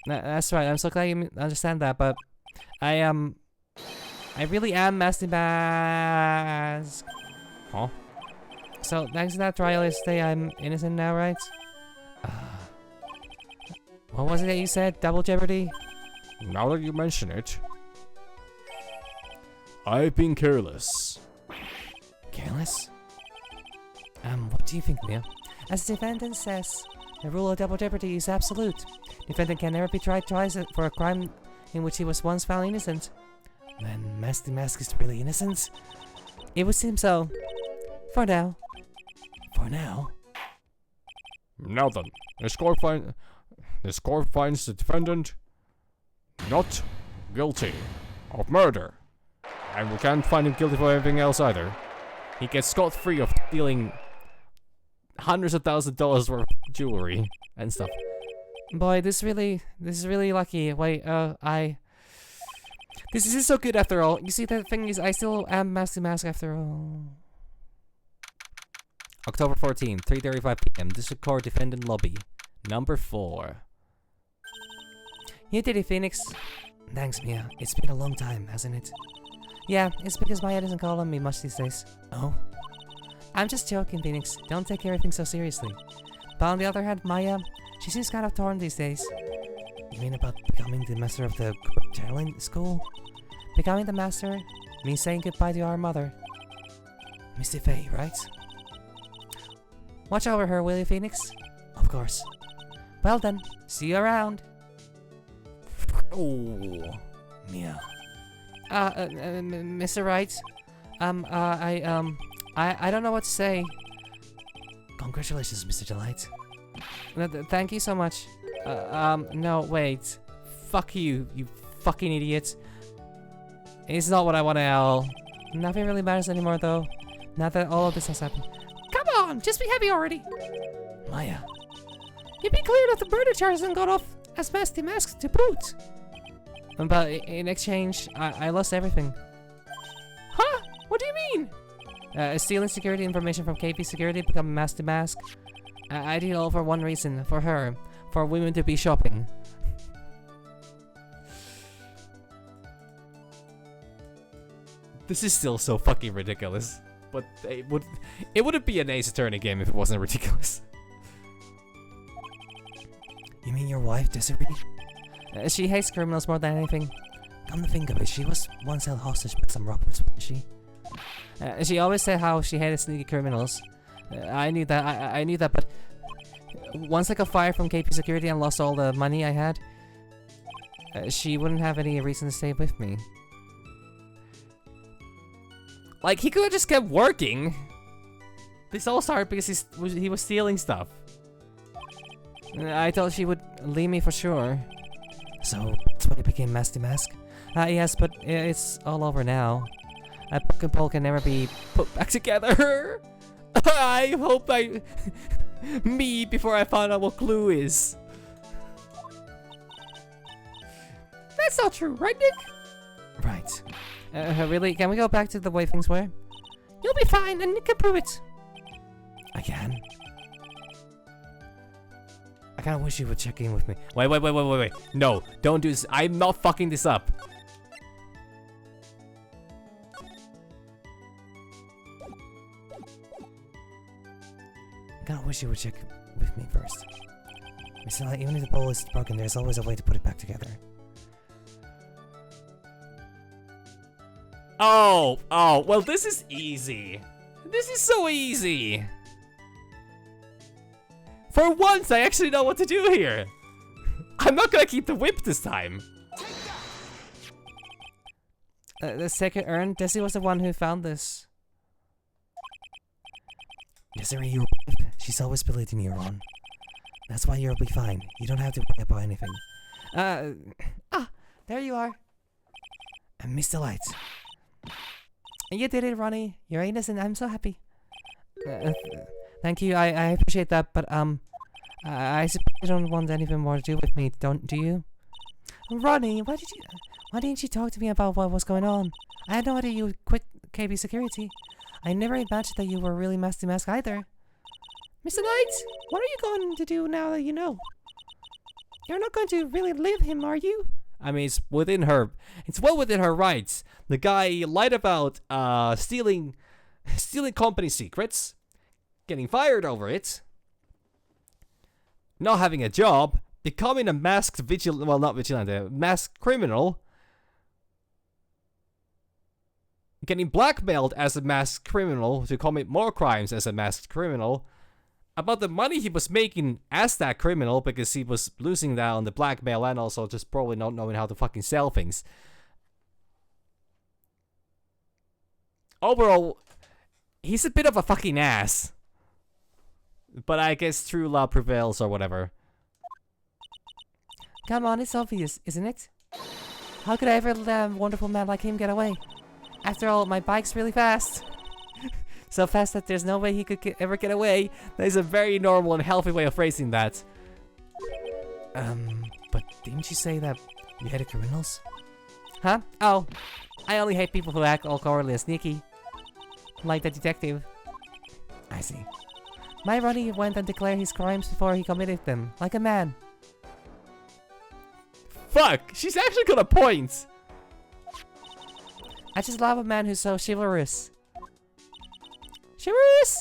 That's right, I'm so glad you understand that, but I really am Master Mask. Huh? So, thanks to that trial yesterday, I'm innocent now, right? What was it that you said? Double jeopardy? Now that you mention it, I've been careless. Careless? What do you think, Mia? As the defendant says, the rule of double jeopardy is absolute. Defendant can never be tried twice for a crime in which he was once found innocent. Then Master Mask is really innocent? It would seem so. For now. For now? Now then, the court finds the defendant not guilty of murder. And we can't find him guilty for anything else either. He gets scot-free of stealing hundreds of thousands of dollars worth of jewelry and stuff. Boy, this is really lucky. Wait, this is so good after all. You see, the thing is, I still am Master Mask after all. October 14th, 3:35 p.m. District Court Defendant Lobby. Number 4. You did it, Phoenix. Thanks, Mia. It's been a long time, hasn't it? Yeah, it's because Maya doesn't call on me much these days. Oh? I'm just joking, Phoenix. Don't take everything so seriously. But on the other hand, Maya, she seems kind of torn these days. You mean about becoming the master of the Caroline school? Becoming the master means saying goodbye to our mother. Misty Faye, right? Watch over her, will you, Phoenix? Of course. Well then, see you around. Oh. Mia. Mr. Wright. I don't know what to say. Congratulations, Mr. Delight. Thank you so much. No, wait. Fuck you, you fucking idiot. It's not what I want to yell. Nothing really matters anymore, though. Now that all of this has happened. Come on, just be happy already. Maya. You've been cleared of the murder charges and got off as Master Mask to boot. But in exchange, I lost everything. Huh? What do you mean? Stealing security information from KP Security, becoming Master Mask. I did it all for one reason, for her. For women to be shopping. This is still so fucking ridiculous. But it wouldn't be an Ace Attorney game if it wasn't ridiculous. You mean your wife, Desiree? She hates criminals more than anything. Come to think of it, she was once held hostage by some robbers, wasn't she? She always said how she hated sneaky criminals. I knew that, I knew that, but once I got fired from KP Security and lost all the money I had, she wouldn't have any reason to stay with me. Like, he could have just kept working. This all started because he was stealing stuff. I thought she would leave me for sure. So, that's when it became Master Mask? Yes, but it's all over now. Puck and Pole can never be put back together. I hope me before I found out what Clue is. That's not true, right, Nick? Right. Really? Can we go back to the way things were? You'll be fine, and you can prove it. I can. I kinda wish you would check in with me. Wait. No, don't do this. I'm not fucking this up. I kinda wish you would check with me first. Mr. Light, even if the bowl is broken, there's always a way to put it back together. Oh, well, this is easy. This is so easy. For once, I actually know what to do here. I'm not gonna keep the whip this time. The second urn, Desi was the one who found this. Desiree, you're right. She's always believed in you, Ron. That's why you'll be fine. You don't have to worry about anything. There you are. And Mr. Light. You did it, Ronnie. You're innocent. I'm so happy. Thank you. I appreciate that, but I suppose you don't want anything more to do with me, do you? Ronnie, why didn't you talk to me about what was going on? I had no idea you quit KB Security. I never imagined that you were really Master Mask either. Mr. Knight, what are you going to do now that you know? You're not going to really leave him, are you? I mean, it's well within her rights. The guy lied about stealing company secrets, getting fired over it, not having a job, becoming a masked masked criminal, getting blackmailed as a masked criminal to commit more crimes as a masked criminal, about the money he was making as that criminal because he was losing that on the blackmail and also just probably not knowing how to fucking sell things. Overall, he's a bit of a fucking ass. But I guess true love prevails or whatever. Come on, it's obvious, isn't it? How could I ever let a wonderful man like him get away? After all, my bike's really fast. So fast that there's no way he could ever get away. That is a very normal and healthy way of phrasing that. But didn't you say that you hated criminals? Huh? Oh, I only hate people who act all cowardly and sneaky. Like the detective. I see. My Ronnie went and declared his crimes before he committed them, like a man. Fuck! She's actually got a point! I just love a man who's so chivalrous. Chivalrous?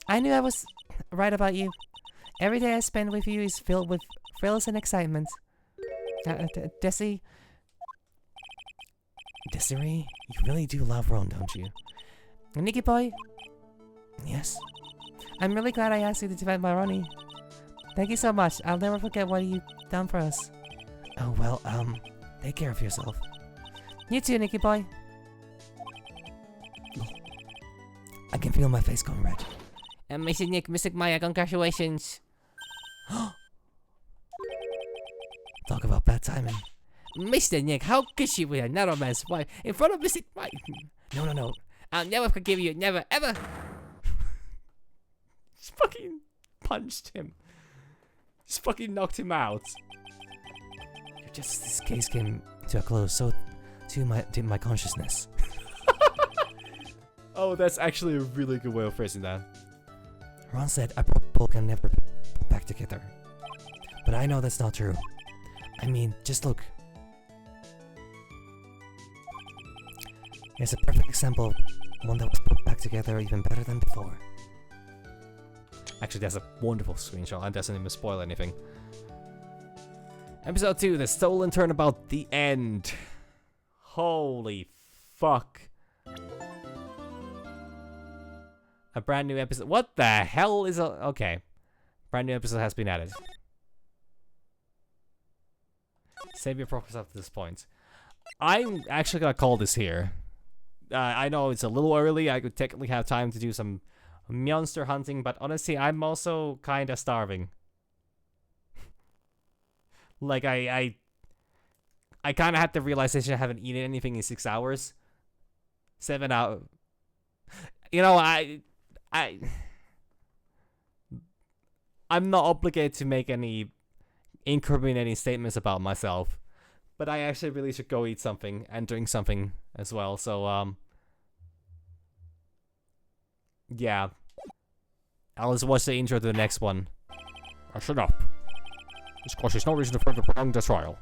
I knew I was right about you. Every day I spend with you is filled with thrills and excitement. Desiree, you really do love Ron, don't you? Nicky boy? Yes. I'm really glad I asked you to defend my Ronnie. Thank you so much. I'll never forget what you've done for us. Oh, well, take care of yourself. You too, Nicky boy. I can feel my face going red. Mr. Nick, Mr. Maya, congratulations. Talk about bad timing. Mr. Nick, how could you with another man's wife in front of Mr. Mike? No. I'll never forgive you, never, ever. Just fucking punched him. Just fucking knocked him out. Just as this case came to a close, so to my consciousness. Oh, that's actually a really good way of phrasing that. Ron said a couple can never be put back together. But I know that's not true. I mean, just look. Here's a perfect example of one that was put back together even better than before. Actually, that's a wonderful screenshot and doesn't even spoil anything. Episode 2, The Stolen Turnabout, the end. Holy fuck. A brand new episode. What the hell is a... Okay. Brand new episode has been added. Save your progress up to this point. I'm actually gonna call this here. I know it's a little early. I could technically have time to do some monster hunting, but honestly, I'm also kind of starving. Like, I kind of had the realization I haven't eaten anything in 6 hours. 7 hours. You know, I'm not obligated to make any incriminating statements about myself, but I actually really should go eat something and drink something as well. So Yeah. I'll just watch the intro to the next one. Shut up. This causes no reason to further prolong the trial.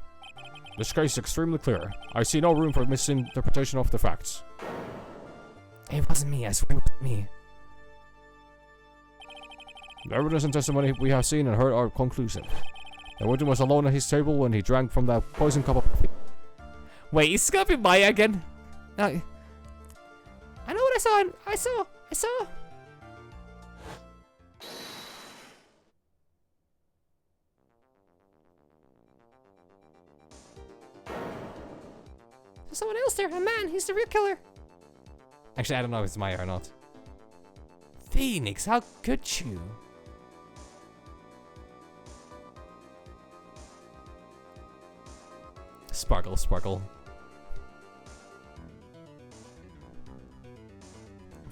This case is extremely clear. I see no room for misinterpretation of the facts. It wasn't me, I swear it wasn't me. The evidence and testimony we have seen and heard are conclusive. The victim was alone at his table when he drank from that poison cup of coffee. Wait, is this gonna be Maya again? No, I know what I saw. I saw. There's someone else there. A man. He's the real killer. Actually, I don't know if it's Maya or not. Phoenix, how could you? Sparkle, sparkle.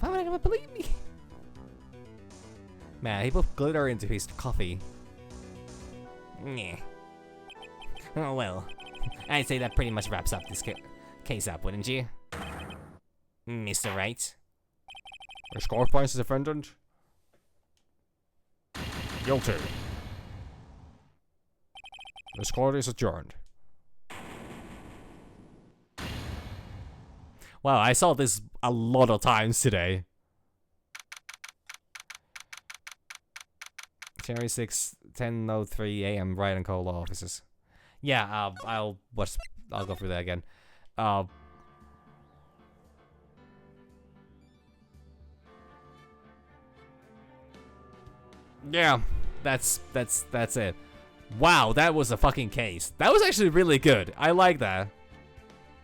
Why would anyone believe me? Man, he put glitter into his coffee. Nah. Oh well. I'd say that pretty much wraps up this case up, wouldn't you? Mr. Wright? The score finds the defendant guilty. This court is adjourned. Wow, I saw this a lot of times today. January 6th, 10:03 a.m. Wright and Co. Law Offices. Yeah, I'll go through that again. Yeah, that's it. Wow, that was a fucking case. That was actually really good. I like that.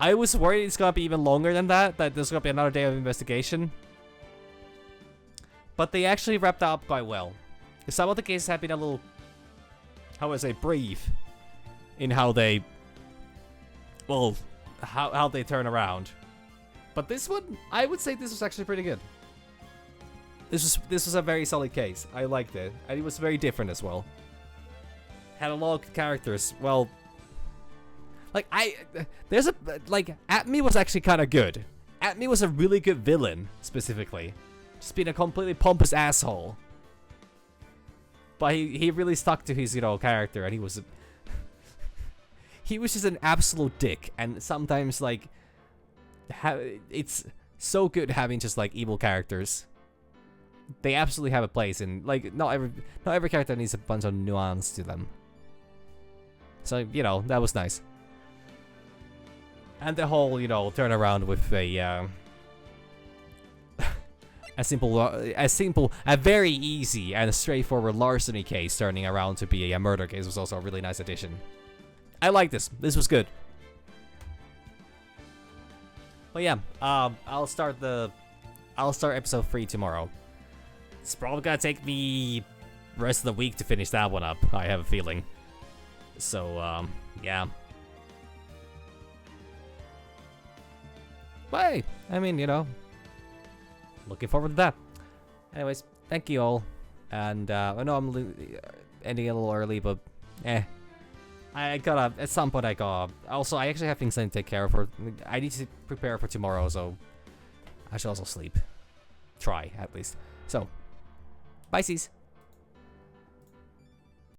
I was worried it's gonna be even longer than that there's gonna be another day of investigation. But they actually wrapped that up quite well. Some of the cases have been a little, how would I say, brief in how they, well, how they turn around. But this one, I would say this was actually pretty good. This was a very solid case. I liked it. And it was very different as well. Had a lot of characters. Well, like, Atme was actually kind of good. Atme was a really good villain, specifically. Just being a completely pompous asshole. But he really stuck to his, character, and he was just an absolute dick. And sometimes, like, it's so good having just, like, evil characters. They absolutely have a place, and, like, not every character needs a bunch of nuance to them. So, that was nice. And the whole, turnaround with a a very easy and straightforward larceny case turning around to be a murder case was also a really nice addition. I like this. This was good. But yeah, I'll start episode 3 tomorrow. It's probably gonna take me the rest of the week to finish that one up, I have a feeling. So, yeah. But hey, I mean, looking forward to that. Anyways, thank you all. And, I know I'm ending a little early, but, I gotta, at some point I gotta, also, I actually have things I need to take care of I need to prepare for tomorrow, so I should also sleep. Try, at least. So, bye, sees.